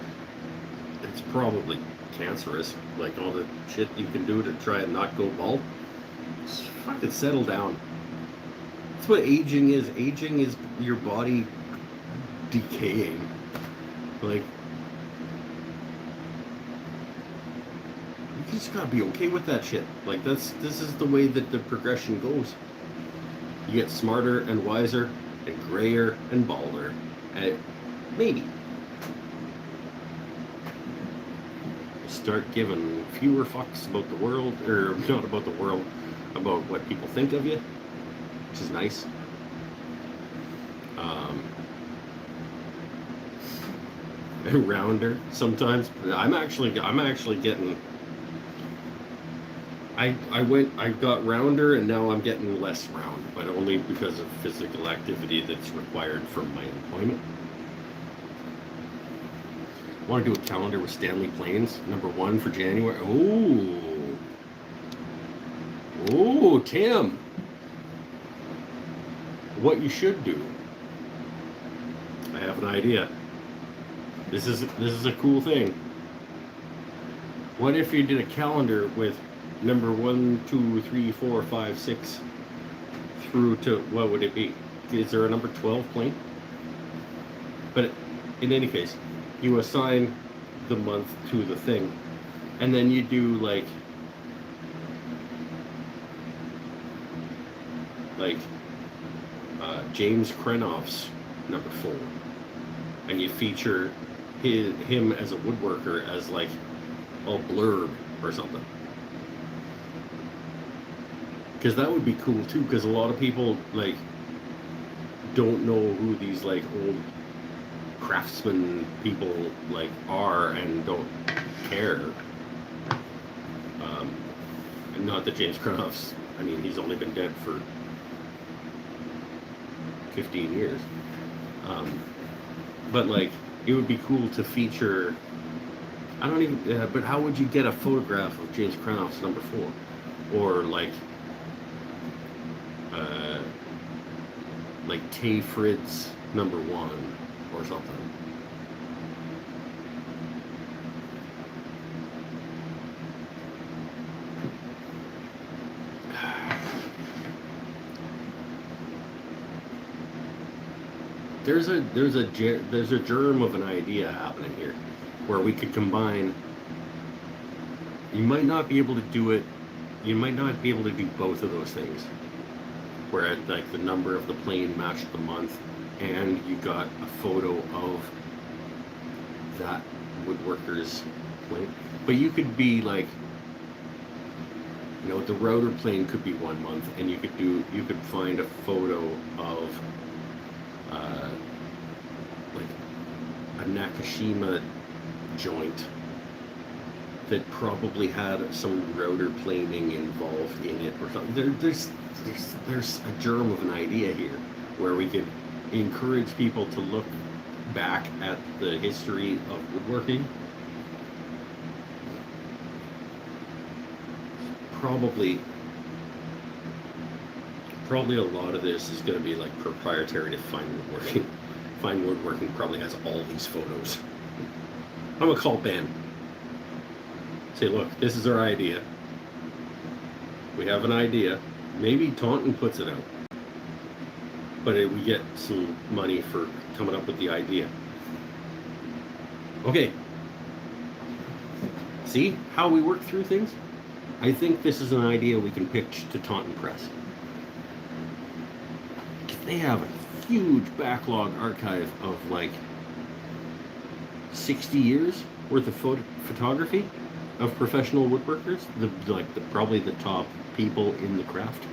it's probably cancerous. Like all the shit you can do to try and not go bald. Just fucking settle down. That's what aging is. Aging is your body decaying. Like, you just gotta be okay with that shit. Like, this is the way that the progression goes. You get smarter and wiser and grayer and balder. And maybe start giving fewer fucks about the world, or not about the world, about what people think of you, which is nice. And rounder sometimes. I'm actually getting. I got rounder and now I'm getting less round, but only because of physical activity that's required from my employment. I want to do a calendar with Stanley Plains, #1 for January. Oh, Tim. What you should do. I have an idea. This is a cool thing. What if you did a calendar with number 1, 2, 3, 4, 5, 6 through to, what would it be? Is there a number 12 plane? But in any case, you assign the month to the thing, and then you do like James Krenoff's #4, and you feature him as a woodworker as like a blurb or something. Because that would be cool too, because a lot of people like don't know who these like old craftsman people like are and don't care. And not that James Krenoff's, I mean, he's only been dead for 15 years. But like, it would be cool to feature, I don't even, but how would you get a photograph of James Krenoff's #4? Or like Tay Fritz #1 or something. There's a germ of an idea happening here, where we could combine. You might not be able to do it. You might not be able to do both of those things, where like the number of the plane matched the month, and you got a photo of that woodworker's plane. But you could be like, you know, the router plane could be 1 month, and you could find a photo of like a Nakashima joint that probably had some router planing involved in it or something. There's a germ of an idea here where we could encourage people to look back at the history of woodworking. Probably a lot of this is going to be like proprietary to Fine Woodworking. Fine Woodworking probably has all these photos. I'm gonna call Ben. Say, look, this is our idea. We have an idea. Maybe Taunton puts it out, but we get some money for coming up with the idea. Okay. See how we work through things? I think this is an idea we can pitch to Taunton Press. They have a huge backlog archive of like 60 years worth of photography of professional woodworkers, probably the top people in the craft.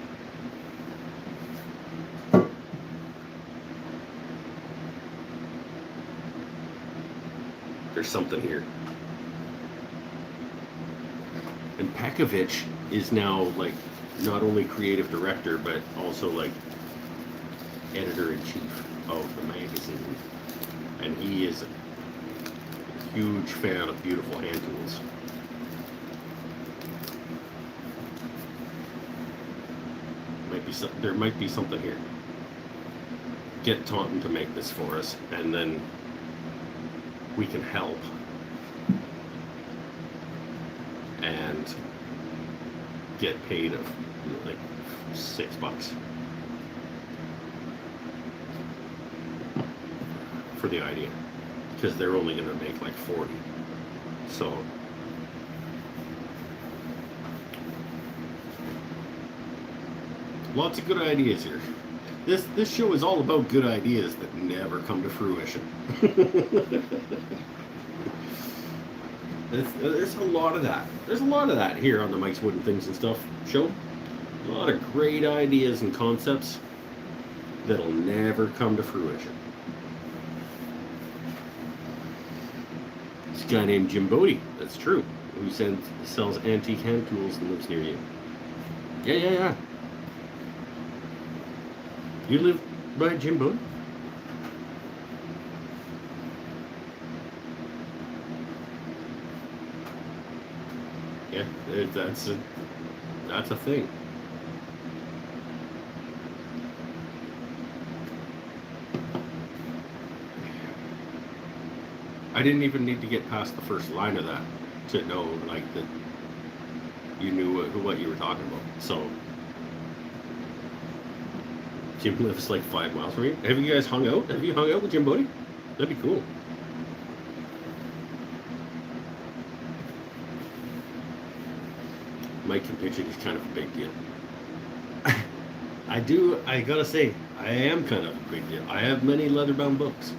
There's something here. And Pekovic is now like not only creative director but also like editor-in-chief of the magazine, and he is a huge fan of beautiful hand tools. There might be something here. Get Taunton to make this for us, and then we can help and get paid of like $6 for the idea, because they're only going to make like 40. So lots of good ideas here. This show is all about good ideas that never come to fruition. There's a lot of that. There's a lot of that here on the Mike's Wooden Things and Stuff show. A lot of great ideas and concepts that'll never come to fruition. This guy named Jim Bodie, that's true, who sells antique hand tools and lives near you. Yeah. You live by Jim Bodie? Yeah, that's a thing. I didn't even need to get past the first line of that to know like that you knew what you were talking about. So Jim lives like 5 miles from here. Have you guys hung out? Have you hung out with Jim Bodie? That'd be cool. Mike can pitch it is kind of a big deal. I gotta say, I am kind of a big deal. I have many leather-bound books.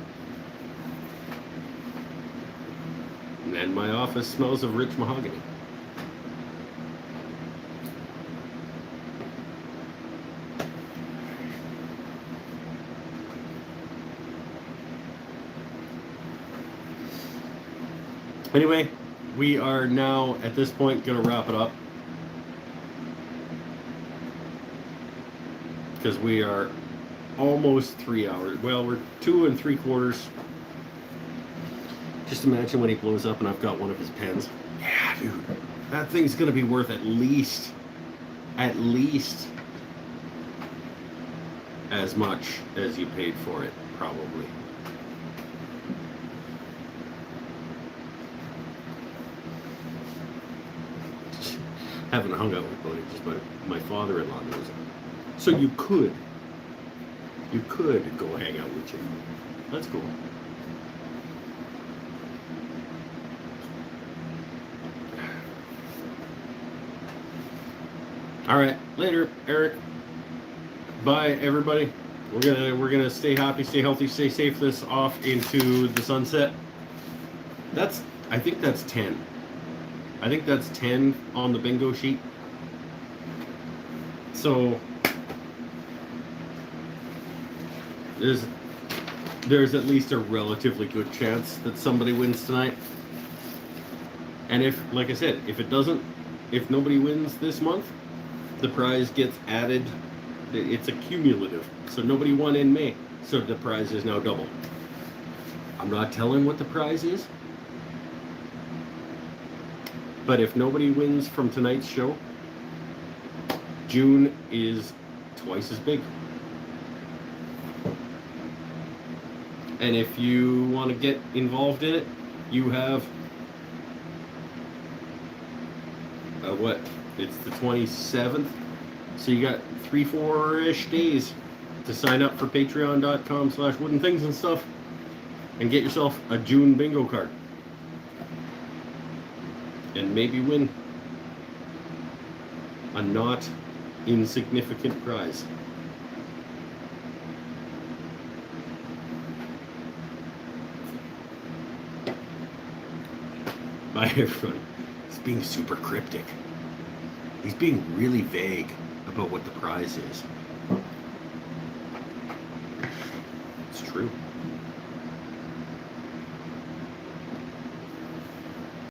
And my office smells of rich mahogany. Anyway, we are now at this point going to wrap it up, because we are almost 3 hours. Well, we're 2 3/4. Just imagine when he blows up and I've got one of his pens. Yeah, dude, that thing's going to be worth at least as much as you paid for it, probably. Haven't hung out with Bodie, just my father-in-law knows it. So you could go hang out with him. That's cool. All right, later, Eric. Bye, everybody. We're gonna stay happy, stay healthy, stay safe. This off into the sunset. I think that's 10. I think that's 10 on the bingo sheet. So there's at least a relatively good chance that somebody wins tonight. And if, like I said, if nobody wins this month, the prize gets added. It's a cumulative. So nobody won in May. So the prize is now double. I'm not telling what the prize is. But if nobody wins from tonight's show, June is twice as big. And if you want to get involved in it, you have what? It's the 27th. So you got 3-4-ish days to sign up for patreon.com/wooden things and stuff and get yourself a June bingo card. And maybe win a not insignificant prize. Bye, everyone. He's being super cryptic. He's being really vague about what the prize is. It's true.